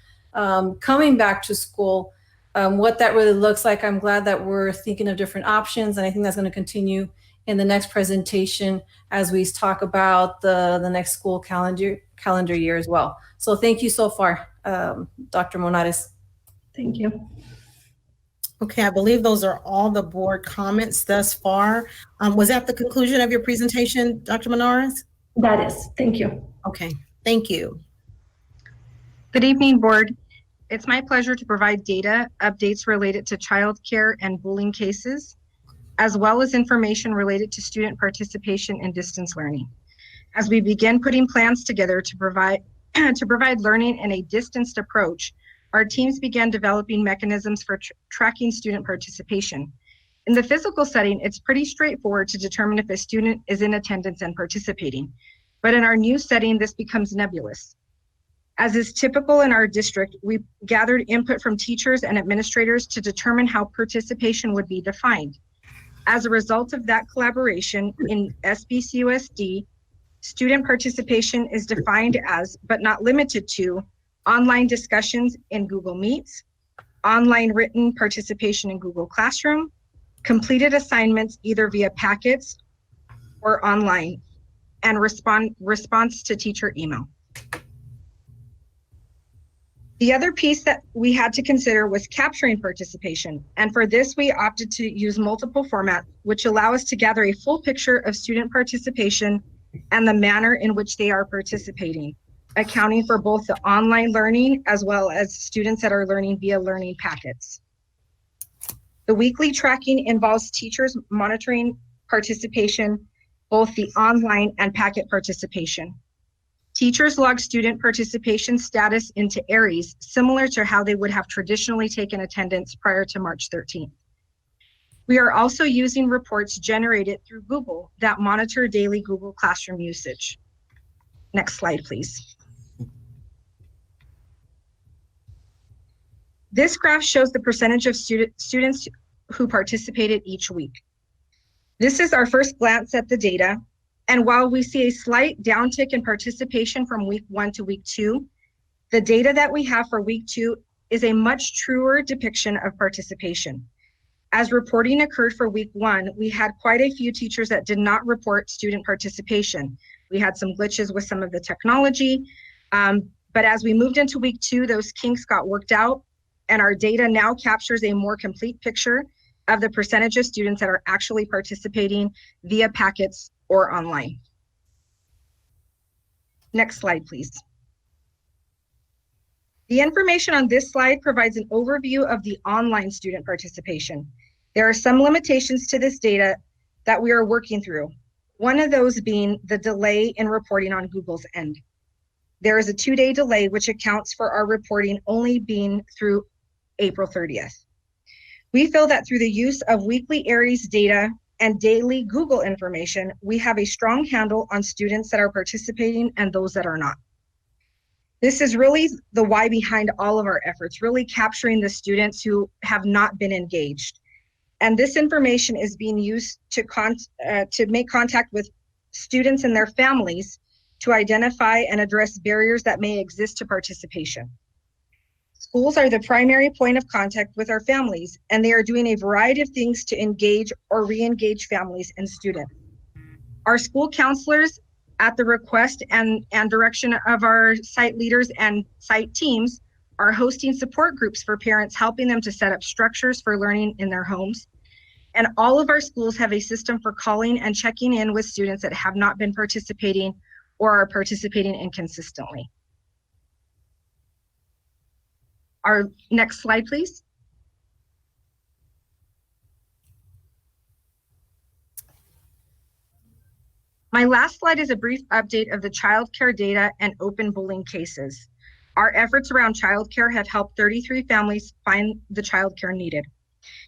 coming back to school, what that really looks like. I'm glad that we're thinking of different options, and I think that's going to continue in the next presentation as we talk about the next school calendar year as well. So thank you so far, Dr. Monares. Thank you. Okay, I believe those are all the board comments thus far. Was that the conclusion of your presentation, Dr. Monares? That is. Thank you. Okay, thank you. Good evening, board. It's my pleasure to provide data updates related to childcare and bullying cases, as well as information related to student participation in distance learning. As we begin putting plans together to provide learning in a distanced approach, our teams began developing mechanisms for tracking student participation. In the physical setting, it's pretty straightforward to determine if a student is in attendance and participating. But in our new setting, this becomes nebulous. As is typical in our district, we gathered input from teachers and administrators to determine how participation would be defined. As a result of that collaboration in SBCUSD, student participation is defined as, but not limited to, online discussions in Google Meets, online written participation in Google Classroom, completed assignments either via packets or online, and response to teacher email. The other piece that we had to consider was capturing participation. And for this, we opted to use multiple formats, which allow us to gather a full picture of student participation and the manner in which they are participating, accounting for both the online learning as well as students that are learning via learning packets. The weekly tracking involves teachers monitoring participation, both the online and packet participation. Teachers log student participation status into Aries, similar to how they would have traditionally taken attendance prior to March 13th. We are also using reports generated through Google that monitor daily Google Classroom usage. Next slide, please. This graph shows the percentage of students who participated each week. This is our first glance at the data. And while we see a slight downtick in participation from week 1 to week 2, the data that we have for week 2 is a much truer depiction of participation. As reporting occurred for week 1, we had quite a few teachers that did not report student participation. We had some glitches with some of the technology, but as we moved into week 2, those kinks got worked out, and our data now captures a more complete picture of the percentage of students that are actually participating via packets or online. Next slide, please. The information on this slide provides an overview of the online student participation. There are some limitations to this data that we are working through. One of those being the delay in reporting on Google's end. There is a 2-day delay, which accounts for our reporting only being through April 30th. We feel that through the use of weekly Aries data and daily Google information, we have a strong handle on students that are participating and those that are not. This is really the why behind all of our efforts, really capturing the students who have not been engaged. And this information is being used to make contact with students and their families to identify and address barriers that may exist to participation. Schools are the primary point of contact with our families, and they are doing a variety of things to engage or re-engage families and students. Our school counselors, at the request and direction of our site leaders and site teams, are hosting support groups for parents, helping them to set up structures for learning in their homes. And all of our schools have a system for calling and checking in with students that have not been participating or are participating inconsistently. Our next slide, please. My last slide is a brief update of the childcare data and open bullying cases. Our efforts around childcare have helped 33 families find the childcare needed.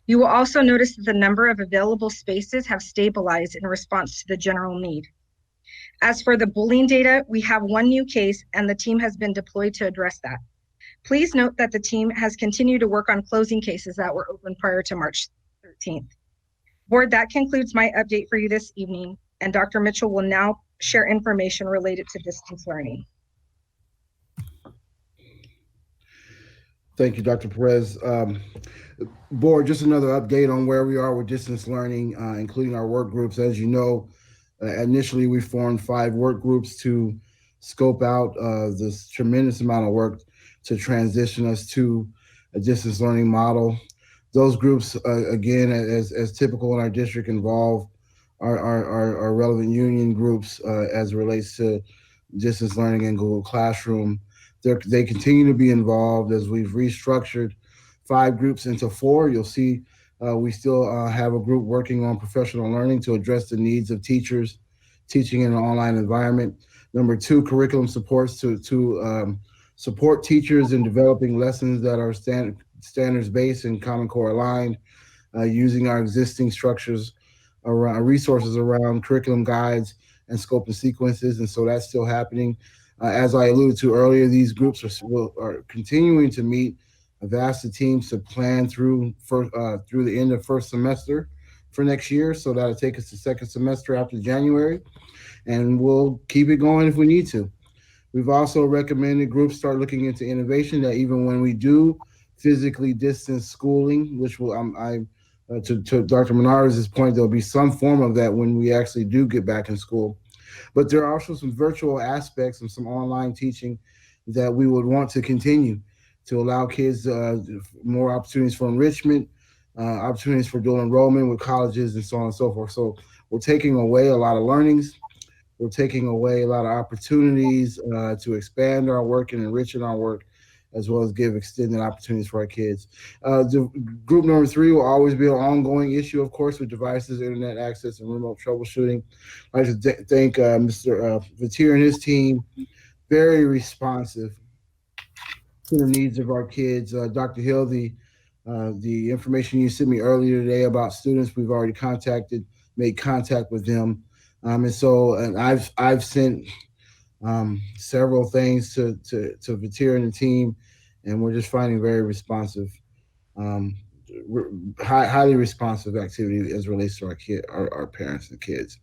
You will also notice that the number of available spaces have stabilized in response to the general need. As for the bullying data, we have 1 new case and the team has been deployed to address that. Please note that the team has continued to work on closing cases that were open prior to March 13th. Board, that concludes my update for you this evening, and Dr. Mitchell will now share information related to distance learning. Thank you, Dr. Perez. Board, just another update on where we are with distance learning, including our work groups. As you know, initially we formed 5 work groups to scope out this tremendous amount of work to transition us to a distance learning model. Those groups, again, as typical in our district, involve our relevant union groups as it relates to distance learning and Google Classroom. They continue to be involved as we've restructured 5 groups into 4. You'll see we still have a group working on professional learning to address the needs of teachers teaching in an online environment. Number 2, curriculum supports to support teachers in developing lessons that are standards-based and Common Core aligned, using our existing structures around resources around curriculum guides and scope and sequences. And so that's still happening. As I alluded to earlier, these groups are continuing to meet. I've asked the teams to plan through the end of first semester for next year. So that'll take us to second semester after January, and we'll keep it going if we need to. We've also recommended groups start looking into innovation, that even when we do physically distance schooling, which will, to Dr. Menard's point, there'll be some form of that when we actually do get back in school. But there are also some virtual aspects and some online teaching that we would want to continue to allow kids more opportunities for enrichment, opportunities for dual enrollment with colleges and so on and so forth. So we're taking away a lot of learnings. We're taking away a lot of opportunities to expand our work and enriching our work. as well as give extended opportunities for our kids. The group number 3 will always be an ongoing issue, of course, with devices, internet access, and remote troubleshooting. I'd like to thank Mr. Vatier and his team, very responsive to the needs of our kids. Dr. Hill, the information you sent me earlier today about students, we've already made contact with them. And I've sent several things to Vatier and the team, and we're just finding very responsive, highly responsive activity as it relates to our parents and kids.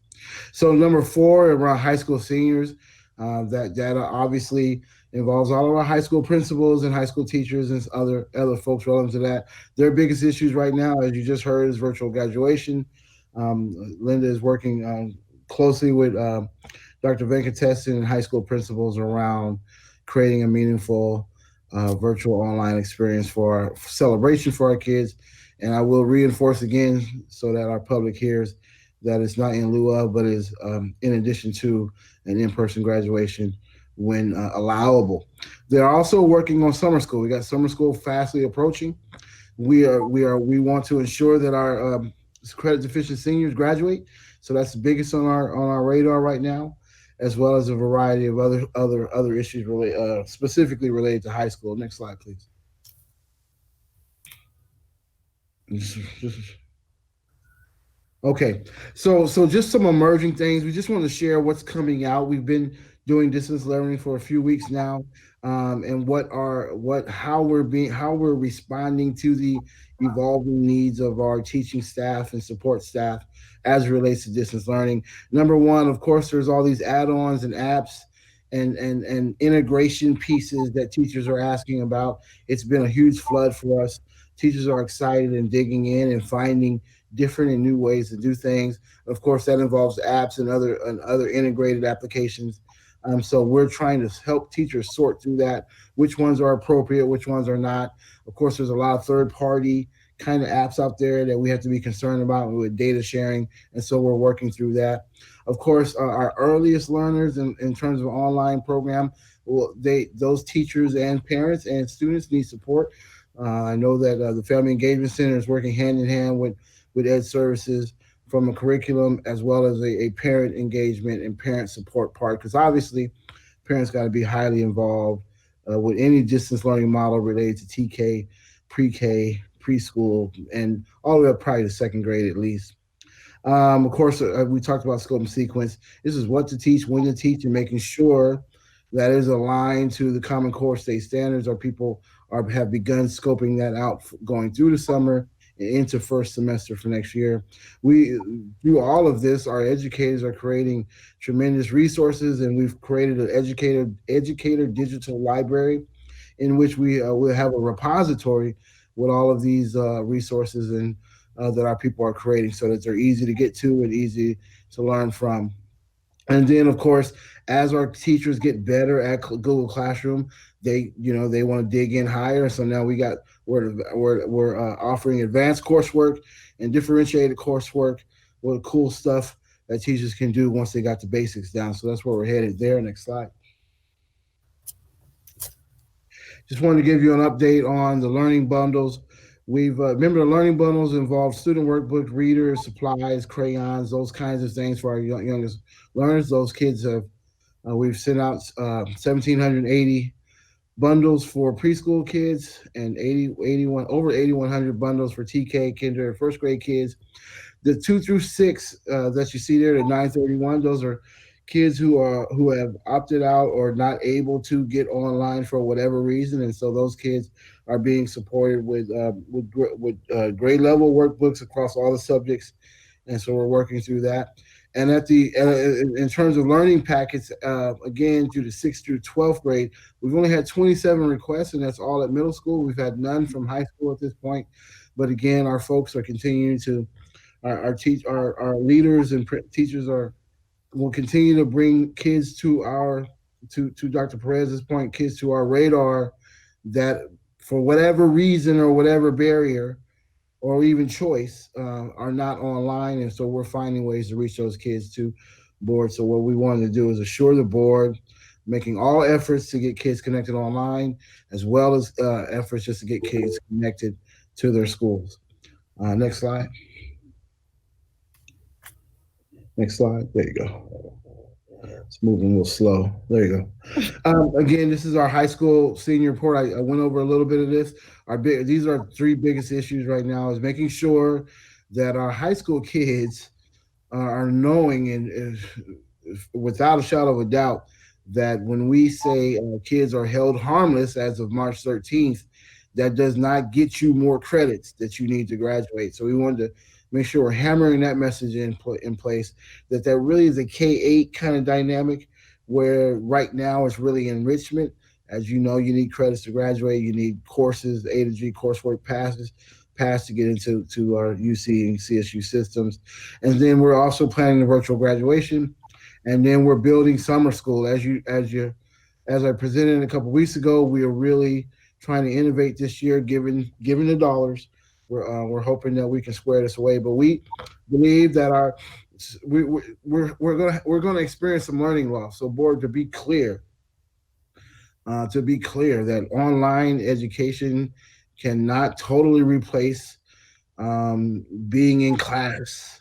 So number 4, around high school seniors, that data obviously involves all of our high school principals and high school teachers and other folks relevant to that. Their biggest issues right now, as you just heard, is virtual graduation. Linda is working closely with Dr. Venkatesan and high school principals around creating a meaningful virtual online experience for our celebration for our kids. And I will reinforce again so that our public hears that it's not in lieu of, but is in addition to an in-person graduation when allowable. They're also working on summer school. We got summer school fastly approaching. We want to ensure that our credit deficient seniors graduate. So that's the biggest on our radar right now, as well as a variety of other issues specifically related to high school. Next slide, please. Okay, so just some emerging things. We just want to share what's coming out. We've been doing distance learning for a few weeks now, and how we're responding to the evolving needs of our teaching staff and support staff as it relates to distance learning. Number 1, of course, there's all these add-ons and apps and integration pieces that teachers are asking about. It's been a huge flood for us. Teachers are excited and digging in and finding different and new ways to do things. Of course, that involves apps and other integrated applications. So we're trying to help teachers sort through that, which ones are appropriate, which ones are not. Of course, there's a lot of third-party kind of apps out there that we have to be concerned about with data sharing, and so we're working through that. Of course, our earliest learners in terms of online program, those teachers and parents and students need support. I know that the Family Engagement Center is working hand in hand with Ed Services from a curriculum as well as a parent engagement and parent support part, because obviously parents got to be highly involved with any distance learning model related to TK, pre-K, preschool, and all the way up probably to 2nd grade at least. Of course, we talked about scope and sequence. This is what to teach, when to teach, and making sure that is aligned to the Common Core state standards. Our people have begun scoping that out going through the summer into first semester for next year. Through all of this, our educators are creating tremendous resources, and we've created an educator digital library in which we will have a repository with all of these resources and that our people are creating so that they're easy to get to and easy to learn from. And then, of course, as our teachers get better at Google Classroom, they want to dig in higher. So now we're offering advanced coursework and differentiated coursework with cool stuff that teachers can do once they got the basics down. So that's where we're headed there. Next slide. Just wanted to give you an update on the learning bundles. Remember the learning bundles involve student workbooks, readers, supplies, crayons, those kinds of things for our youngest learners. Those kids we've sent out 1,780 bundles for preschool kids and over 8,100 bundles for TK, kinder, and 1st grade kids. The 2 through 6 that you see there, the 931, those are kids who have opted out or not able to get online for whatever reason, and so those kids are being supported with grade level workbooks across all the subjects, and so we're working through that. And in terms of learning packets, again, through the 6th through 12th grade, we've only had 27 requests, and that's all at middle school. We've had none from high school at this point, but again, our folks are continuing to, our leaders and teachers will continue to bring kids to Dr. Perez's point, kids to our radar that for whatever reason or whatever barrier or even choice are not online. And so we're finding ways to reach those kids to board. So what we wanted to do is assure the board making all efforts to get kids connected online, as well as efforts just to get kids connected to their schools. Next slide. Next slide. There you go. It's moving a little slow. There you go. Again, this is our high school senior report. I went over a little bit of this. These are our three biggest issues right now, is making sure that our high school kids are knowing and without a shadow of a doubt that when we say kids are held harmless as of March 13th, that does not get you more credits that you need to graduate. So we wanted to make sure we're hammering that message in place, that really is a K-8 kind of dynamic, where right now it's really enrichment. As you know, you need credits to graduate. You need courses, A to G coursework pass to get into our UC and CSU systems. And then we're also planning the virtual graduation. And then we're building summer school. As I presented a couple weeks ago, we are really trying to innovate this year, given the dollars. We're hoping that we can square this away, but we believe that we're gonna experience some learning loss. So, board, to be clear, that online education cannot totally replace being in class.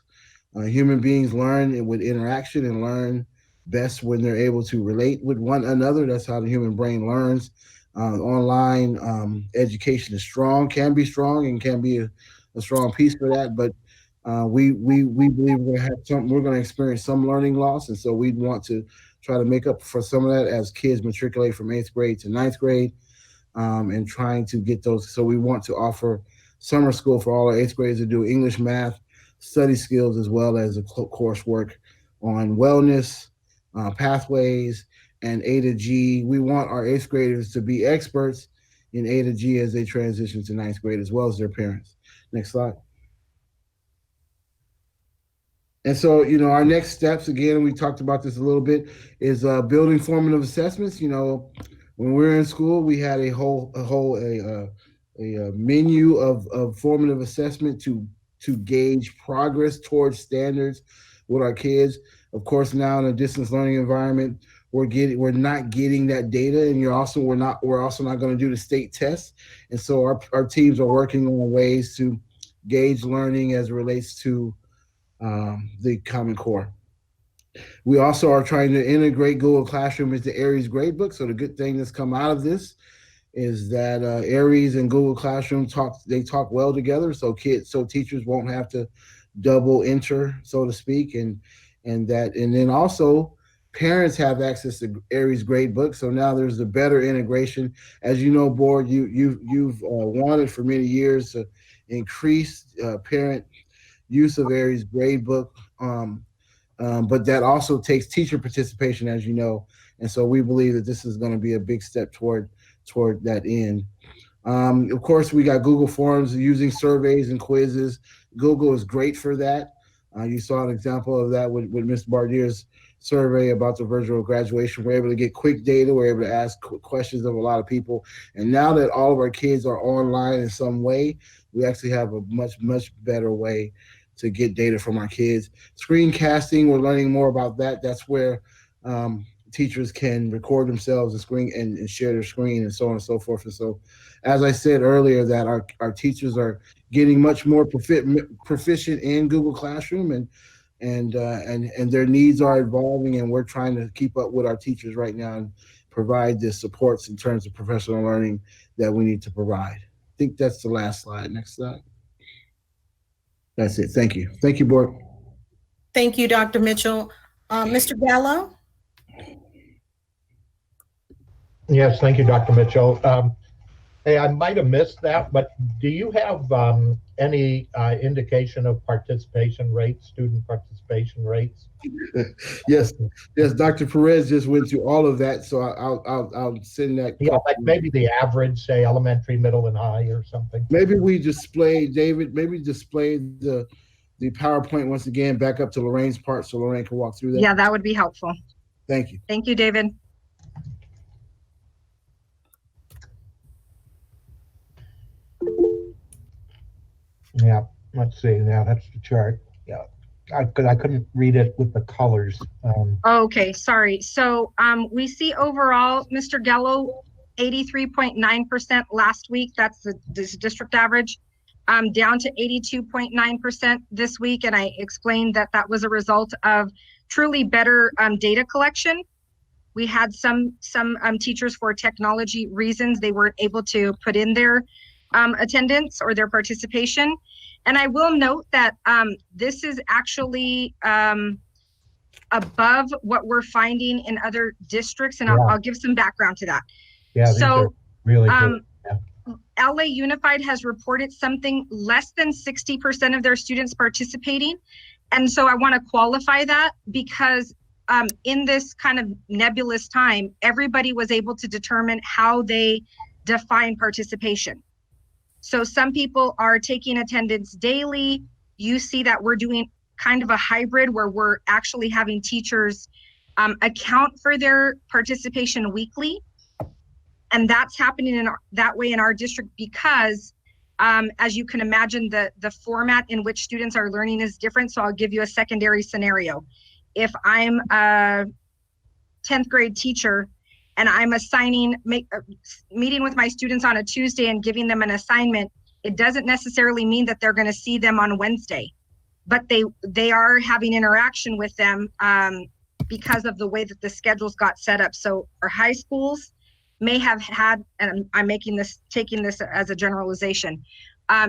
Human beings learn with interaction and learn best when they're able to relate with one another. That's how the human brain learns. Online education is strong, can be strong, and can be a strong piece for that. But we believe we're going to experience some learning loss, and so we want to try to make up for some of that as kids matriculate from 8th grade to 9th grade, and trying to get those. So we want to offer summer school for all our 8th graders to do English, math, study skills, as well as a coursework on wellness, pathways, and A to G. We want our 8th graders to be experts in A to G as they transition to 9th grade, as well as their parents. Next slide. And so, our next steps, again, we talked about this a little bit, is building formative assessments. When we were in school, we had a menu of formative assessment to gauge progress towards standards with our kids. Of course, now in a distance learning environment, we're not getting that data, and we're also not going to do the state tests. And so our teams are working on ways to gauge learning as it relates to the Common Core. We also are trying to integrate Google Classroom into Aries gradebook. So the good thing that's come out of this is that Aries and Google Classroom talk well together. So teachers won't have to double enter, so to speak, and then also parents have access to Aries gradebook. So now there's a better integration. As you know, board, you've wanted for many years to increase parent use of Aries gradebook, but that also takes teacher participation, as you know. And so we believe that this is going to be a big step toward that end. Of course, we got Google Forms using surveys and quizzes. Google is great for that. You saw an example of that with Ms. Bardier's survey about the virtual graduation. We're able to get quick data. We're able to ask questions of a lot of people. And now that all of our kids are online in some way, we actually have a much, much better way to get data from our kids. Screencasting, we're learning more about that. That's where teachers can record themselves and screen and share their screen and so on and so forth. And so, as I said earlier, that our teachers are getting much more proficient in Google Classroom, and their needs are evolving, and we're trying to keep up with our teachers right now and provide the supports in terms of professional learning that we need to provide. I think that's the last slide. Next slide. That's it. Thank you. Thank you, board. Thank you, Dr. Mitchell. Mr. Gallo? Yes, thank you, Dr. Mitchell. Hey, I might have missed that, but do you have any indication of participation rates, student participation rates? Yes, Dr. Perez just went through all of that, so I'll send that. Yeah, like maybe the average, say elementary, middle, and high, or something. Maybe we display, David. Maybe display the PowerPoint once again back up to Lorraine's part, so Lorraine can walk through that. Yeah, that would be helpful. Thank you. Thank you, David. Yeah, let's see. Now that's the chart. Yeah. I couldn't read it with the colors. Okay, sorry. So we see overall, Mr. Gallo, 83.9% last week. That's the district average. Down to 82.9% this week. And I explained that that was a result of truly better data collection. We had some teachers, for technology reasons, they weren't able to put in their attendance or their participation. And I will note that this is actually above what we're finding in other districts, and I'll give some background to that. Yeah, these are really good. LA Unified has reported something less than 60% of their students participating. And so I want to qualify that because in this kind of nebulous time, everybody was able to determine how they define participation. So some people are taking attendance daily. You see that we're doing kind of a hybrid where we're actually having teachers account for their participation weekly. And that's happening that way in our district because as you can imagine, the format in which students are learning is different. So I'll give you a secondary scenario. If I'm a 10th grade teacher and I'm meeting with my students on a Tuesday and giving them an assignment, it doesn't necessarily mean that they're going to see them on Wednesday, but they are having interaction with them because of the way that the schedules got set up. So our high schools may have had, and I'm taking this as a generalization,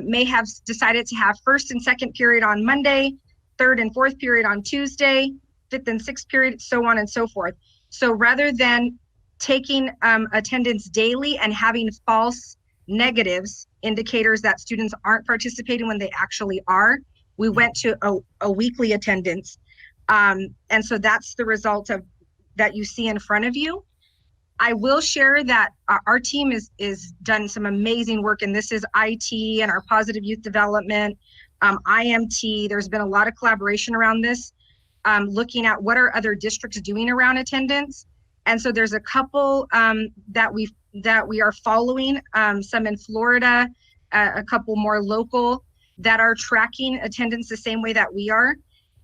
may have decided to have first and second period on Monday, third and fourth period on Tuesday, fifth and sixth period, so on and so forth. So rather than taking attendance daily and having false negatives, indicators that students aren't participating when they actually are, we went to a weekly attendance. And so that's the result of that you see in front of you. I will share that our team is done some amazing work, and this is IT and our positive youth development, IMT. There's been a lot of collaboration around this, looking at what are other districts doing around attendance. And so there's a couple that we are following, some in Florida, a couple more local that are tracking attendance the same way that we are.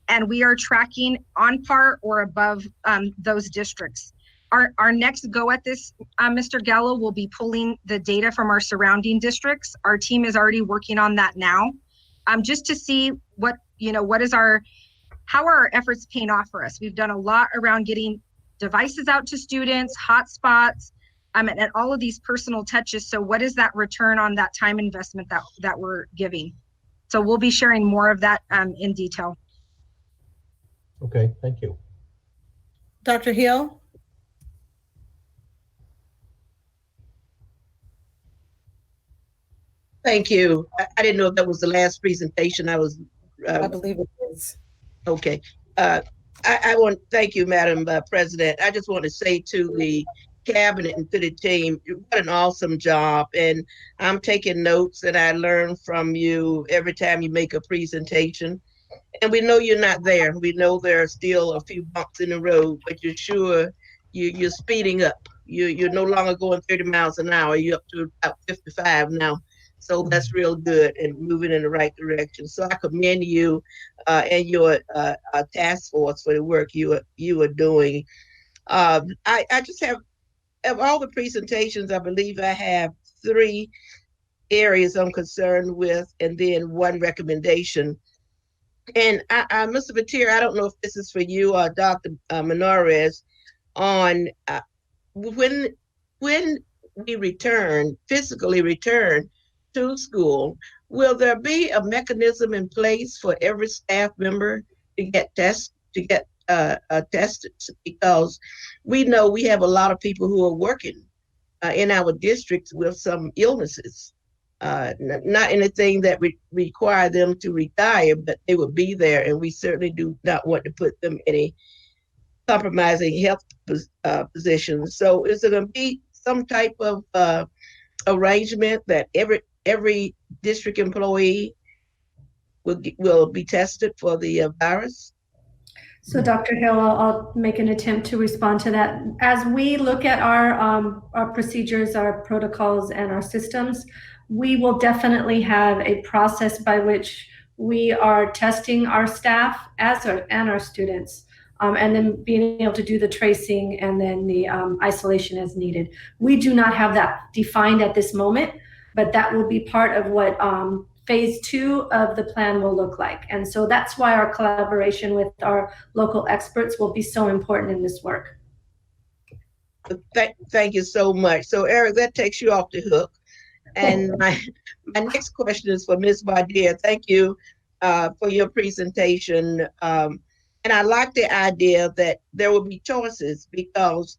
And we are tracking on par or above those districts. Our next go at this, Mr. Gallo, will be pulling the data from our surrounding districts. Our team is already working on that now, just to see how are our efforts paying off for us. We've done a lot around getting devices out to students, hotspots, and all of these personal touches. So what is that return on that time investment that we're giving? So we'll be sharing more of that in detail. Okay, thank you. Dr. Hill? Thank you. I didn't know if that was the last presentation. I believe it is. Okay. I want to thank you, Madam President. I just want to say to the cabinet and to the team, what an awesome job. And I'm taking notes and I learn from you every time you make a presentation. And we know you're not there. We know there are still a few bumps in the road, but you're speeding up. You're no longer going 30 miles an hour. You're up to about 55 now. So that's real good and moving in the right direction. So I commend you and your task force for the work you are doing. I just have, of all the presentations, I believe I have 3 areas I'm concerned with and then 1 recommendation. And Mr. Batir, I don't know if this is for you or Dr. Menarez, on when we physically return to school, will there be a mechanism in place for every staff member to get tested? Because we know we have a lot of people who are working in our districts with some illnesses. Not anything that require them to retire, but they will be there, and we certainly do not want to put them in a compromising health position. So is there going to be some type of arrangement that every district employee will be tested for the virus? So Dr. Hill, I'll make an attempt to respond to that. As we look at our procedures, our protocols, and our systems, we will definitely have a process by which we are testing our staff and our students, and then being able to do the tracing and then the isolation as needed. We do not have that defined at this moment, but that will be part of what phase 2 of the plan will look like. And so that's why our collaboration with our local experts will be so important in this work. Thank you so much. So Eric, that takes you off the hook. And my next question is for Ms. Bardia. Thank you for your presentation. And I like the idea that there will be choices, because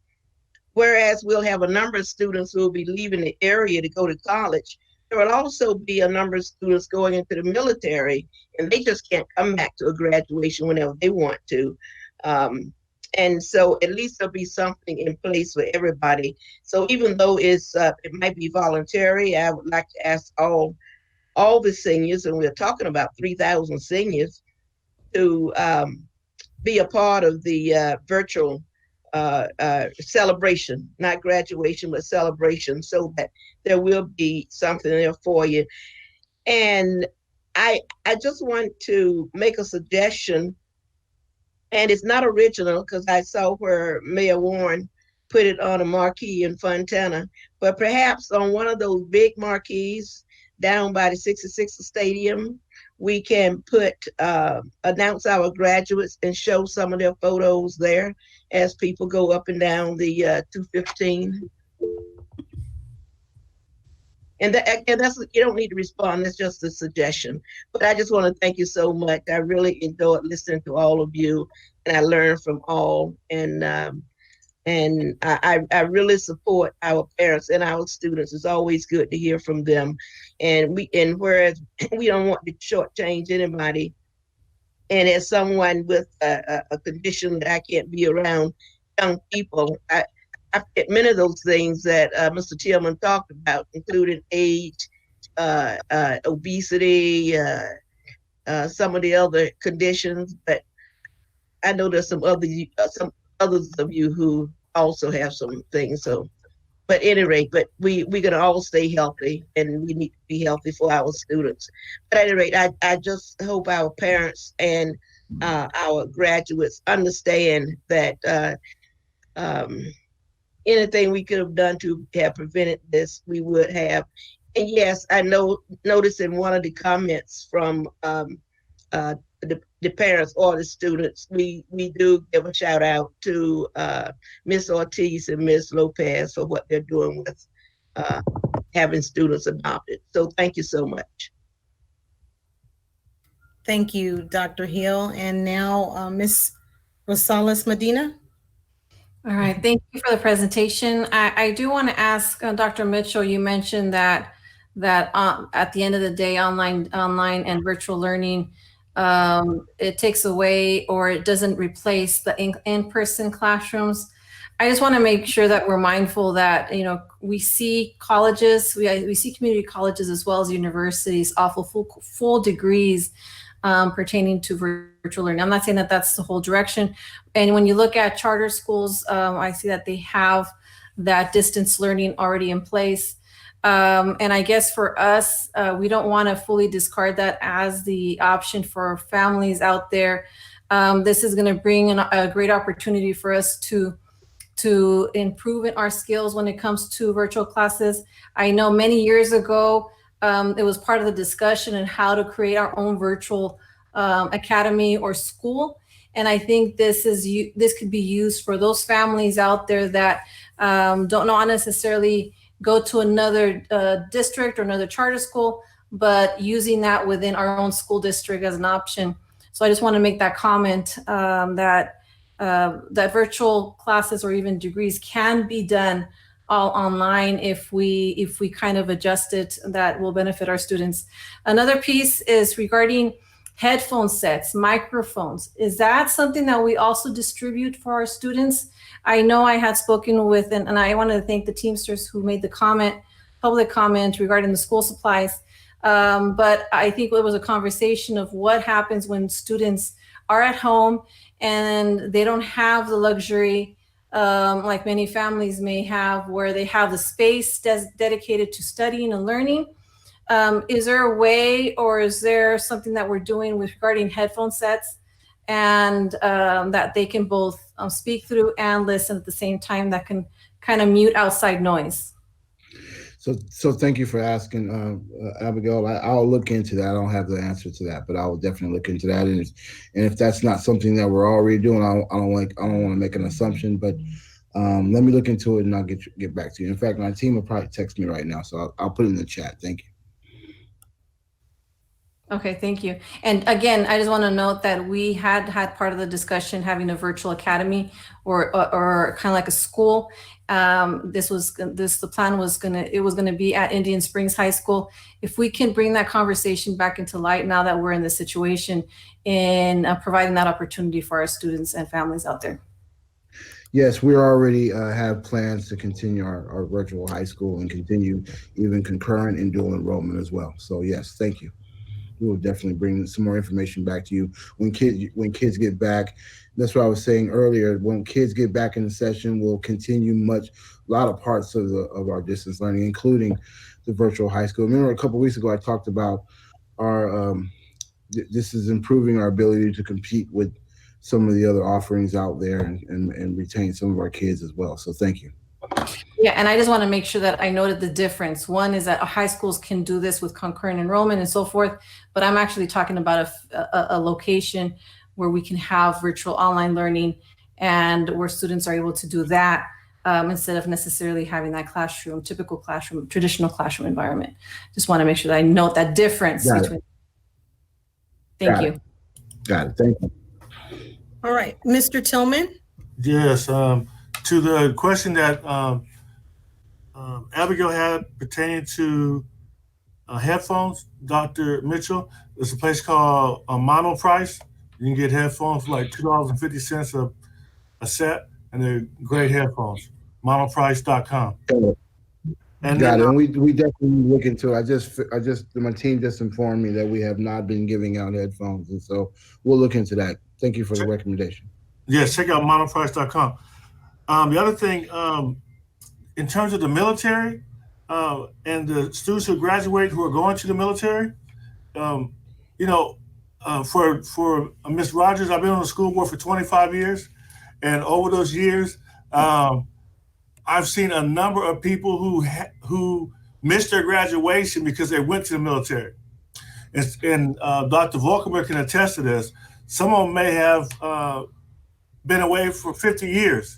whereas we'll have a number of students who will be leaving the area to go to college, there will also be a number of students going into the military, and they just can't come back to a graduation whenever they want to. And so at least there'll be something in place for everybody. So even though it might be voluntary, I would like to ask all the seniors, and we're talking about 3,000 seniors, to be a part of the virtual celebration, not graduation, but celebration, so that there will be something there for you. And I just want to make a suggestion, and it's not original because I saw where Mayor Warren put it on a marquee in Fontana, but perhaps on one of those big marquees down by the 66 Stadium, we can announce our graduates and show some of their photos there as people go up and down the 215. And that's, you don't need to respond, that's just a suggestion. But I just want to thank you so much. I really enjoyed listening to all of you, and I learned from all. And I really support our parents and our students. It's always good to hear from them. And whereas we don't want to shortchange anybody, and as someone with a condition that I can't be around young people, I get many of those things that Mr. Tillman talked about, including age, obesity, some of the other conditions. But I know there's some others of you who also have some things. So, but at any rate, we're gonna all stay healthy, and we need to be healthy for our students. But at any rate, I just hope our parents and our graduates understand that anything we could have done to have prevented this, we would have. And yes, I noticed in one of the comments from the parents or the students, we do give a shout out to Ms. Ortiz and Ms. Lopez for what they're doing with having students adopted. So thank you so much. Thank you, Dr. Hill. And now Ms. Rosales Medina. All right, thank you for the presentation. I do want to ask Dr. Mitchell, you mentioned that at the end of the day, online and virtual learning, it takes away or it doesn't replace the in-person classrooms. I just want to make sure that we're mindful that, we see colleges, we see community colleges as well as universities offer full degrees pertaining to virtual learning. I'm not saying that that's the whole direction. And when you look at charter schools, I see that they have that distance learning already in place. And I guess for us, we don't want to fully discard that as the option for families out there. This is going to bring a great opportunity for us to improve in our skills when it comes to virtual classes. I know many years ago, it was part of the discussion on how to create our own virtual academy or school. And I think this could be used for those families out there that don't not necessarily go to another district or another charter school, but using that within our own school district as an option. So I just want to make that comment that virtual classes or even degrees can be done all online if we kind of adjust it. That will benefit our students. Another piece is regarding headphone sets, microphones. Is that something that we also distribute for our students? I know I had spoken with, and I want to thank the Teamsters who made the public comment regarding the school supplies. But I think it was a conversation of what happens when students are at home and they don't have the luxury, like many families may have, where they have the space dedicated to studying and learning, Is there a way, or is there something that we're doing with regarding headphone sets, and that they can both speak through and listen at the same time, that can kind of mute outside noise? So thank you for asking, Abigail. I'll look into that. I don't have the answer to that, but I will definitely look into that. And if that's not something that we're already doing, I don't want to make an assumption. But let me look into it, and I'll get back to you. In fact, my team will probably text me right now, so I'll put it in the chat. Thank you. Okay, thank you. And again, I just want to note that we had part of the discussion having a virtual academy or kind of like a school. The plan was gonna be at Indian Springs High School. If we can bring that conversation back into light now that we're in this situation, in providing that opportunity for our students and families out there. Yes, we already have plans to continue our virtual high school and continue even concurrent and dual enrollment as well. So yes, thank you. We will definitely bring some more information back to you when kids get back. That's what I was saying earlier. When kids get back in the session, we'll continue a lot of parts of our distance learning, including the virtual high school. Remember a couple of weeks ago, I talked about our this is improving our ability to compete with some of the other offerings out there and retain some of our kids as well. So thank you. Yeah, and I just want to make sure that I noted the difference. One is that high schools can do this with concurrent enrollment and so forth, but I'm actually talking about a location where we can have virtual online learning and where students are able to do that instead of necessarily having that typical classroom, traditional classroom environment. Just want to make sure that I note that difference between. Thank you. Got it. Thank you. All right, Mr. Tillman. Yes, to the question that Abigail had pertaining to headphones, Dr. Mitchell, there's a place called Mono Price. You can get headphones for like $2.50 a set, and they're great headphones. Monoprice.com. And got it. And we definitely look into it. My team just informed me that we have not been giving out headphones, and so we'll look into that. Thank you for the recommendation. Yes, check out monoprice.com. The other thing, in terms of the military and the students who graduate who are going to the military, for Ms. Rogers, I've been on the school board for 25 years, and over those years, I've seen a number of people who missed their graduation because they went to the military. And Dr. Volkerman can attest to this. Some of them may have been away for 50 years,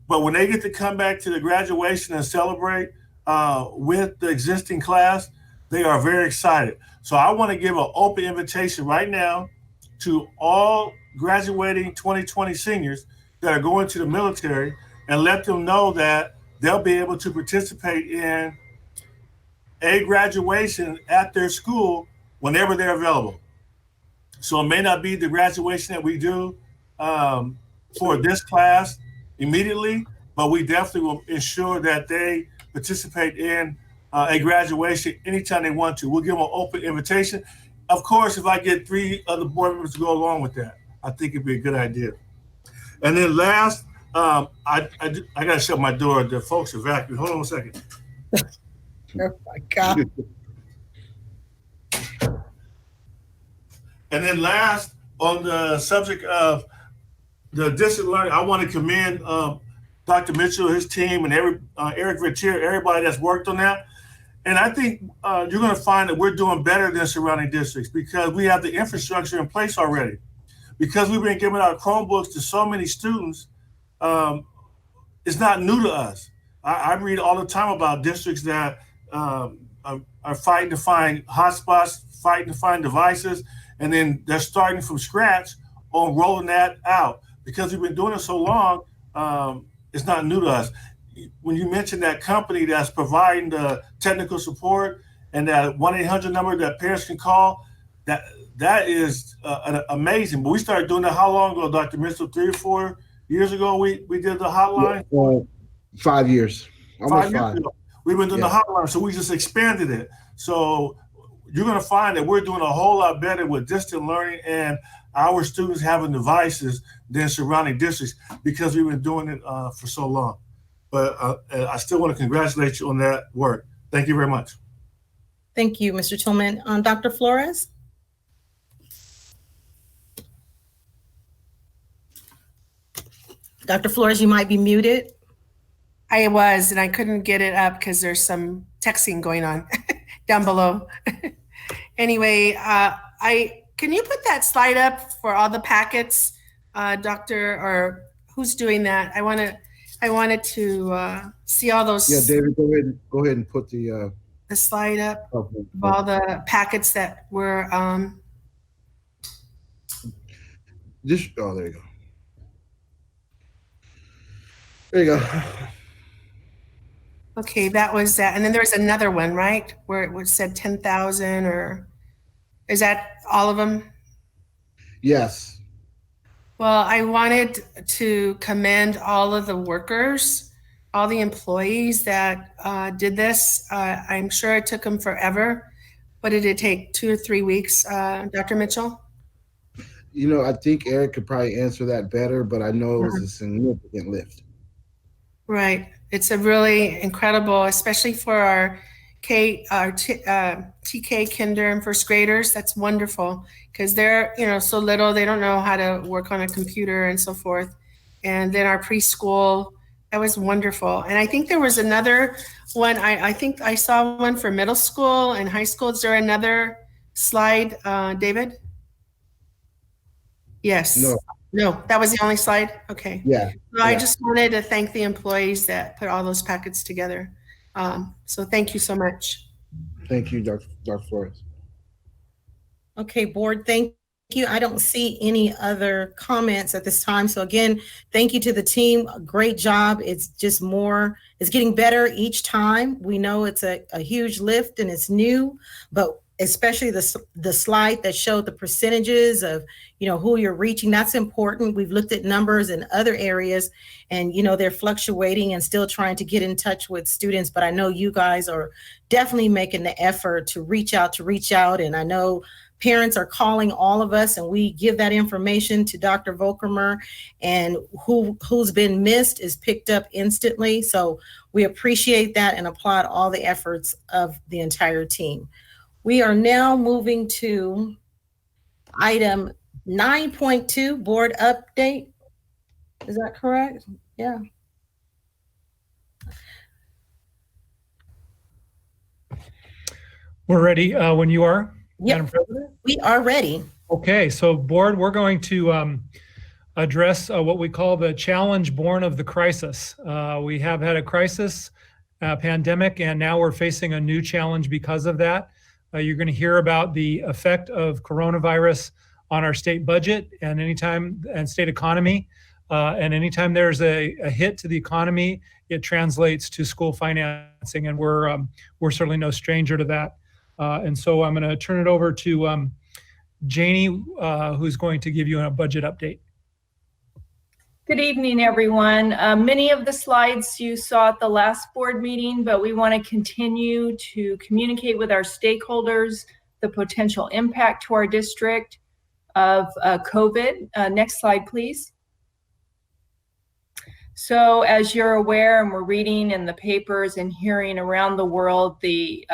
but when they get to come back to the graduation and celebrate with the existing class, they are very excited. So I want to give an open invitation right now to all graduating 2020 seniors that are going to the military and let them know that they'll be able to participate in a graduation at their school whenever they're available. So it may not be the graduation that we do for this class immediately, but we definitely will ensure that they participate in a graduation anytime they want to. We'll give them an open invitation. Of course, if I get 3 other board members to go along with that, I think it'd be a good idea. And then last, I got to shut my door. The folks are vacuuming. Hold on a second. Oh my God. And then last, on the subject of the distance learning, I want to commend Dr. Mitchell, his team, and Eric Vertier, everybody that's worked on that. And I think you're going to find that we're doing better than surrounding districts because we have the infrastructure in place already. Because we've been giving out Chromebooks to so many students, it's not new to us. I read all the time about districts that are fighting to find hotspots, fighting to find devices, and then they're starting from scratch on rolling that out. Because we've been doing it so long, it's not new to us. When you mentioned that company that's providing the technical support and that 1-800 number that parents can call, that is amazing. But we started doing that how long ago, Dr. Mitchell? 3 or 4 years ago we did the hotline? 5 years. Almost 5 years ago. We've been doing the hotline, so we just expanded it. So you're going to find that we're doing a whole lot better with distant learning and our students having devices than surrounding districts because we've been doing it for so long. But I still want to congratulate you on that work. Thank you very much. Thank you, Mr. Tillman. Dr. Flores? Dr. Flores, you might be muted. I was, and I couldn't get it up because there's some texting going on down below. Anyway, can you put that slide up for all the packets, Doctor, or who's doing that? I wanted to see all those. Yeah, David, go ahead and put the slide up of all the packets that were. Oh, there you go. There you go. Okay, that was that. And then there was another one, right? Where it was said 10,000, or is that all of them? Yes. Well, I wanted to commend all of the workers, all the employees that did this. I'm sure it took them forever. What did it take, 2 or 3 weeks, Dr. Mitchell? You know, I think Eric could probably answer that better, but I know it was a significant lift. Right. It's a really incredible, especially for our TK, kinder, and first graders. That's wonderful because they're, so little, they don't know how to work on a computer and so forth. And then our preschool, that was wonderful. And I think there was another one. I think I saw one for middle school and high school. Is there another slide, David? Yes. No, that was the only slide? Okay. Yeah. So I just wanted to thank the employees that put all those packets together. So thank you so much. Thank you, Dr. Flores. Okay, board, thank you. I don't see any other comments at this time. So again, thank you to the team. Great job. It's just it's getting better each time. We know it's a huge lift and it's new, but especially the slide that showed the percentages of, who you're reaching, that's important. We've looked at numbers in other areas and, they're fluctuating and still trying to get in touch with students. But I know you guys are definitely making the effort to reach out. And I know parents are calling all of us and we give that information to Dr. Volkermer, and who's been missed is picked up instantly. So we appreciate that and applaud all the efforts of the entire team. We are now moving to item 9.2, board update. Is that correct? Yeah. We're ready when you are, Madam Yep, President? we are ready. Okay, so board, we're going to address what we call the challenge born of the crisis. We have had a crisis, pandemic, and now we're facing a new challenge because of that. You're going to hear about the effect of coronavirus on our state budget and state economy. And anytime there's a hit to the economy, it translates to school financing, and we're certainly no stranger to that. And so I'm going to turn it over to Janie, who's going to give you a budget update. Good evening, everyone. Many of the slides you saw at the last board meeting, but we want to continue to communicate with our stakeholders the potential impact to our district of COVID. Next slide, please. So as you're aware, and we're reading in the papers and hearing around the world the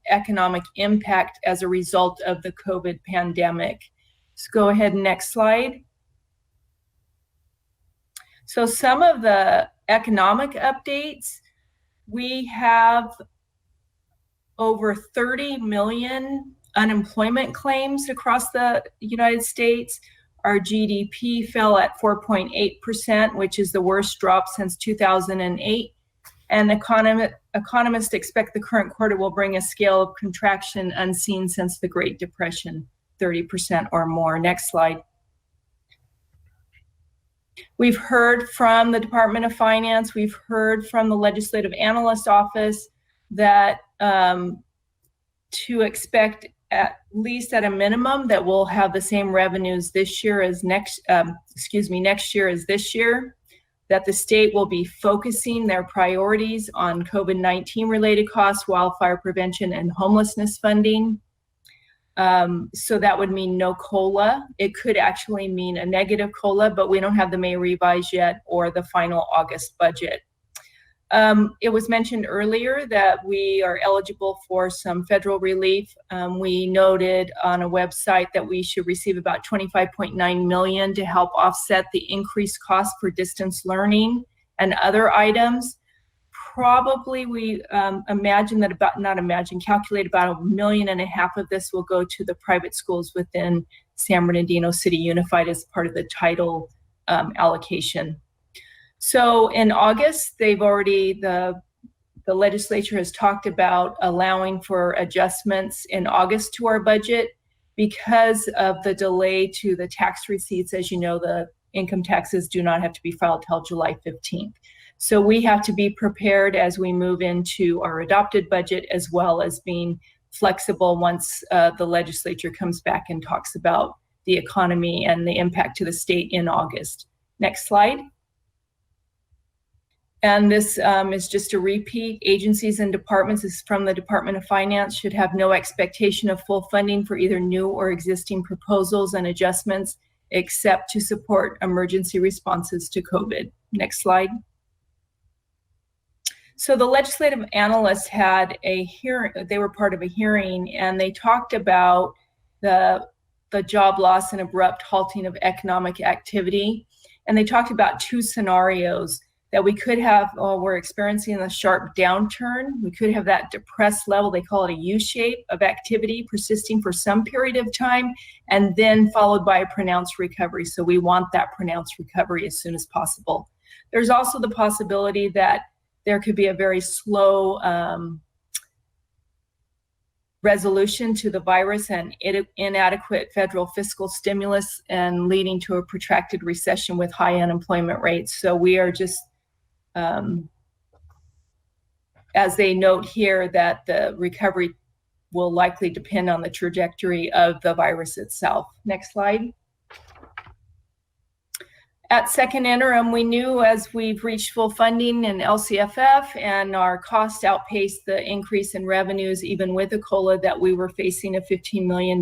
economic impact as a result of the COVID pandemic. Let's go ahead and next slide. So some of the economic updates, we have over 30 million unemployment claims across the United States. Our GDP fell at 4.8%, which is the worst drop since 2008. And economists expect the current quarter will bring a scale of contraction unseen since the Great Depression, 30% or more. Next slide. We've heard from the Department of Finance, we've heard from the Legislative Analyst Office that to expect at least at a minimum that we'll have the same revenues this year as next year as this year, that the state will be focusing their priorities on COVID-19 related costs, wildfire prevention, and homelessness funding. So that would mean no COLA. It could actually mean a negative COLA, but we don't have the May revise yet or the final August budget. It was mentioned earlier that we are eligible for some federal relief. We noted on a website that we should receive about $25.9 million to help offset the increased cost for distance learning and other items. Probably we calculate about $1.5 million of this will go to the private schools within San Bernardino City Unified as part of the title allocation. So in August, the legislature has talked about allowing for adjustments in August to our budget because of the delay to the tax receipts. As you know, the income taxes do not have to be filed till July 15th. So we have to be prepared as we move into our adopted budget, as well as being flexible once the legislature comes back and talks about the economy and the impact to the state in August. Next slide. And this is just a repeat. Agencies and departments, this is from the Department of Finance, should have no expectation of full funding for either new or existing proposals and adjustments, except to support emergency responses to COVID. Next slide. So the legislative analysts had a hearing, they were part of a hearing, and they talked about the job loss and abrupt halting of economic activity. And they talked about two scenarios that we could have, we're experiencing a sharp downturn. We could have that depressed level, they call it a U-shape of activity persisting for some period of time, and then followed by a pronounced recovery. So we want that pronounced recovery as soon as possible. There's also the possibility that there could be a very slow resolution to the virus and inadequate federal fiscal stimulus, and leading to a protracted recession with high unemployment rates. So we are just, as they note here, that the recovery will likely depend on the trajectory of the virus itself. Next slide. At second interim, we knew as we've reached full funding in LCFF and our costs outpaced the increase in revenues, even with the COLA, that we were facing a $15 million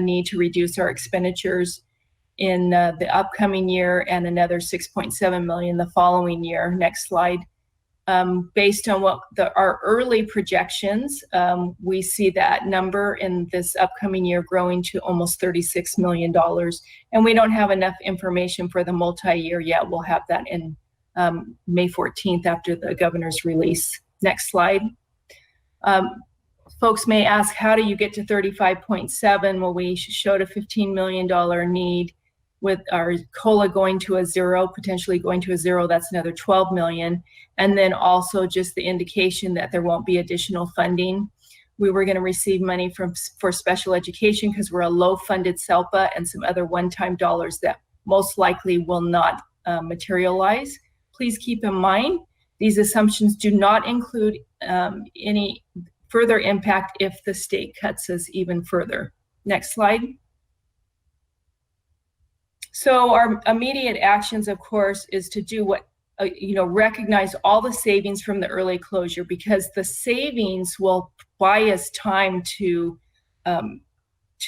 need to reduce our expenditures in the upcoming year, and another $6.7 million the following year. Next slide. Based on what our early projections, we see that number in this upcoming year growing to almost $36 million. And we don't have enough information for the multi-year yet. We'll have that in May 14th after the governor's release. Next slide. Folks may ask, how do you get to 35.7? Well, we showed a $15 million need. With our COLA going to a zero, potentially going to a zero, that's another 12 million. And then also just the indication that there won't be additional funding. We were going to receive money for special education because we're a low funded SELPA, and some other one-time dollars that most likely will not materialize. Please keep in mind, these assumptions do not include any further impact if the state cuts us even further. Next slide. So our immediate actions, of course, is to do what, recognize all the savings from the early closure, because the savings will buy us time to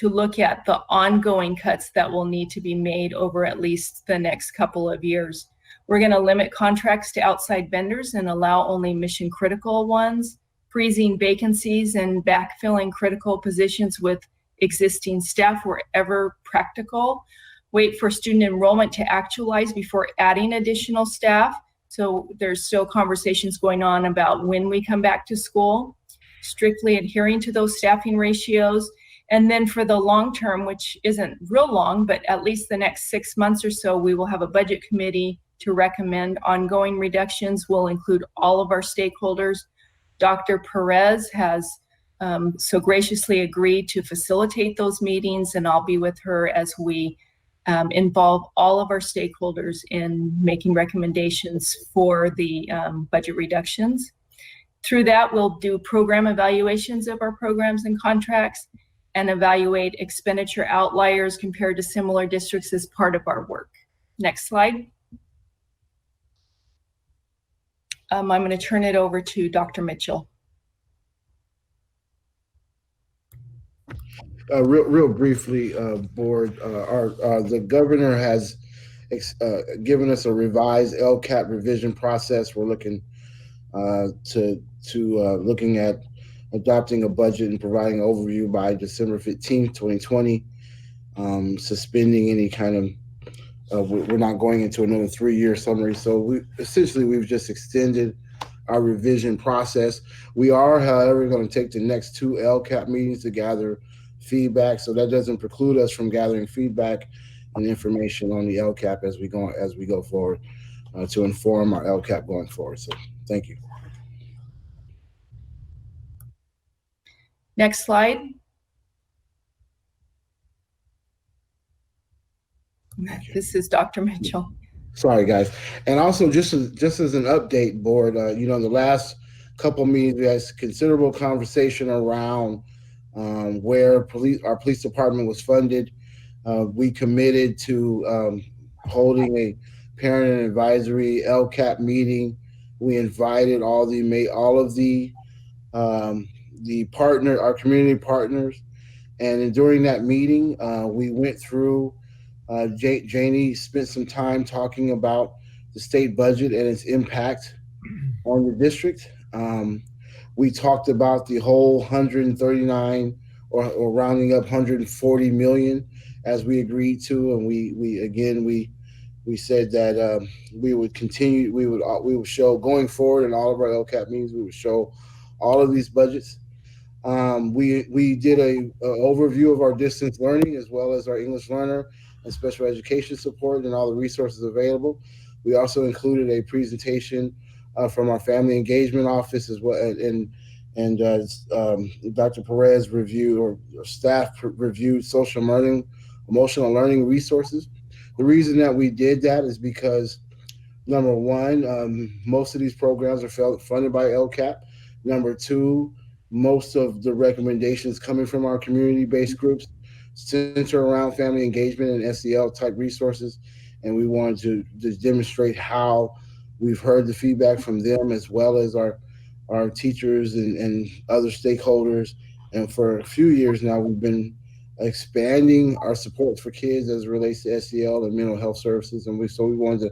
look at the ongoing cuts that will need to be made over at least the next couple of years. We're going to limit contracts to outside vendors and allow only mission critical ones, freezing vacancies and backfilling critical positions with existing staff wherever practical. Wait for student enrollment to actualize before adding additional staff. So there's still conversations going on about when we come back to school, strictly adhering to those staffing ratios. And then for the long term, which isn't real long, but at least the next 6 months or so, we will have a budget committee to recommend ongoing reductions. We'll include all of our stakeholders. Dr. Perez has so graciously agreed to facilitate those meetings, and I'll be with her as we involve all of our stakeholders in making recommendations for the budget reductions. Through that, we'll do program evaluations of our programs and contracts and evaluate expenditure outliers compared to similar districts as part of our work. Next slide. I'm going to turn it over to Dr. Mitchell. Real briefly, board, the governor has given us a revised LCAP revision process. We're looking to looking at adopting a budget and providing an overview by December 15th, 2020, suspending any kind of, we're not going into another 3-year summary. So we've just extended our revision process. We are, however, going to take the next 2 LCAP meetings to gather feedback. So that doesn't preclude us from gathering feedback and information on the LCAP as we go forward to inform our LCAP going forward. So thank you. Next slide. This is Dr. Mitchell. Sorry, guys. And also, just as an update, board, the last couple meetings, we had considerable conversation around where our police department was funded. We committed to holding a parent and advisory LCAP meeting. We invited all of our community partners, and during that meeting, we went through. Janie spent some time talking about the state budget and its impact on the district. We talked about the whole 139 or rounding up 140 million as we agreed to, and we said that we would continue. We would show going forward in all of our LCAP meetings. We would show all of these budgets. We did a overview of our distance learning as well as our English learner and special education support and all the resources available. We also included a presentation from our family engagement office as well, and Dr. Perez reviewed or staff reviewed social learning, emotional learning resources. The reason that we did that is because, number one, most of these programs are funded by LCAP. Number two, most of the recommendations coming from our community-based groups center around family engagement and SEL type resources. And we wanted to demonstrate how we've heard the feedback from them as well as our teachers and other stakeholders. And for a few years now, we've been expanding our support for kids as it relates to SEL and mental health services. And we wanted to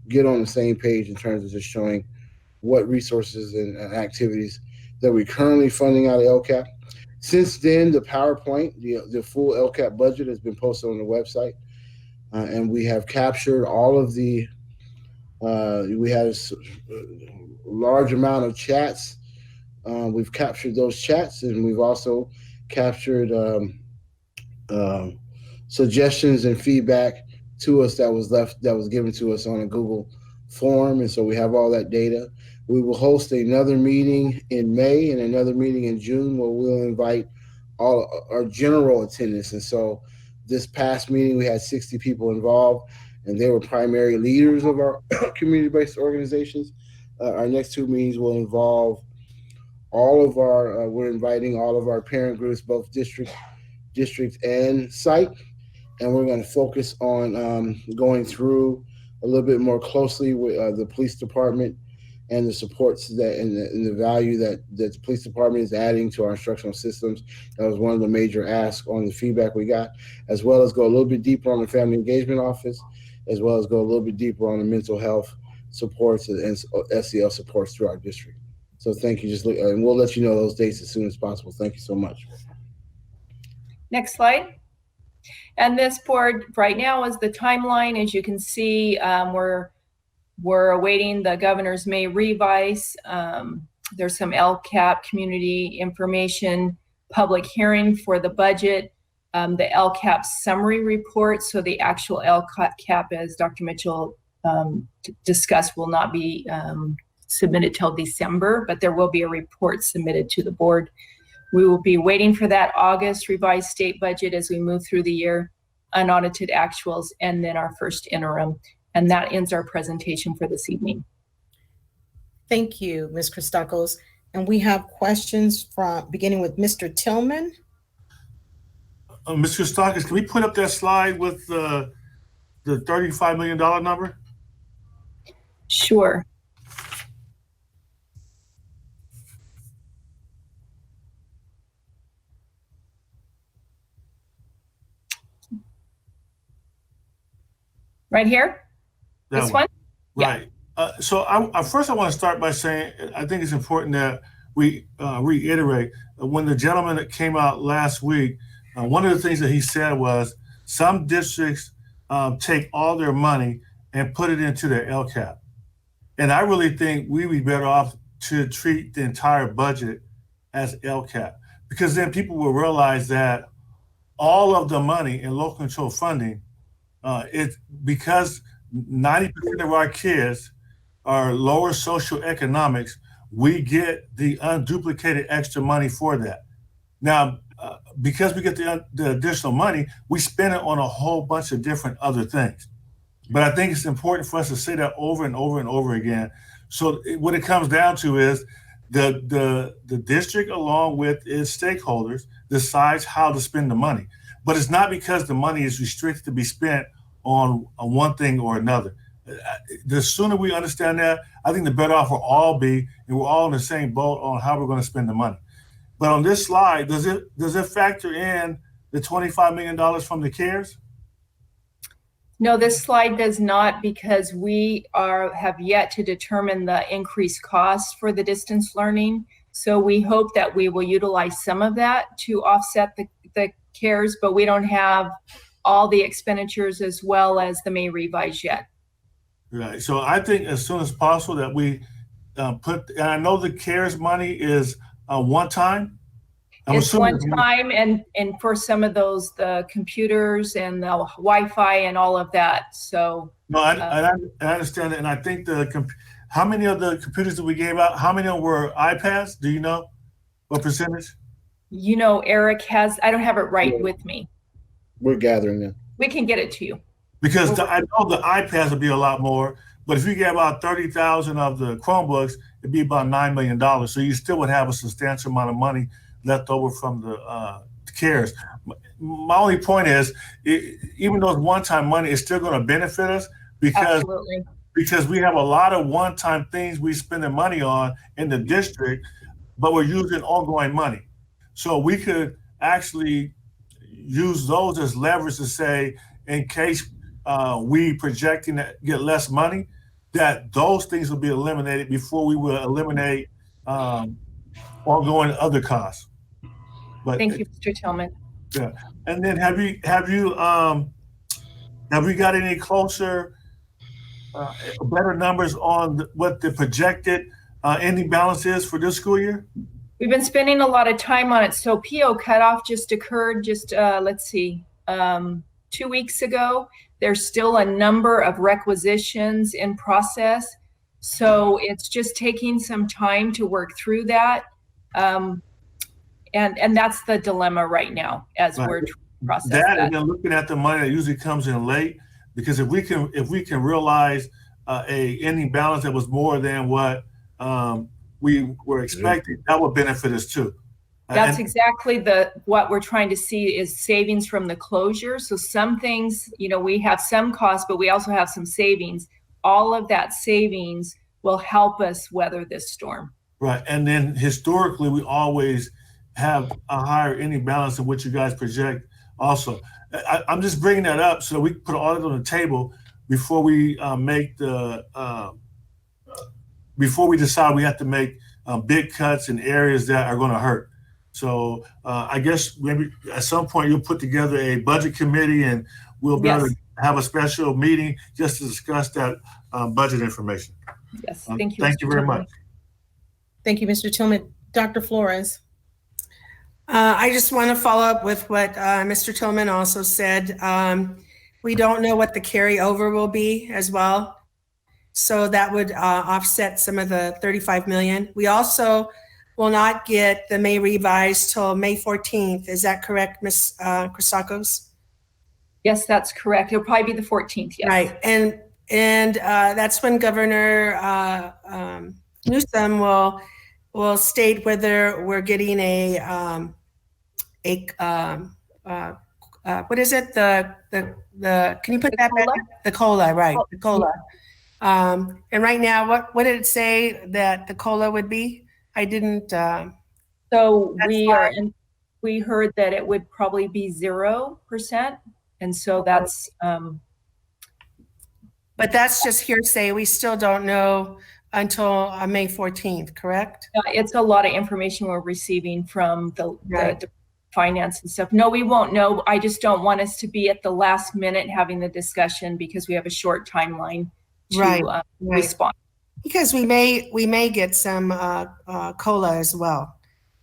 get on the same page in terms of just showing what resources and activities that we're currently funding out of LCAP. Since then, the PowerPoint, the full LCAP budget has been posted on the website, and we have captured all of the, we had a large amount of chats. We've captured those chats, and we've also captured suggestions and feedback to us that was given to us on a Google form, and so we have all that data. We will host another meeting in May and another meeting in June where we'll invite all our general attendance. And so this past meeting, we had 60 people involved, and they were primary leaders of our community-based organizations. Our next 2 meetings will involve we're inviting all of our parent groups, both district and site. And we're going to focus on going through a little bit more closely with the police department and the supports and the value that the police department is adding to our instructional systems. That was one of the major asks on the feedback we got, as well as go a little bit deeper on the family engagement office, as well as go a little bit deeper on the mental health supports and SEL supports through our district. So thank you. And we'll let you know those dates as soon as possible. Thank you so much. Next slide. And this board right now is the timeline. As you can see, we're awaiting the governor's May revise. There's some LCAP community information public hearing for the budget, the LCAP summary report. So the actual LCAP, as Dr. Mitchell discussed, will not be submitted till December, but there will be a report submitted to the board. We will be waiting for that August revised state budget as we move through the year, unaudited actuals, and then our first interim. And that ends our presentation for this evening. Thank you, Ms. Christakos. And we have questions beginning with Mr. Tillman. Mr. Christakos, can we put up that slide with the $35 million number? Sure. Right here? This one? Right. So first I want to start by saying I think it's important that we reiterate when the gentleman that came out last week, one of the things that he said was some districts take all their money and put it into their LCAP. And I really think we'd be better off to treat the entire budget as LCAP, because then people will realize that all of the money in local control funding, it's because 90% of our kids are lower socioeconomics, we get the unduplicated extra money for that. Now, because we get the additional money, we spend it on a whole bunch of different other things. But I think it's important for us to say that over and over and over again. So what it comes down to is the district, along with its stakeholders, decides how to spend the money. But it's not because the money is restricted to be spent on one thing or another. The sooner we understand that, I think the better off we'll all be, and we're all in the same boat on how we're going to spend the money. But on this slide, does it factor in the $25 million from the CARES? No, this slide does not, because we have yet to determine the increased cost for the distance learning. So we hope that we will utilize some of that to offset the CARES, but we don't have all the expenditures as well as the May revise yet. Right. So I think as soon as possible that we and I know the CARES money is one time. It's one time, and for some of those, the computers and the Wi-Fi and all of that. So no, I understand that, and I think how many of the computers that we gave out, how many of them were iPads? Do you know what percentage? You know, Eric has. I don't have it right with me. We're gathering them. We can get it to you. Because I know the iPads would be a lot more, but if you get about 30,000 of the Chromebooks, it'd be about $9 million. So you still would have a substantial amount of money left over from the CARES. My only point is, even though it's one-time money, it's still going to benefit us because we have a lot of one-time things we spend the money on in the district, but we're using ongoing money. So we could actually use those as leverage to say, in case we projecting to get less money, that those things will be eliminated before we will eliminate ongoing other costs. But thank you, Mr. Tillman. Yeah, and then have we got any closer, better numbers on what the projected ending balance is for this school year? We've been spending a lot of time on it. So PO cutoff just occurred let's see, 2 weeks ago. There's still a number of requisitions in process. So it's just taking some time to work through that. And that's the dilemma right now as we're processing that. And then looking at the money that usually comes in late, because if we can realize a ending balance that was more than what we were expecting, that would benefit us too. That's exactly what we're trying to see is savings from the closure. So some things, we have some costs, but we also have some savings. All of that savings will help us weather this storm. Right. And then historically, we always have a higher ending balance than what you guys project also. I'm just bringing that up so we can put all of it on the table before we before we decide we have to make big cuts in areas that are going to hurt. So I guess maybe at some point you'll put together a budget committee and we'll be able to have a special meeting just to discuss that budget information. Yes, thank you. Thank you very much. Thank you, Mr. Tillman. Dr. Flores. I just want to follow up with what Mr. Tillman also said. We don't know what the carryover will be as well. So that would offset some of the 35 million. We also will not get the May revise till May 14th. Is that correct, Ms. Christakos? Yes, that's correct. It'll probably be the 14th, yes. Right, and that's when Governor Newsom will state whether we're getting what is it? The can you put that back? The COLA, right? The COLA. And right now, what did it say that the COLA would be? I didn't. So we heard that it would probably be 0%, and so that's But that's just hearsay. We still don't know until May 14th, correct? It's a lot of information we're receiving from Right. the finance and stuff. No, we won't know. I just don't want us to be at the last minute having the discussion because we have a short timeline to respond. Because we may get some COLA as well.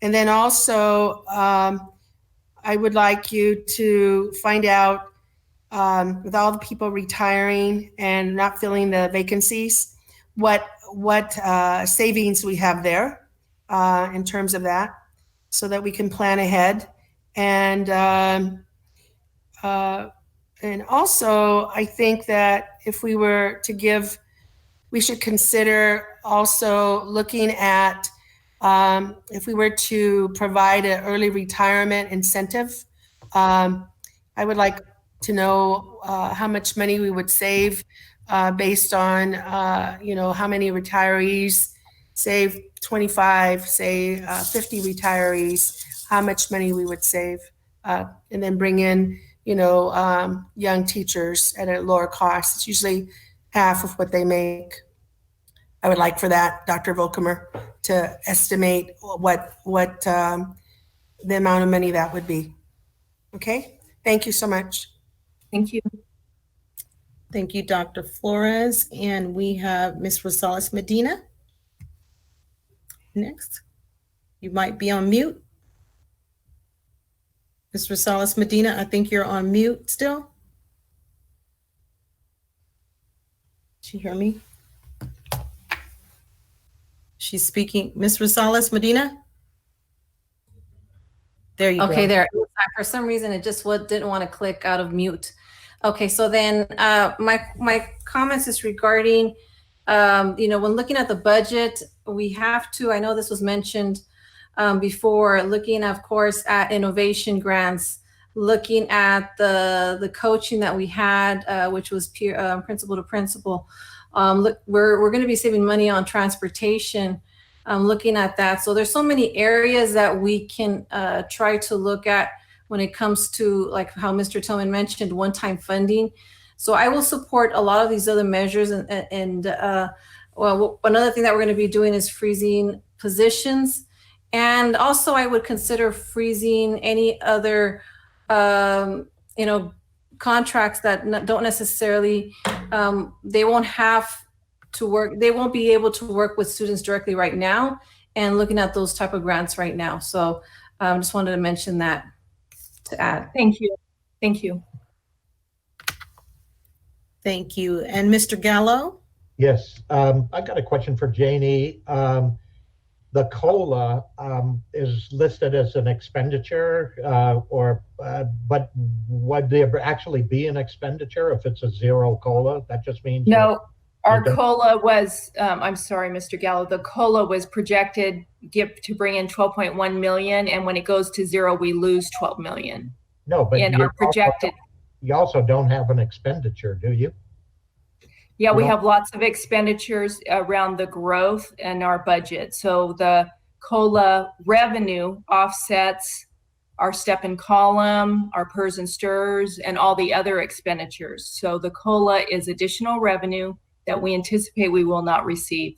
And then also, I would like you to find out with all the people retiring and not filling the vacancies, what savings we have there in terms of that, so that we can plan ahead. And also, I think that if we were to give, we should consider also looking at if we were to provide an early retirement incentive. I would like to know how much money we would save based on, how many retirees, say 25, say 50 retirees, how much money we would save, and then bring in, young teachers at a lower cost. It's usually half of what they make. I would like for that, Dr. Volkemer, to estimate what the amount of money that would be. Okay, thank you so much. Thank you. Thank you, Dr. Flores. And we have Ms. Rosales Medina next. You might be on mute. Ms. Rosales Medina, I think you're on mute still. Did you hear me? She's speaking. Ms. Rosales Medina? There you go. Okay, there. For some reason, it just didn't want to click out of mute. Okay, so then my comments is regarding, when looking at the budget, we have to, I know this was mentioned before, looking, of course, at innovation grants, looking at the coaching that we had, which was peer principal to principal. Look, we're going to be saving money on transportation. Looking at that, so there's so many areas that we can try to look at when it comes to, like how Mr. Tillman mentioned, one-time funding. So I will support a lot of these other measures, and well, another thing that we're going to be doing is freezing positions, and also I would consider freezing any other contracts that don't necessarily they won't have to work, they won't be able to work with students directly right now, and looking at those type of grants right now. So just wanted to mention that to add. Thank you. Thank you. Thank you. And Mr. Gallo? Yes, I've got a question for Janie. The COLA is listed as an expenditure, but would there actually be an expenditure if it's a zero COLA? That just means no. Our COLA was, I'm sorry, Mr. Gallo, the COLA was projected to bring in 12.1 million, and when it goes to zero, we lose 12 million. No, but you also don't have an expenditure, do you? Yeah, we have lots of expenditures around the growth in our budget. So the COLA revenue offsets our step and column, our PERS and STIRS, and all the other expenditures. So the COLA is additional revenue that we anticipate we will not receive.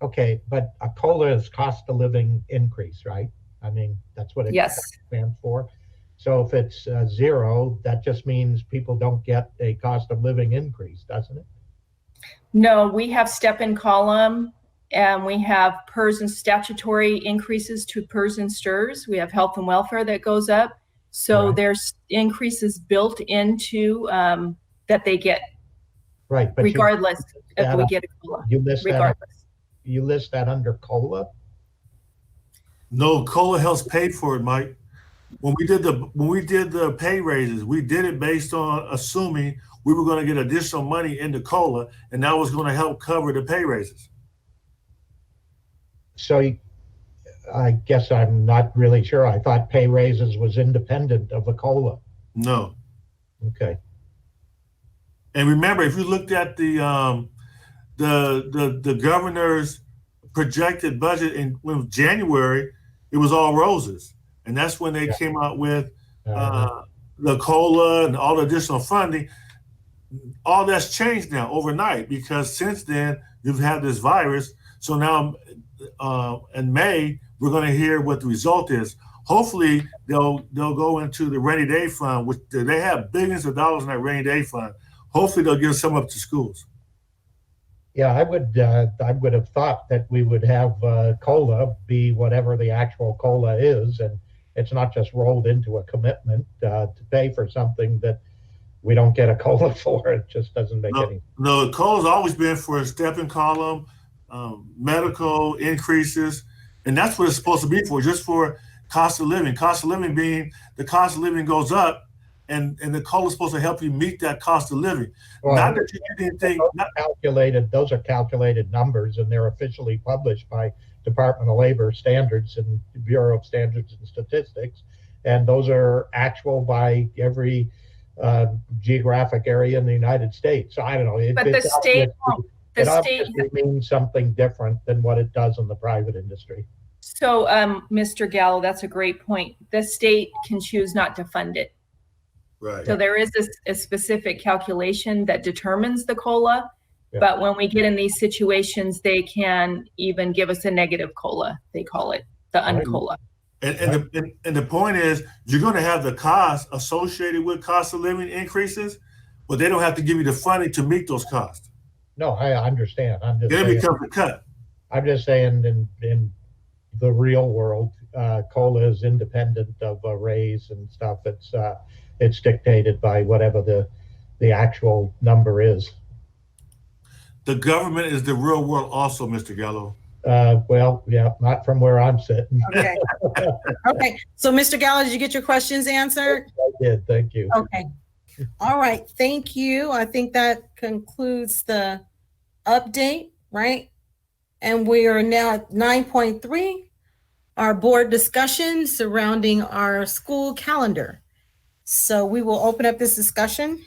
Okay, but a COLA is cost of living increase, right? I mean, that's what it stands for. So if it's zero, that just means people don't get a cost of living increase, doesn't it? No, we have step and column, and we have PERS and statutory increases to PERS and STIRS. We have health and welfare that goes up. So there's increases built into that they get. Right, but regardless if we get a COLA. You list that under COLA? No, COLA helps pay for it, Mike. When we did the pay raises, we did it based on assuming we were going to get additional money into COLA, and that was going to help cover the pay raises. So I guess I'm not really sure. I thought pay raises was independent of a COLA. No. Okay. And remember, if you looked at the governor's projected budget in January, it was all roses, and that's when they came out with the COLA and all the additional funding. all that's changed now overnight, because since then you've had this virus. So now in May, we're going to hear what the result is. Hopefully they'll go into the rainy day fund, which they have billions of dollars in that rainy day fund. Hopefully they'll give some up to schools. Yeah, I would have thought that we would have COLA be whatever the actual COLA is, and it's not just rolled into a commitment to pay for something that we don't get a COLA for. It just doesn't make any sense. No, the COLA's always been for a stepping column, medical increases, and that's what it's supposed to be for, just for cost of living. Cost of living being the cost of living goes up, and the COLA is supposed to help you meet that cost of living. Well, not that you didn't think. Those are calculated numbers, and they're officially published by Department of Labor standards and Bureau of Standards and Statistics, and those are actual by every geographic area in the United States. So I don't know. But the state obviously means something different than what it does in the private industry. So, Mr. Gallo, that's a great point. The state can choose not to fund it. Right. So there is a specific calculation that determines the COLA, Yeah. but when we get in these situations, they can even give us a negative COLA. They call it the UNCOLA. And the point is, you're going to have the cost associated with cost of living increases, but they don't have to give you the funding to meet those costs. No, I understand. I'm just Then it saying, becomes a cut. I'm just saying in the real world, COLA is independent of a raise and stuff. It's dictated by whatever the actual number is. The government is the real world also, Mr. Gallo. Well, yeah, not from where I'm sitting. Okay. Okay. So, Mr. Gallo, did you get your questions answered? I did. Thank you. Okay. All right. Thank you. I think that concludes the update, right? And we are now at 9.3, our board discussion surrounding our school calendar. So we will open up this discussion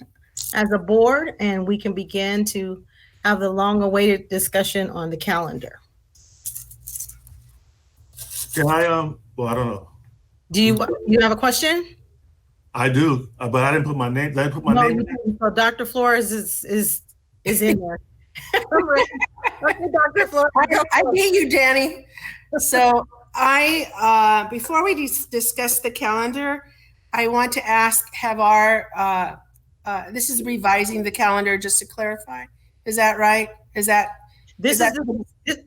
as a board, and we can begin to have the long-awaited discussion on the calendar. Can I well, I don't know. Do you have a question? I do, but I didn't put my name. Did I put my name? You didn't. So Dr. Flores is in there. Okay, Dr. Flores. I beat you, Danny. So before we discuss the calendar, I want to ask, have our, this is revising the calendar, just to clarify. Is that right?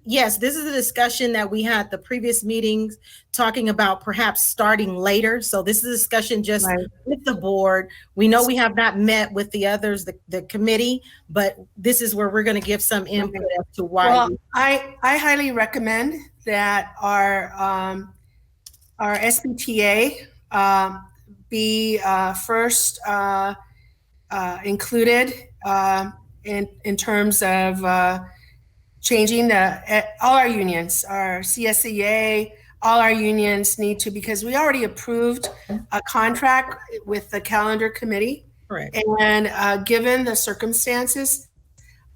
Yes, this is a discussion that we had the previous meetings talking about perhaps starting later. So this is a discussion just with the board. We know we have not met with the others, the committee, but this is where we're going to give some input as to why. Well, I highly recommend that our SBTA be first included in terms of changing all our unions, our CSEA, all our unions need to, because we already approved a contract with the calendar committee. Correct. And given the circumstances,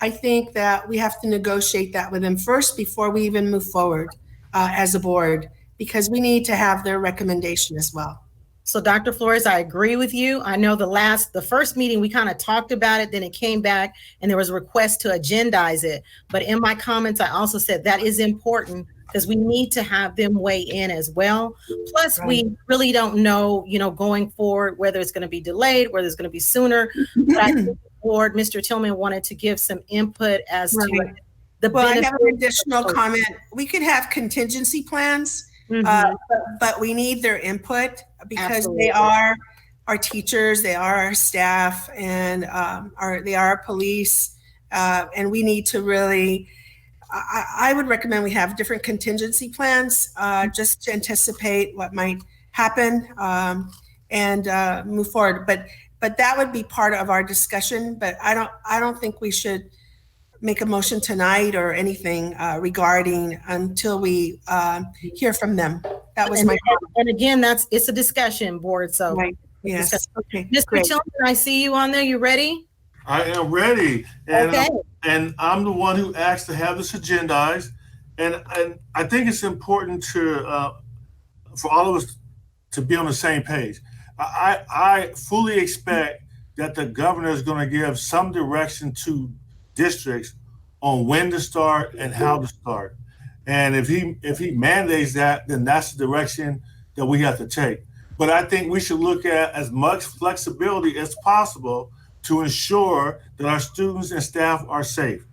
I think that we have to negotiate that with them first before we even move forward as a board, because we need to have their recommendation as well. So Dr. Flores, I agree with you. I know the first meeting, we kind of talked about it, then it came back and there was a request to agendize it. But in my comments, I also said that is important because we need to have them weigh in as well. Plus, we really don't know, going forward, whether it's going to be delayed, whether it's going to be sooner. But I think the board, Mr. Tillman wanted to give some input as to the Well, I benefits. have an additional comment. We could have contingency plans, but we need their input because Absolutely. they are our teachers, they are our staff, and they are our police. And we need to really, I would recommend we have different contingency plans just to anticipate what might happen and move forward. But that would be part of our discussion. But I don't think we should make a motion tonight or anything regarding until we hear from them. That was my comment. And again, it's a discussion board. So Yes. Okay. Mr. Great. Tillman, I see you on there. You ready? I am ready. And, Okay. and I'm the one who asked to have this agendized. And I think it's important to for all of us to be on the same page. I fully expect that the governor is going to give some direction to districts on when to start and how to start. And if he mandates that, then that's the direction that we have to take. But I think we should look at as much flexibility as possible to ensure that our students and staff are safe.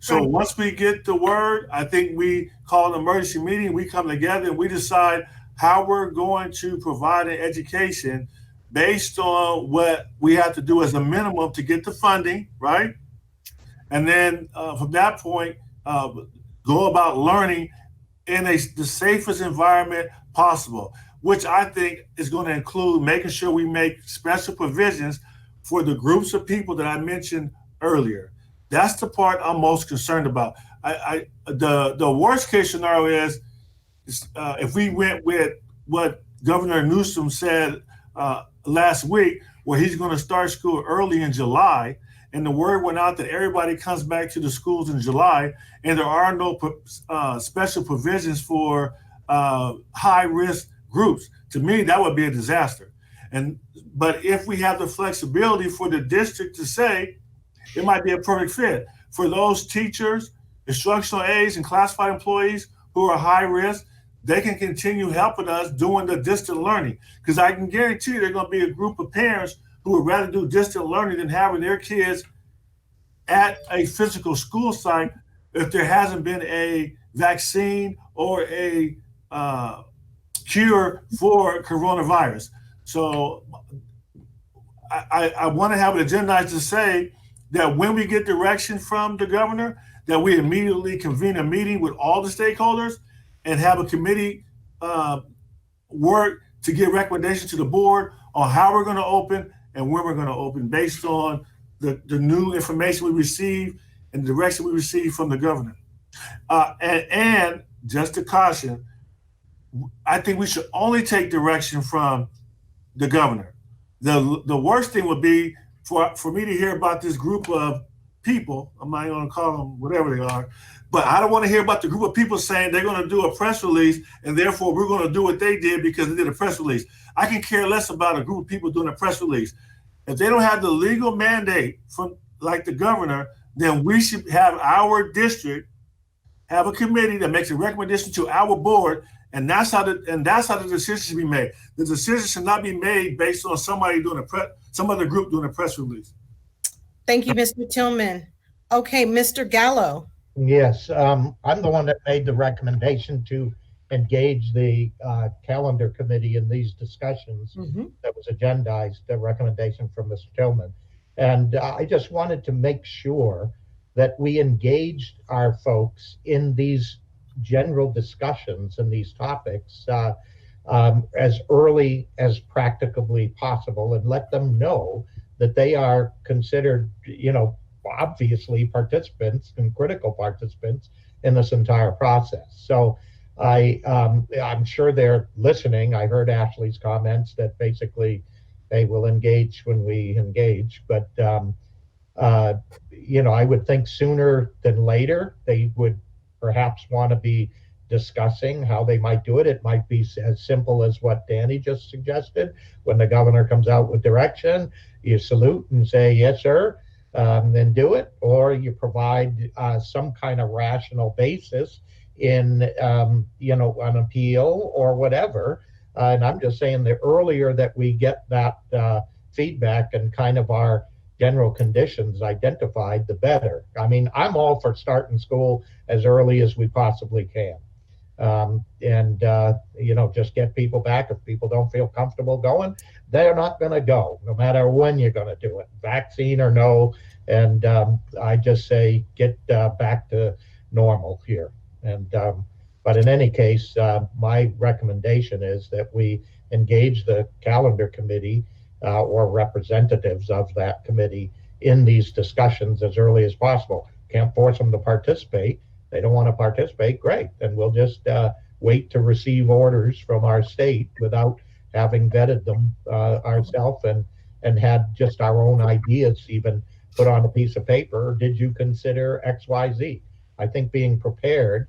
So once we get the word, I think we call an emergency meeting, we come together and we decide how we're going to provide an education based on what we have to do as a minimum to get the funding, right? And then from that point, go about learning in the safest environment possible, which I think is going to include making sure we make special provisions for the groups of people that I mentioned earlier. That's the part I'm most concerned about. The worst case scenario is if we went with what Governor Newsom said last week, where he's going to start school early in July, and the word went out that everybody comes back to the schools in July, and there are no special provisions for high-risk groups. To me, that would be a disaster. But if we have the flexibility for the district to say, it might be a perfect fit for those teachers, instructional aides, and classified employees who are high risk. They can continue helping us doing the distant learning, because I can guarantee you there's going to be a group of parents who would rather do distant learning than having their kids at a physical school site if there hasn't been a vaccine or a cure for coronavirus. So I want to have it agendized to say that when we get direction from the governor, that we immediately convene a meeting with all the stakeholders and have a committee work to give recommendations to the board on how we're going to open and when we're going to open based on the new information we receive and the direction we receive from the governor. And just to caution, I think we should only take direction from the governor. The worst thing would be for me to hear about this group of people. I'm not going to call them whatever they are, but I don't want to hear about the group of people saying they're going to do a press release and therefore we're going to do what they did because they did a press release. I can care less about a group of people doing a press release. If they don't have the legal mandate from like the governor, then we should have our district have a committee that makes a recommendation to our board, and that's how the decision should be made. The decision should not be made based on somebody doing some other group doing a press release. Thank you, Mr. Tillman. Okay, Mr. Gallo. Yes, I'm the one that made the recommendation to engage the calendar committee in these discussions. That was agendized, the recommendation from Mr. Tillman. And I just wanted to make sure that we engaged our folks in these general discussions and these topics as early as practicably possible, and let them know that they are considered, obviously participants and critical participants in this entire process. So I'm sure they're listening. I heard Ashley's comments that basically they will engage when we engage, but I would think sooner than later they would perhaps want to be discussing how they might do it. It might be as simple as what Danny just suggested. When the governor comes out with direction, you salute and say, yes, sir, then do it. Or you provide some kind of rational basis in, an appeal or whatever. And I'm just saying the earlier that we get that feedback and kind of our general conditions identified, the better. I mean, I'm all for starting school as early as we possibly can. Just get people back. If people don't feel comfortable going, they're not going to go, no matter when you're going to do it, vaccine or no. And I just say get back to normal here. But in any case, my recommendation is that we engage the calendar committee or representatives of that committee in these discussions as early as possible. Can't force them to participate. They don't want to participate, great. Then we'll just wait to receive orders from our state without having vetted them ourselves and had just our own ideas even put on a piece of paper. Did you consider X, Y, Z? I think being prepared,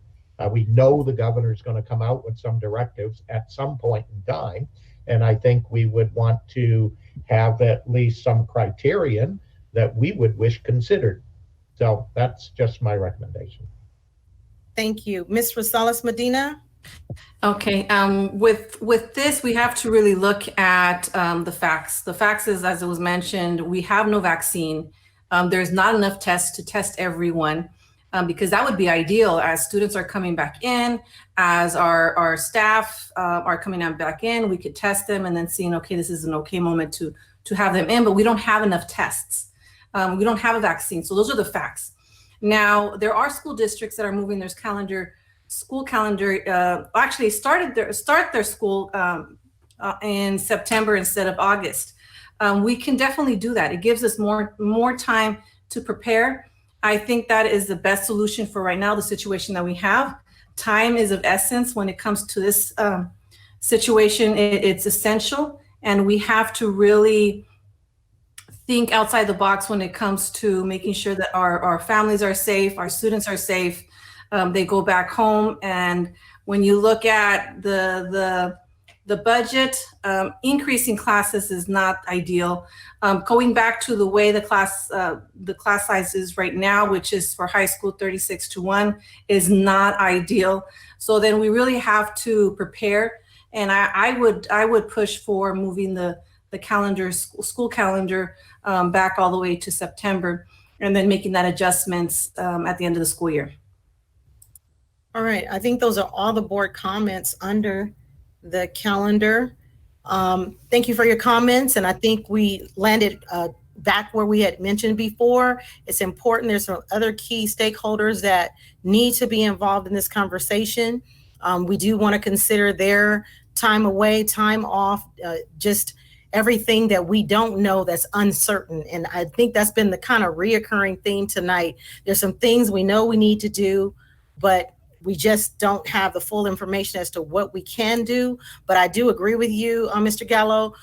we know the governor's going to come out with some directives at some point in time. And I think we would want to have at least some criterion that we would wish considered. So that's just my recommendation. Thank you. Ms. Rosales Medina? Okay, with this, we have to really look at the facts. The facts is, as it was mentioned, we have no vaccine. There's not enough tests to test everyone, because that would be ideal as students are coming back in, as our staff are coming back in, we could test them and then seeing, okay, this is an okay moment to have them in, but we don't have enough tests. We don't have a vaccine. So those are the facts. Now, there are school districts that are moving their school calendar, actually start their school in September instead of August. We can definitely do that. It gives us more time to prepare. I think that is the best solution for right now, the situation that we have. Time is of essence when it comes to this situation. It's essential, and we have to really think outside the box when it comes to making sure that our families are safe, our students are safe. They go back home, and when you look at the budget, increasing classes is not ideal. Going back to the way the class size is right now, which is for high school 36:1, is not ideal. So then we really have to prepare, and I would push for moving the calendar, school calendar, back all the way to September, and then making that adjustments at the end of the school year. All right, I think those are all the board comments under the calendar. Thank you for your comments, and I think we landed back where we had mentioned before. It's important. There's some other key stakeholders that need to be involved in this conversation. We do want to consider their time away, time off, just everything that we don't know that's uncertain. And I think that's been the kind of reoccurring theme tonight. There's some things we know we need to do, but we just don't have the full information as to what we can do. But I do agree with you, Mr. Gallo.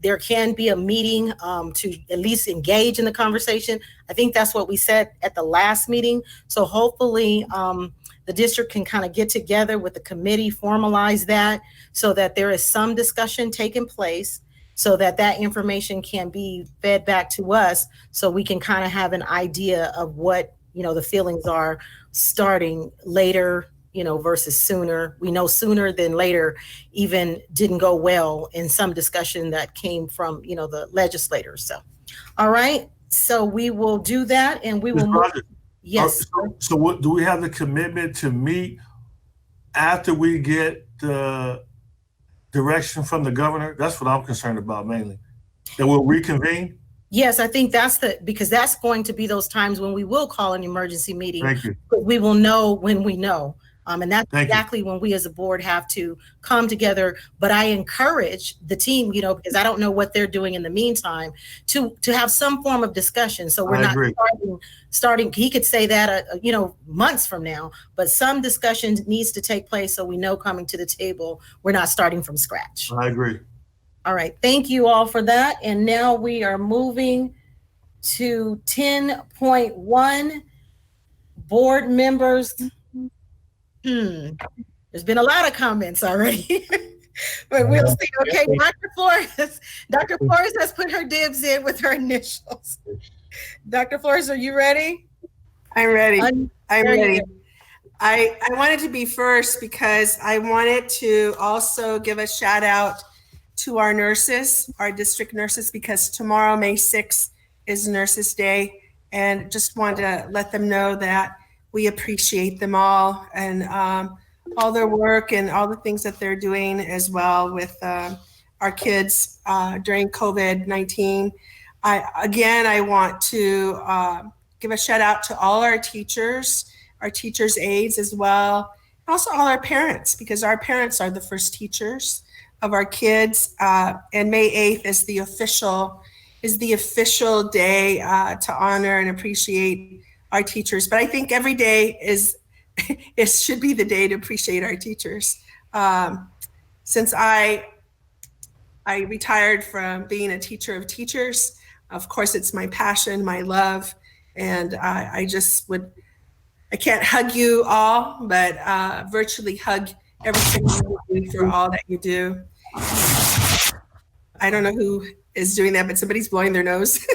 There can be a meeting to at least engage in the conversation. I think that's what we said at the last meeting. So hopefully the district can kind of get together with the committee, formalize that so that there is some discussion taking place, so that that information can be fed back to us, so we can kind of have an idea of what, the feelings are starting later, versus sooner. We know sooner than later even didn't go well in some discussion that came from, the legislators. So, all right. So we will do that, and we will move. Yes. So what do we have the commitment to meet after we get the direction from the governor? That's what I'm concerned about mainly. And we'll reconvene? Yes, I think because that's going to be those times when we will call an emergency meeting. Thank you. We will know when we know. And that's exactly when we as a board have to come together. But I encourage the team, because I don't know what they're doing in the meantime, to have some form of discussion. So we're not starting, he could say that, months from now, but some discussion needs to take place so we know coming to the table, we're not starting from scratch. I agree. All right, thank you all for that. And now we are moving to 10.1, board members. There's been a lot of comments already, but we'll see. Okay, Dr. Flores has put her dibs in with her initials. Dr. Flores, are you ready? I'm ready. I'm ready. I wanted to be first because I wanted to also give a shout out to our nurses, our district nurses, because tomorrow, May 6th, is Nurses Day, and just wanted to let them know that we appreciate them all and all their work and all the things that they're doing as well with our kids during COVID-19. I want to give a shout out to all our teachers aides as well, also all our parents, because our parents are the first teachers of our kids. And May 8th is the official day to honor and appreciate our teachers. But I think every day should be the day to appreciate our teachers. Since I retired from being a teacher of teachers, of course, it's my passion, my love, and I can't hug you all, but virtually hug every single one of you for all that you do. I don't know who is doing that, but somebody's blowing their nose.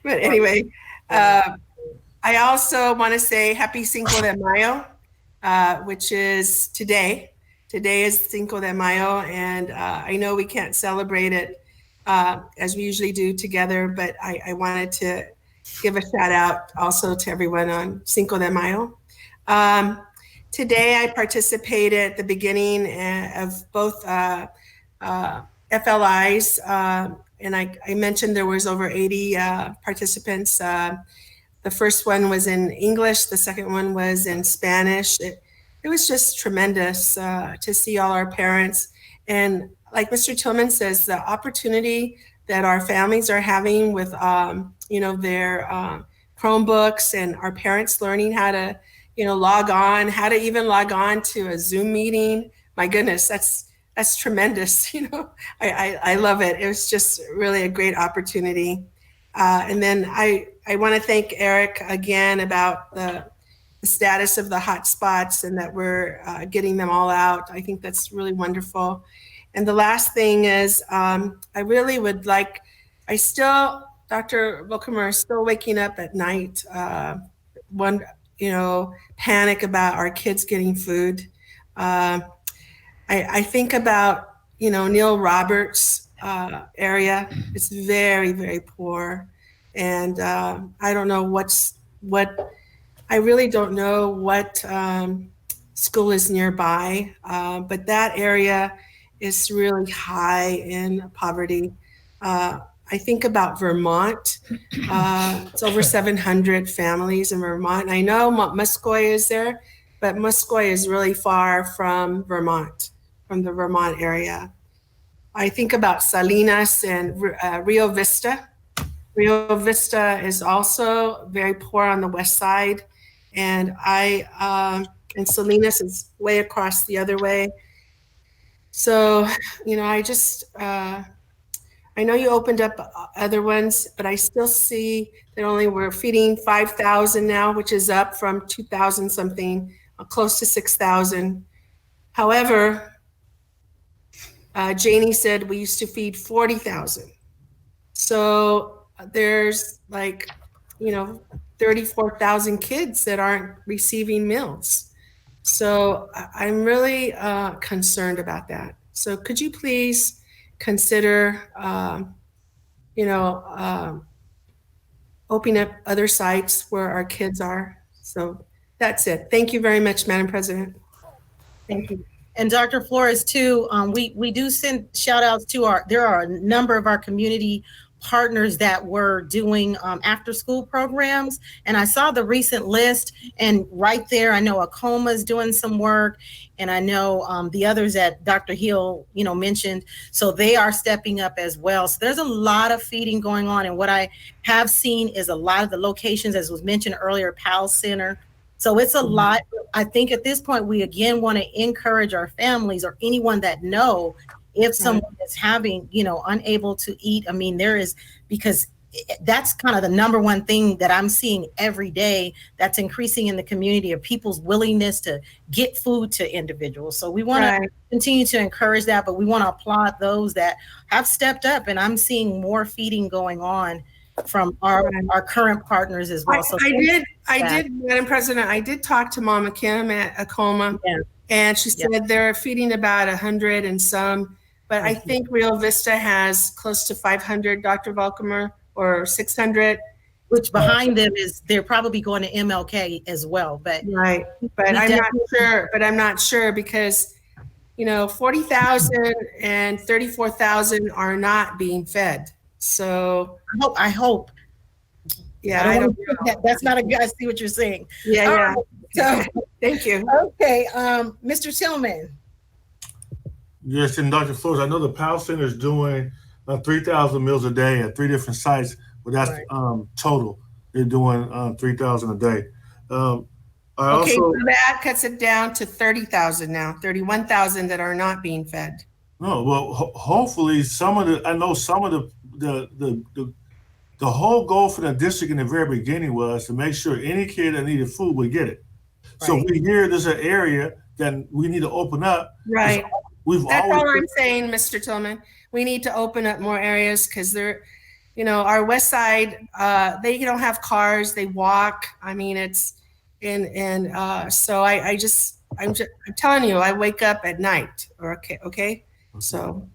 But anyway, I also want to say Happy Cinco de Mayo, which is today. Today is Cinco de Mayo, and I know we can't celebrate it as we usually do together, but I wanted to give a shout out also to everyone on Cinco de Mayo. Today I participated at the beginning of both FLIs, and I mentioned there was over 80 participants. The first one was in English, the second one was in Spanish. It was just tremendous to see all our parents. And like Mr. Tillman says, the opportunity that our families are having with their Chromebooks, and our parents learning how to log on, how to even log on to a Zoom meeting. My goodness, that's tremendous. I love it. It was just really a great opportunity. And then I want to thank Eric again about the status of the hotspots and that we're getting them all out. I think that's really wonderful. And the last thing is, I really would like, Dr. Volkamer is still waking up at night, panic about our kids getting food. I think about, Neil Roberts area. It's very, very poor. And I don't know I really don't know what school is nearby, but that area is really high in poverty. I think about Vermont. It's over 700 families in Vermont. And I know Muscoy is there, but Muscoy is really far from Vermont, from the Vermont area. I think about Salinas and Rio Vista. Rio Vista is also very poor on the west side. And and Salinas is way across the other way. So, I know you opened up other ones, but I still see that we're feeding 5,000 now, which is up from 2,000 something, close to 6,000. However, Janie said we used to feed 40,000. So there's 34,000 kids that aren't receiving meals. So I'm really concerned about that. So could you please consider, opening up other sites where our kids are? So that's it. Thank you very much, Madam President. Thank you. And Dr. Flores too, we do send shout outs to there are a number of our community partners that were doing after school programs. And I saw the recent list, and right there, I know Acoma is doing some work, and I know the others that Dr. Hill, mentioned. So they are stepping up as well. So there's a lot of feeding going on. And what I have seen is a lot of the locations, as was mentioned earlier, PAL Center. So it's a lot. I think at this point, we again want to encourage our families or anyone that know if someone is having, unable to eat. I mean, because that's kind of the number one thing that I'm seeing every day that's increasing in the community of people's willingness to get food to individuals. So we want to continue to encourage that, but we want to applaud those that have stepped up, and I'm seeing more feeding going on from our current partners as well. So I did, Madam President, I did talk to Mama Kim at Acoma, and she said they're feeding about 100 and some, but I think Rio Vista has close to 500, Dr. Volkamer, or 600. Which behind them they're probably going to MLK as well. But right, but I'm not sure because 40,000 and 34,000 are not being fed. So I hope. Yeah, I don't know. That's not a good. I see what you're saying. Yeah. So thank you. Okay, Mr. Tillman. Yes, and Dr. Flores, I know the PAL Center is doing 3,000 meals a day at 3 different sites, but that's total. They're doing 3,000 a day. So that cuts it down to 30,000 now, 31,000 that are not being fed. No, well, hopefully I know some of the whole goal for the district in the very beginning was to make sure any kid that needed food would get it. So if we hear there's an area that we need to open up. Right. That's all I'm saying, Mr. Tillman. We need to open up more areas because they're, our West Side, they don't have cars, they walk. I mean, it's, so I'm telling you, I wake up at night. Okay. So.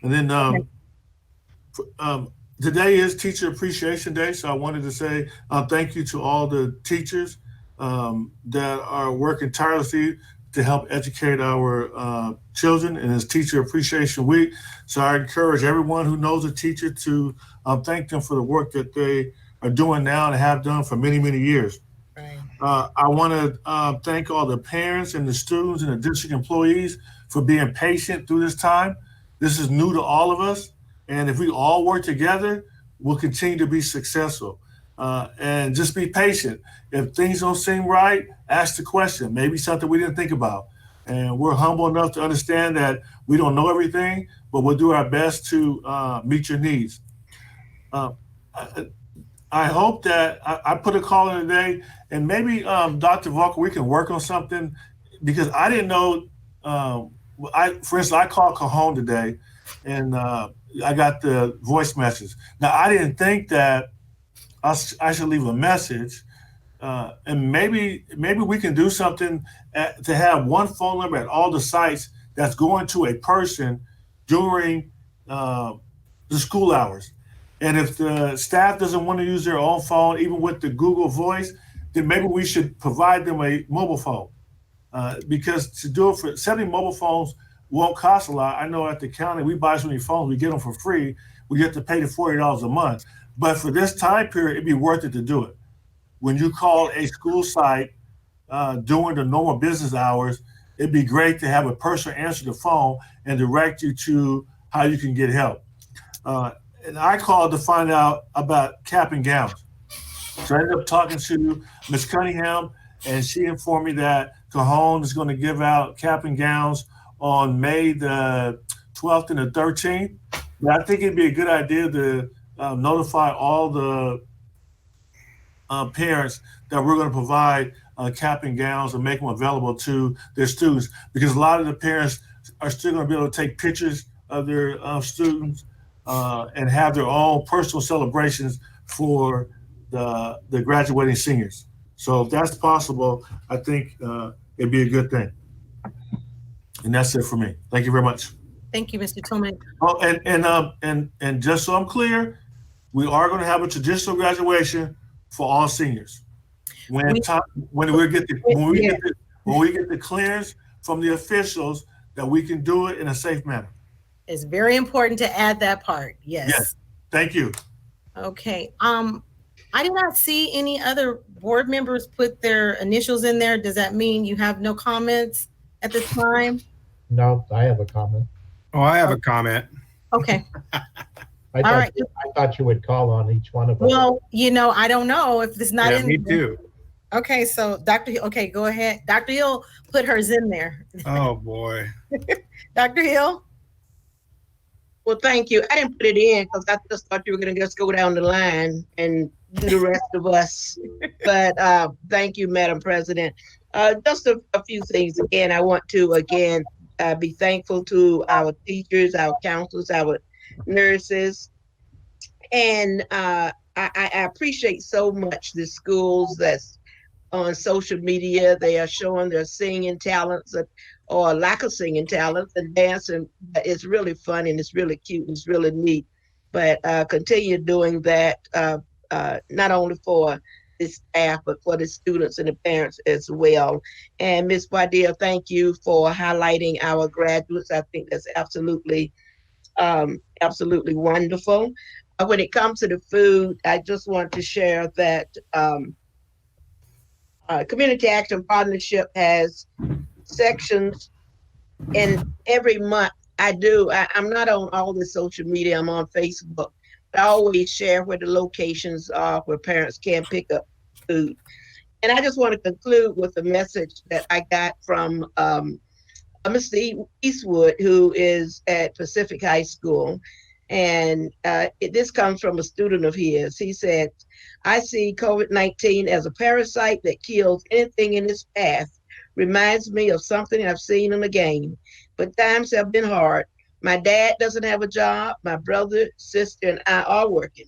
And then today is Teacher Appreciation Day, so I wanted to say thank you to all the teachers that are working tirelessly to help educate our children, and it's Teacher Appreciation Week. So I encourage everyone who knows a teacher to thank them for the work that they are doing now and have done for many, many years. Right. I want to thank all the parents and the students and the district employees for being patient through this time. This is new to all of us, and if we all work together, we'll continue to be successful. And just be patient. If things don't seem right, ask the question. Maybe something we didn't think about. And we're humble enough to understand that we don't know everything, but we'll do our best to meet your needs. I hope that I put a call in today, and maybe Dr. Volker, we can work on something, because I didn't know. For instance, I called Cajon today, and I got the voice message. Now, I didn't think that I should leave a message, and maybe we can do something to have one phone number at all the sites that's going to a person during the school hours. And if the staff doesn't want to use their own phone, even with the Google Voice, then maybe we should provide them a mobile phone, because to do it for 70 mobile phones won't cost a lot. I know at the county, we buy so many phones, we get them for free. We get to pay the $40 a month. But for this time period, it'd be worth it to do it. When you call a school site during the normal business hours, it'd be great to have a person answer the phone and direct you to how you can get help. And I called to find out about cap and gowns. So I ended up talking to Ms. Cunningham, and she informed me that Cajon is going to give out cap and gowns on May the 12th and the 13th. But I think it'd be a good idea to notify all the parents that we're going to provide cap and gowns and make them available to their students, because a lot of the parents are still going to be able to take pictures of their students and have their own personal celebrations for the graduating seniors. So if that's possible, I think it'd be a good thing. And that's it for me. Thank you very much. Thank you, Mr. Tillman. Oh, and just so I'm clear, we are going to have a traditional graduation for all seniors. When we get the clearance from the officials that we can do it in a safe manner. It's very important to add that part. Yes. Yes. Thank you. Okay. I did not see any other board members put their initials in there. Does that mean you have no comments at this time? No, I have a comment. Oh, I have a comment. Okay. I thought you would call on each one of us. Well, I don't know if it's not in. Me too. Okay, so Dr. Hill, okay, go ahead. Dr. Hill put hers in there. Oh boy. Dr. Hill? Well, thank you. I didn't put it in because I just thought you were going to just go down the line and do the rest of us. But thank you, Madam President. Just a few things. Again, I want to, be thankful to our teachers, our counselors, our nurses. And I appreciate so much the schools that's on social media. They are showing their singing talents or lack of singing talents and dancing. It's really fun and it's really cute and it's really neat. But continue doing that, not only for the staff, but for the students and the parents as well. And Ms. Wadia, thank you for highlighting our graduates. I think that's absolutely wonderful. When it comes to the food, I just want to share that Community Action Partnership has sections, and every month I'm not on all the social media, I'm on Facebook. I always share where the locations are where parents can pick up food. And I just want to conclude with a message that I got from Mr. Eastwood, who is at Pacific High School. And this comes from a student of his. He said, I see COVID-19 as a parasite that kills anything in its path. Reminds me of something I've seen in a game. but times have been hard. My dad doesn't have a job. My brother, sister, and I are working.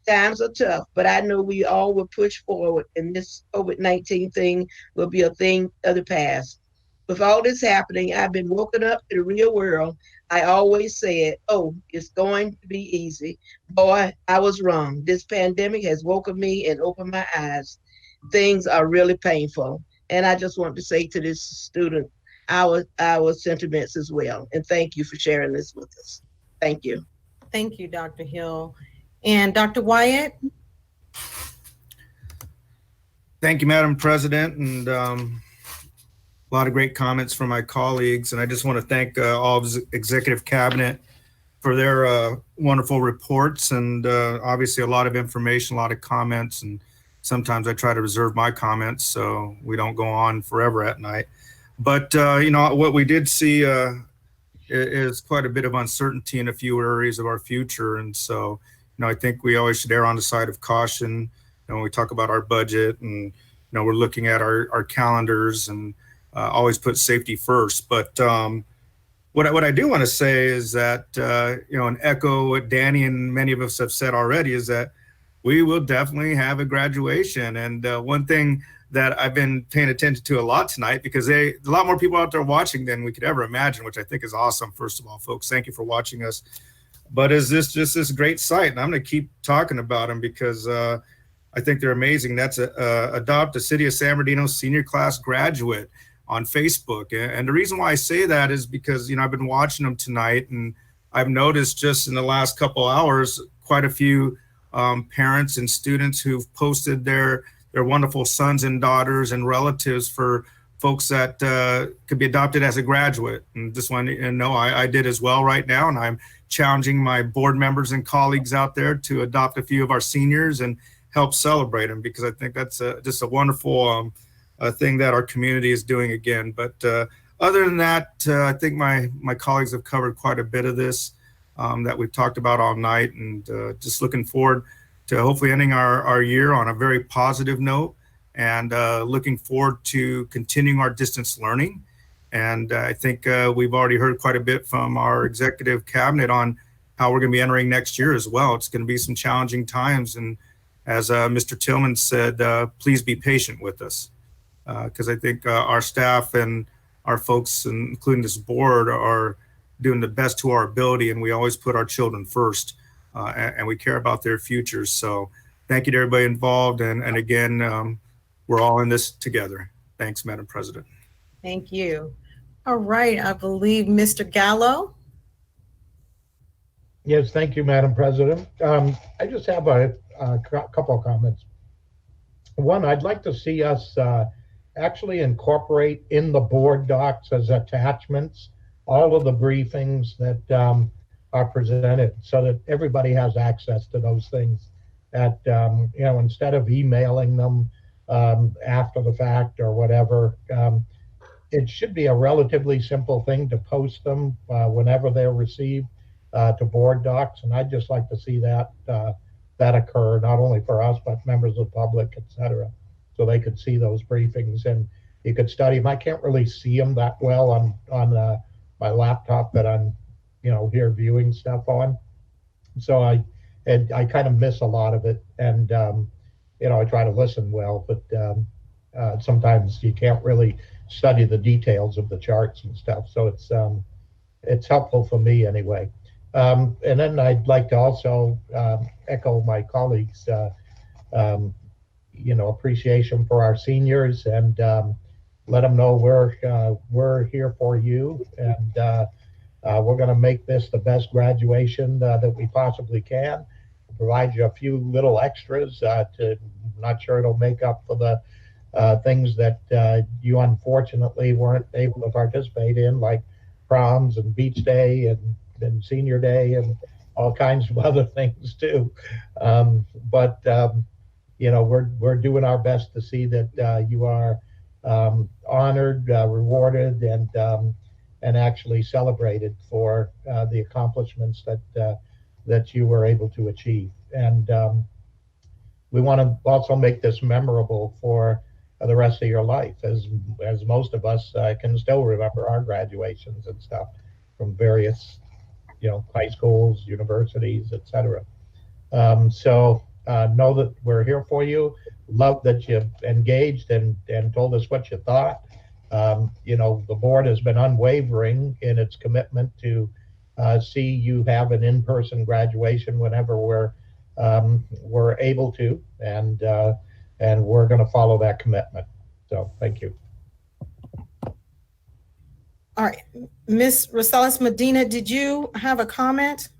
Times are tough, but I know we all will push forward, and this COVID-19 thing will be a thing of the past. With all this happening, I've been woken up to the real world. I always said, oh, it's going to be easy. Boy, I was wrong. This pandemic has woken me and opened my eyes. Things are really painful. And I just want to say to this student, our sentiments as well. And thank you for sharing this with us. Thank you. Thank you, Dr. Hill. And Dr. Wyatt? Thank you, Madam President, and a lot of great comments from my colleagues. And I just want to thank all of the Executive Cabinet for their wonderful reports, and obviously a lot of information, a lot of comments, and sometimes I try to reserve my comments so we don't go on forever at night. But you know, what we did see is quite a bit of uncertainty in a few areas of our future, and so I think we always should err on the side of caution. When we talk about our budget, and we're looking at our calendars, and always put safety first. But what I do want to say is that and echo what Danny and many of us have said already, is that we will definitely have a graduation. And one thing that I've been paying attention to a lot tonight, because a lot more people out there watching than we could ever imagine, which I think is awesome. First of all, folks, thank you for watching us. But is this just this great site? And I'm going to keep talking about them because I think they're amazing. That's Adopt a City of San Bernardino Senior Class Graduate on Facebook. And the reason why I say that is because, I've been watching them tonight, and I've noticed just in the last couple hours, quite a few parents and students who've posted their wonderful sons and daughters and relatives for folks that could be adopted as a graduate. And just want to know I did as well right now, and I'm challenging my board members and colleagues out there to adopt a few of our seniors and help celebrate them, because I think that's just a wonderful thing that our community is doing again. But other than that, I think my colleagues have covered quite a bit of this that we've talked about all night, and just looking forward to hopefully ending our year on a very positive note, and looking forward to continuing our distance learning. And I think we've already heard quite a bit from our executive cabinet on how we're going to be entering next year as well. It's going to be some challenging times. And as Mr. Tillman said, please be patient with us, because I think our staff and our folks, including this board, are doing the best to our ability, and we always put our children first, and we care about their futures. So thank you to everybody involved. And again, we're all in this together. Thanks, Madam President. Thank you. All right, I believe Mr. Gallo. Yes, thank you, Madam President. I just have a couple of comments. One, I'd like to see us actually incorporate in the board docs as attachments all of the briefings that are presented, so that everybody has access to those things. That instead of emailing them after the fact or whatever, it should be a relatively simple thing to post them whenever they're received to board docs. And I'd just like to see that occur, not only for us, but members of the public, et cetera, so they could see those briefings and you could study them. I can't really see them that well on my laptop that I'm here viewing stuff on. So I kind of miss a lot of it. And, I try to listen well, but sometimes you can't really study the details of the charts and stuff. So it's helpful for me anyway. And then I'd like to also echo my colleagues' appreciation for our seniors, and let them know we're here for you, and we're going to make this the best graduation that we possibly can. Provide you a few little extras. I'm not sure it'll make up for the things that you unfortunately weren't able to participate in, like proms and beach day and senior day and all kinds of other things too. But we're doing our best to see that you are honored, rewarded, and actually celebrated for the accomplishments that you were able to achieve. And we want to also make this memorable for the rest of your life, as most of us can still remember our graduations and stuff from various, high schools, universities, etc. So know that we're here for you. Love that you engaged and told us what you thought. The board has been unwavering in its commitment to see you have an in-person graduation whenever we're able to, and we're going to follow that commitment. So thank you. All right, Ms. Rosales Medina, did you have a comment?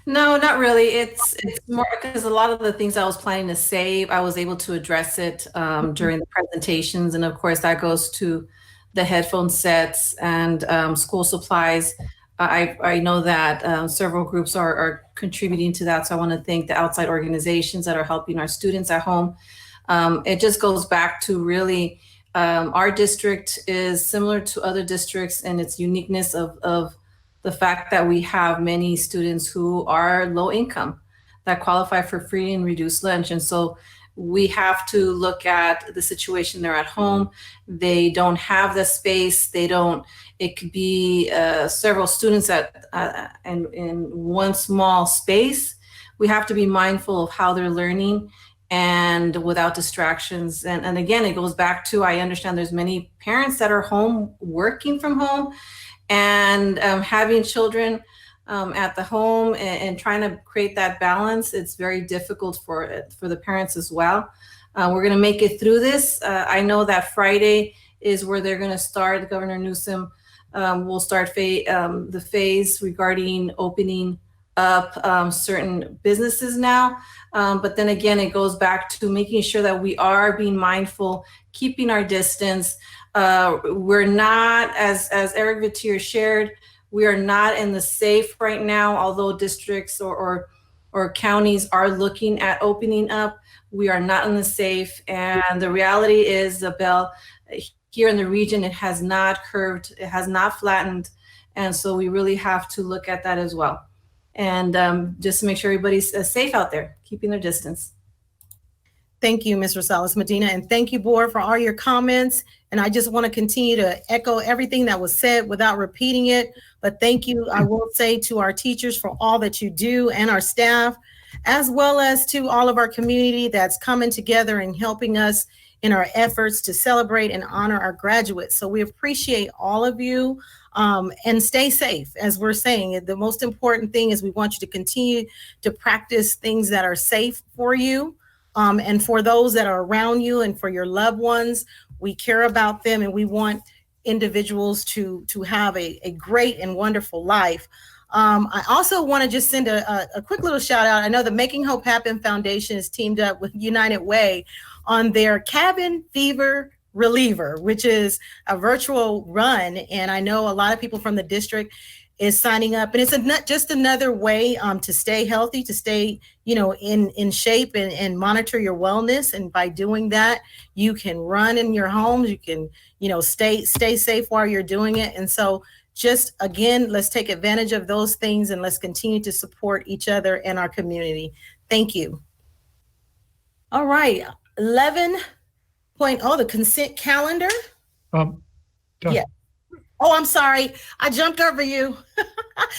No, not really. It's more because a lot of the things I was planning to say, I was able to address it during the presentations. And of course, that goes to the headphone sets and school supplies. I know that several groups are contributing to that. So I want to thank the outside organizations that are helping our students at home. It just goes back to really, our district is similar to other districts and its uniqueness of the fact that we have many students who are low income that qualify for free and reduced lunch. And so we have to look at the situation. They're at home. They don't have the space. It could be several students in one small space. We have to be mindful of how they're learning and without distractions. And again, it goes back to, I understand there's many parents that are home working from home and having children at the home and trying to create that balance. It's very difficult for the parents as well. We're going to make it through this. I know that Friday is where they're going to start. Governor Newsom will start the phase regarding opening up certain businesses now. But then again, it goes back to making sure that we are being mindful, keeping our distance. We're not, as Eric Vitier shared, we are not in the safe right now, although districts or counties are looking at opening up. We are not in the safe. And the reality is, Isabel, here in the region, it has not curved, it has not flattened. And so we really have to look at that as well. And just to make sure everybody's safe out there, keeping their distance. Thank you, Ms. Rosales Medina, and thank you, board, for all your comments. And I just want to continue to echo everything that was said without repeating it. But thank you, I will say, to our teachers for all that you do and our staff, as well as to all of our community that's coming together and helping us in our efforts to celebrate and honor our graduates. So we appreciate all of you, and stay safe. As we're saying, the most important thing is we want you to continue to practice things that are safe for you. And for those that are around you and for your loved ones, we care about them and we want individuals to have a great and wonderful life. I also want to just send a quick little shout out. I know the Making Hope Happen Foundation has teamed up with United Way on their Cabin Fever Reliever, which is a virtual run. And I know a lot of people from the district is signing up, and it's just another way to stay healthy, to stay, in shape and monitor your wellness. And by doing that, you can run in your homes, you can, stay safe while you're doing it. And so just again, let's take advantage of those things and let's continue to support each other and our community. Thank you. All right, 11.0, the consent calendar. Yeah. Oh, I'm sorry. I jumped over you.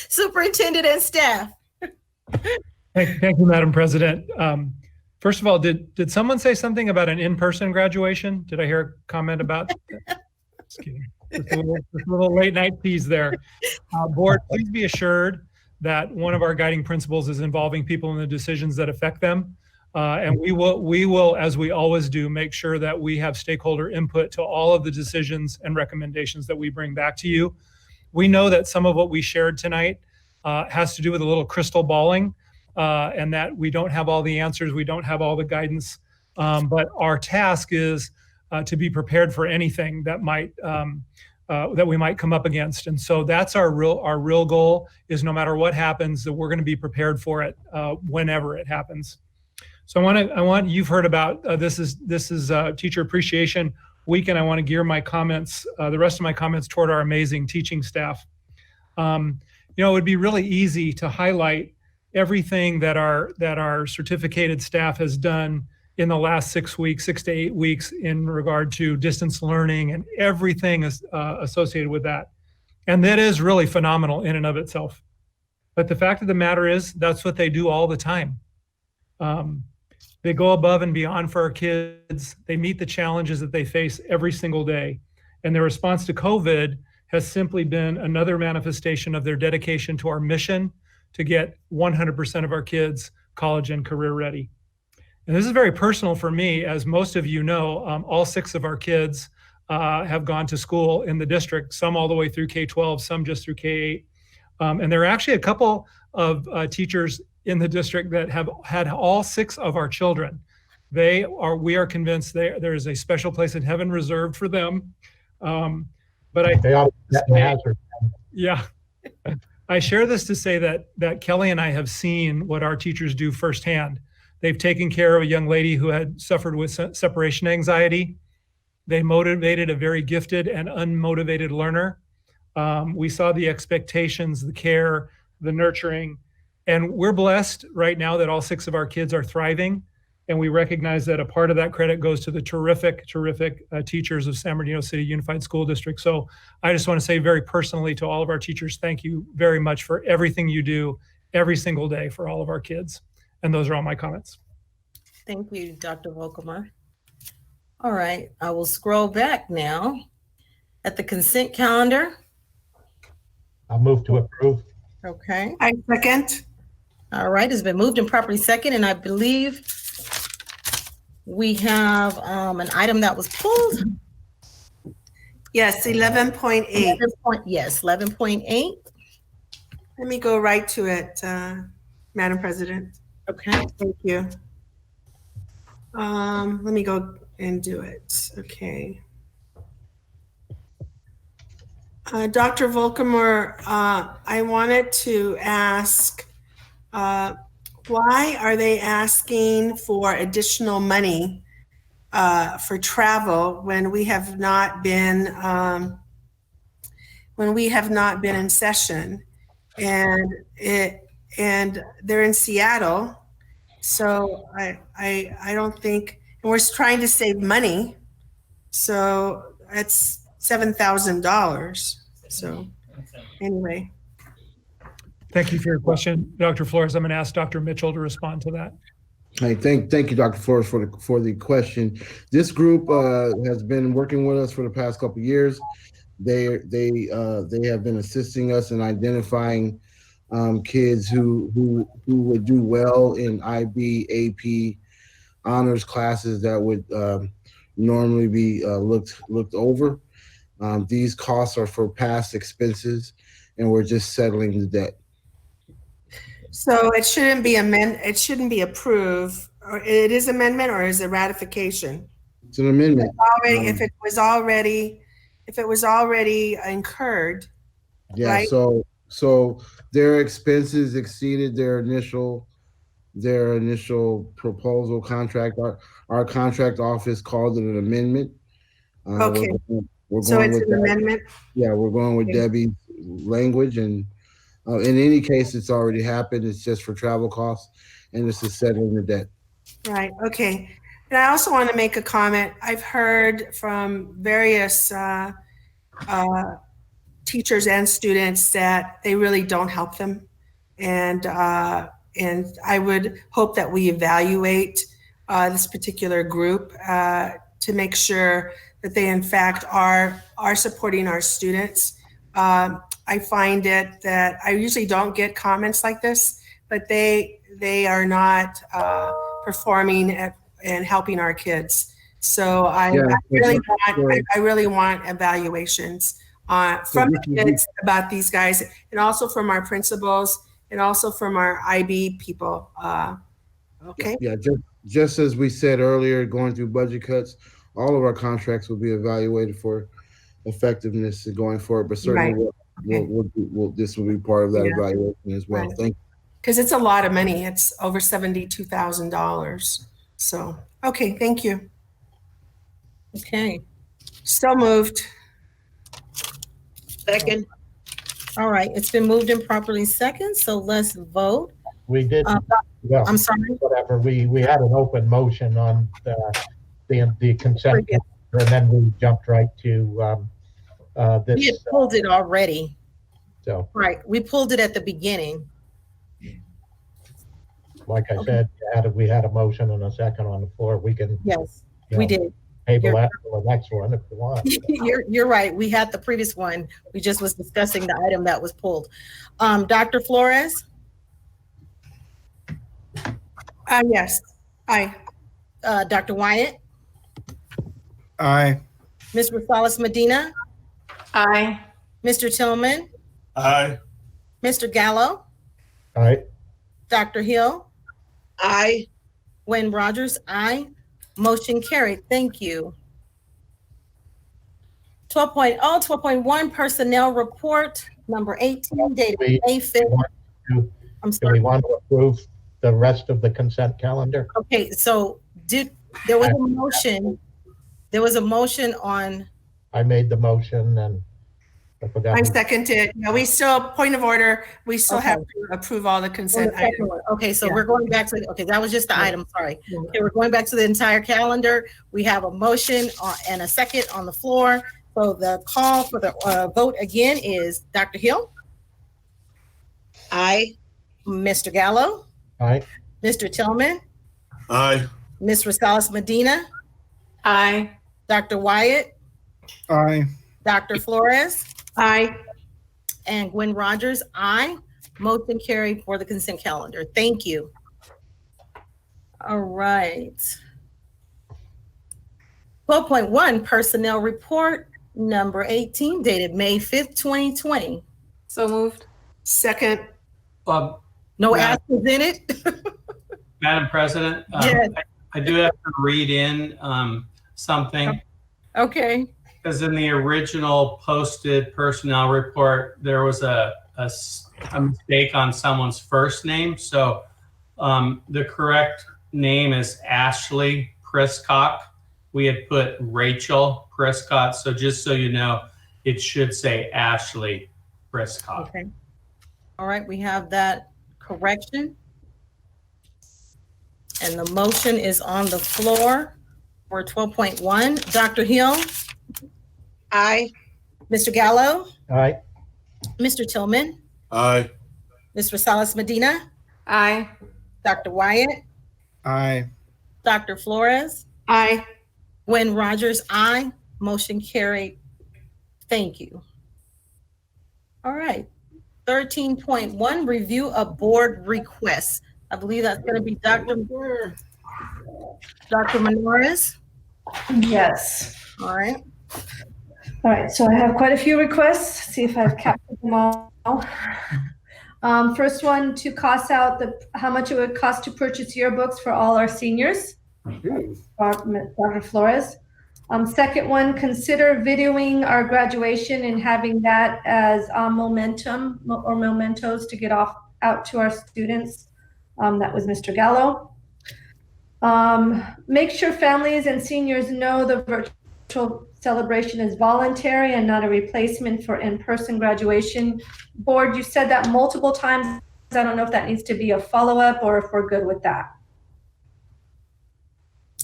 Superintendent and staff. Thank you, Madam President. First of all, did someone say something about an in-person graduation? Did I hear a comment about that? Just kidding. Just a little late night tease there. Board, please be assured that one of our guiding principles is involving people in the decisions that affect them. And we will, as we always do, make sure that we have stakeholder input to all of the decisions and recommendations that we bring back to you. We know that some of what we shared tonight has to do with a little crystal balling, and that we don't have all the answers, we don't have all the guidance, but our task is to be prepared for anything that might that we might come up against. And so that's our real goal, is no matter what happens, that we're going to be prepared for it whenever it happens. So I want you've heard about this is Teacher Appreciation Week, and I want to gear my comments, the rest of my comments, toward our amazing teaching staff. It would be really easy to highlight everything that our certificated staff has done in the last 6 to 8 weeks in regard to distance learning and everything is associated with that. And that is really phenomenal in and of itself. But the fact of the matter is, that's what they do all the time. They go above and beyond for our kids. They meet the challenges that they face every single day. And their response to COVID has simply been another manifestation of their dedication to our mission to get 100% of our kids college and career ready. And this is very personal for me. As most of you know, all 6 of our kids have gone to school in the district, some all the way through K-12, some just through K-8. And there are actually a couple of teachers in the district that have had all 6 of our children. We are convinced there is a special place in heaven reserved for them. But yeah, I share this to say that Kelly and I have seen what our teachers do firsthand. They've taken care of a young lady who had suffered with separation anxiety. They motivated a very gifted and unmotivated learner. We saw the expectations, the care, the nurturing, and we're blessed right now that all 6 of our kids are thriving. And we recognize that a part of that credit goes to the terrific teachers of San Bernardino City Unified School District. So I just want to say very personally to all of our teachers, thank you very much for everything you do every single day for all of our kids. And those are all my comments. Thank you, Dr. Volkmer. All right, I will scroll back now at the consent calendar. I'll move to approve. Okay. I second. All right, it's been moved and properly second, and I believe we have an item that was pulled. Yes, 11.8. Yes, 11.8. Let me go right to it, Madam President. Okay. Thank you. Let me go and do it. Okay. Dr. Volkmer, I wanted to ask, why are they asking for additional money for travel when we have not been in session, and they're in Seattle, so I don't think, and we're trying to save money, so that's $7,000. So anyway. Thank you for your question, Dr. Flores. I'm going to ask Dr. Mitchell to respond to that. Hey, thank you, Dr. Flores, for the question. This group has been working with us for the past couple of years. They have been assisting us in identifying kids who would do well in IB, AP, honors classes that would normally be looked over. These costs are for past expenses, and we're just settling the debt. So it shouldn't be it shouldn't be approved, or it is amendment, or is it ratification? It's an amendment. If it was already incurred. Yeah. Right? So their expenses exceeded their initial proposal contract. Our contract office called it an amendment. Okay. We're so going it's with an amendment? Yeah, we're going with Debbie's language, and in any case, it's already happened. It's just for travel costs, and this is settling the debt. Right, okay. And I also want to make a comment. I've heard from various teachers and students that they really don't help them. And I would hope that we evaluate this particular group to make sure that they in fact are supporting our students. I find it that I usually don't get comments like this, but they are not performing and helping our kids. So I really want evaluations from the kids about these guys, and also from our principals, and also from our IB people. Okay. Yeah, just as we said earlier, going through budget cuts, all of our contracts will be evaluated for effectiveness going forward, but certainly this will be part of that evaluation as well. Thank you. Because it's a lot of money. It's over $72,000. So, okay, thank you. Okay. So moved. Second. All right, it's been moved and properly second, so let's vote We did. Well, I'm sorry. Whatever. We had an open motion on the consent calendar, and then we jumped right to this. We had pulled it already. So, right, we pulled it at the beginning. like I said, we had a motion and a second on the floor. We can. Yes, we did. Table that for the next one if you want. You're right. We had the previous one. We just was discussing the item that was pulled. Dr. Flores? Yes. Aye. Dr. Wyatt? Aye. Ms. Rosales Medina? Aye. Mr. Tillman? Aye. Mr. Gallo? Aye. Dr. Hill? Aye. Gwen Rogers? Aye. Motion carried. Thank you. 12.1 Personnel Report, number 18, dated May 5th. I'm Do sorry. we want to approve the rest of the consent calendar? Okay, so there was a motion. There was a motion on. I made the motion and I forgot. I second it. No, we still, point of order, we still have to approve all the consent items. Okay, so we're going back to, okay, that was just the item, sorry. Okay, we're going back to the entire calendar. We have a motion and a second on the floor. So the call for the vote again is Dr. Hill? Aye. Mr. Gallo? Aye. Mr. Tillman? Aye. Ms. Rosales Medina? Aye. Dr. Wyatt? Aye. Dr. Flores? Aye. And Gwen Rogers, aye. Motion carried for the consent calendar. Thank you. All right. 12.1 Personnel Report, number 18, dated May 5th, 2020. So moved. Second. No Madam- absence in it? Madam President, Yes. I do have to read in something. Okay. Because in the original posted personnel report, there was a mistake on someone's first name. So the correct name is Ashley Prescott. We had put Rachel Prescott. So just so you know, it should say Ashley Prescott. Okay. All right, we have that correction. And the motion is on the floor for 12.1. Dr. Hill? Aye. Mr. Gallo? Aye. Mr. Tillman? Aye. Ms. Rosales Medina? Aye. Dr. Wyatt? Aye. Dr. Flores? Aye. Gwen Rogers, aye. Motion carried. Thank you. All right. 13.1, review of board requests. I believe that's going to be Dr. Menores. Yes. All right. All right, so I have quite a few requests. See if I've captured them all. First one, to cost out how much it would cost to purchase yearbooks for all our seniors. Dr. Flores. Second one, consider videoing our graduation and having that as momentum or mementos to get out to our students. That was Mr. Gallo. Make sure families and seniors know the virtual celebration is voluntary and not a replacement for in-person graduation. Board, you said that multiple times. I don't know if that needs to be a follow-up or if we're good with that.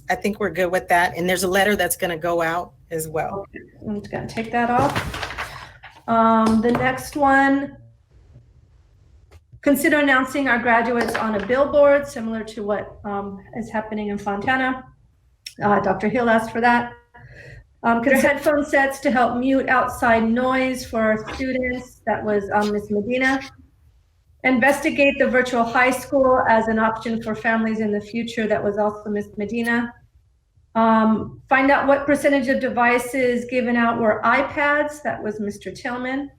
I think we're good with that. And there's a letter that's going to go out as well. Okay, I'm just going to take that off. The next one, consider announcing our graduates on a billboard, similar to what is happening in Fontana. Dr. Hill asked for that. Consider headphone sets to help mute outside noise for our students. That was Ms. Medina. Investigate the virtual high school as an option for families in the future. That was also Ms. Medina. Find out what percentage of devices given out were iPads. That was Mr. Tillman.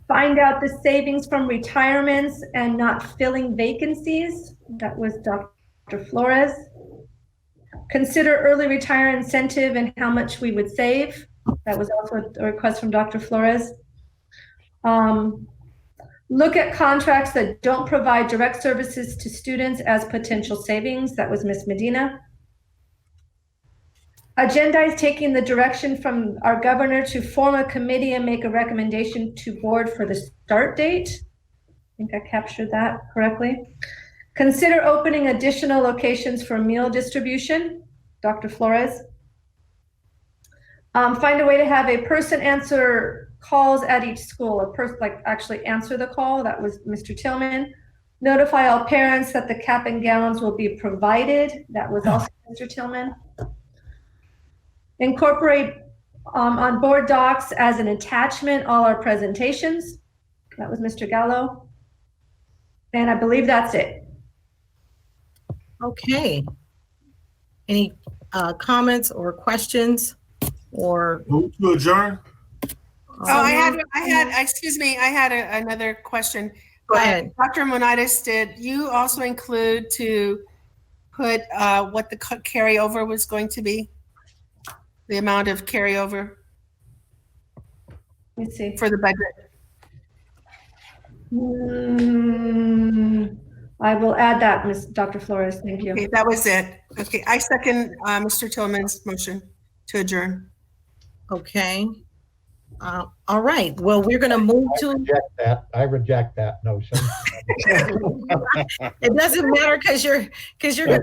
Find out the savings from retirements and not filling vacancies. That was Dr. Flores. Consider early retire incentive and how much we would save. That was also a request from Dr. Flores. Look at contracts that don't provide direct services to students as potential savings. That was Ms. Medina. Agendize taking the direction from our governor to form a committee and make a recommendation to board for the start date. I think I captured that correctly. Consider opening additional locations for meal distribution. Dr. Flores. Find a way to have a person answer calls at each school. A person like actually answer the call. That was Mr. Tillman. Notify all parents that the cap and gowns will be provided. That was also Mr. Tillman. Incorporate on board docs as an attachment all our presentations. That was Mr. Gallo. And I believe that's it. Okay. Any comments or questions or? Move to adjourn. Excuse me, I had another question. Go ahead. Dr. Monitis, did you also include to put what the carryover was going to be? The amount of carryover? Let's see. For the budget? I will add that, Ms. Dr. Flores. Thank you. Okay, that was it. Okay, I second Mr. Tillman's motion to adjourn. Okay. All right. Well, we're going to move to. I reject that notion. It doesn't matter because you're going to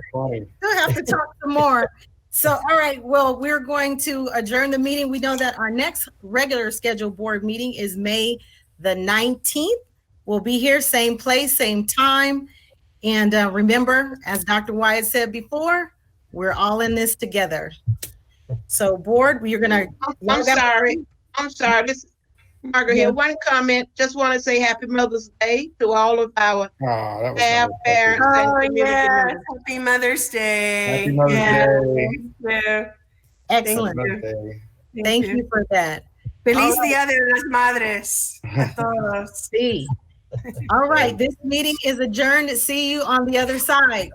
still have to talk some more. So, all right. Well, we're going to adjourn the meeting. We know that our next regular scheduled board meeting is May the 19th. We'll be here, same place, same time. And remember, as Dr. Wyatt said before, we're all in this together. So, board, we're going to. I'm sorry. This is Margaret here. One comment. Just want to say Happy Mother's Day to all of our staff, parents, and community members. Happy Mother's Day. Happy Mother's Day. Thank you. Excellent. Thank you for that. Feliz Dia de las Madres. A todos. Sí. All right. This meeting is adjourned. See you on the other side.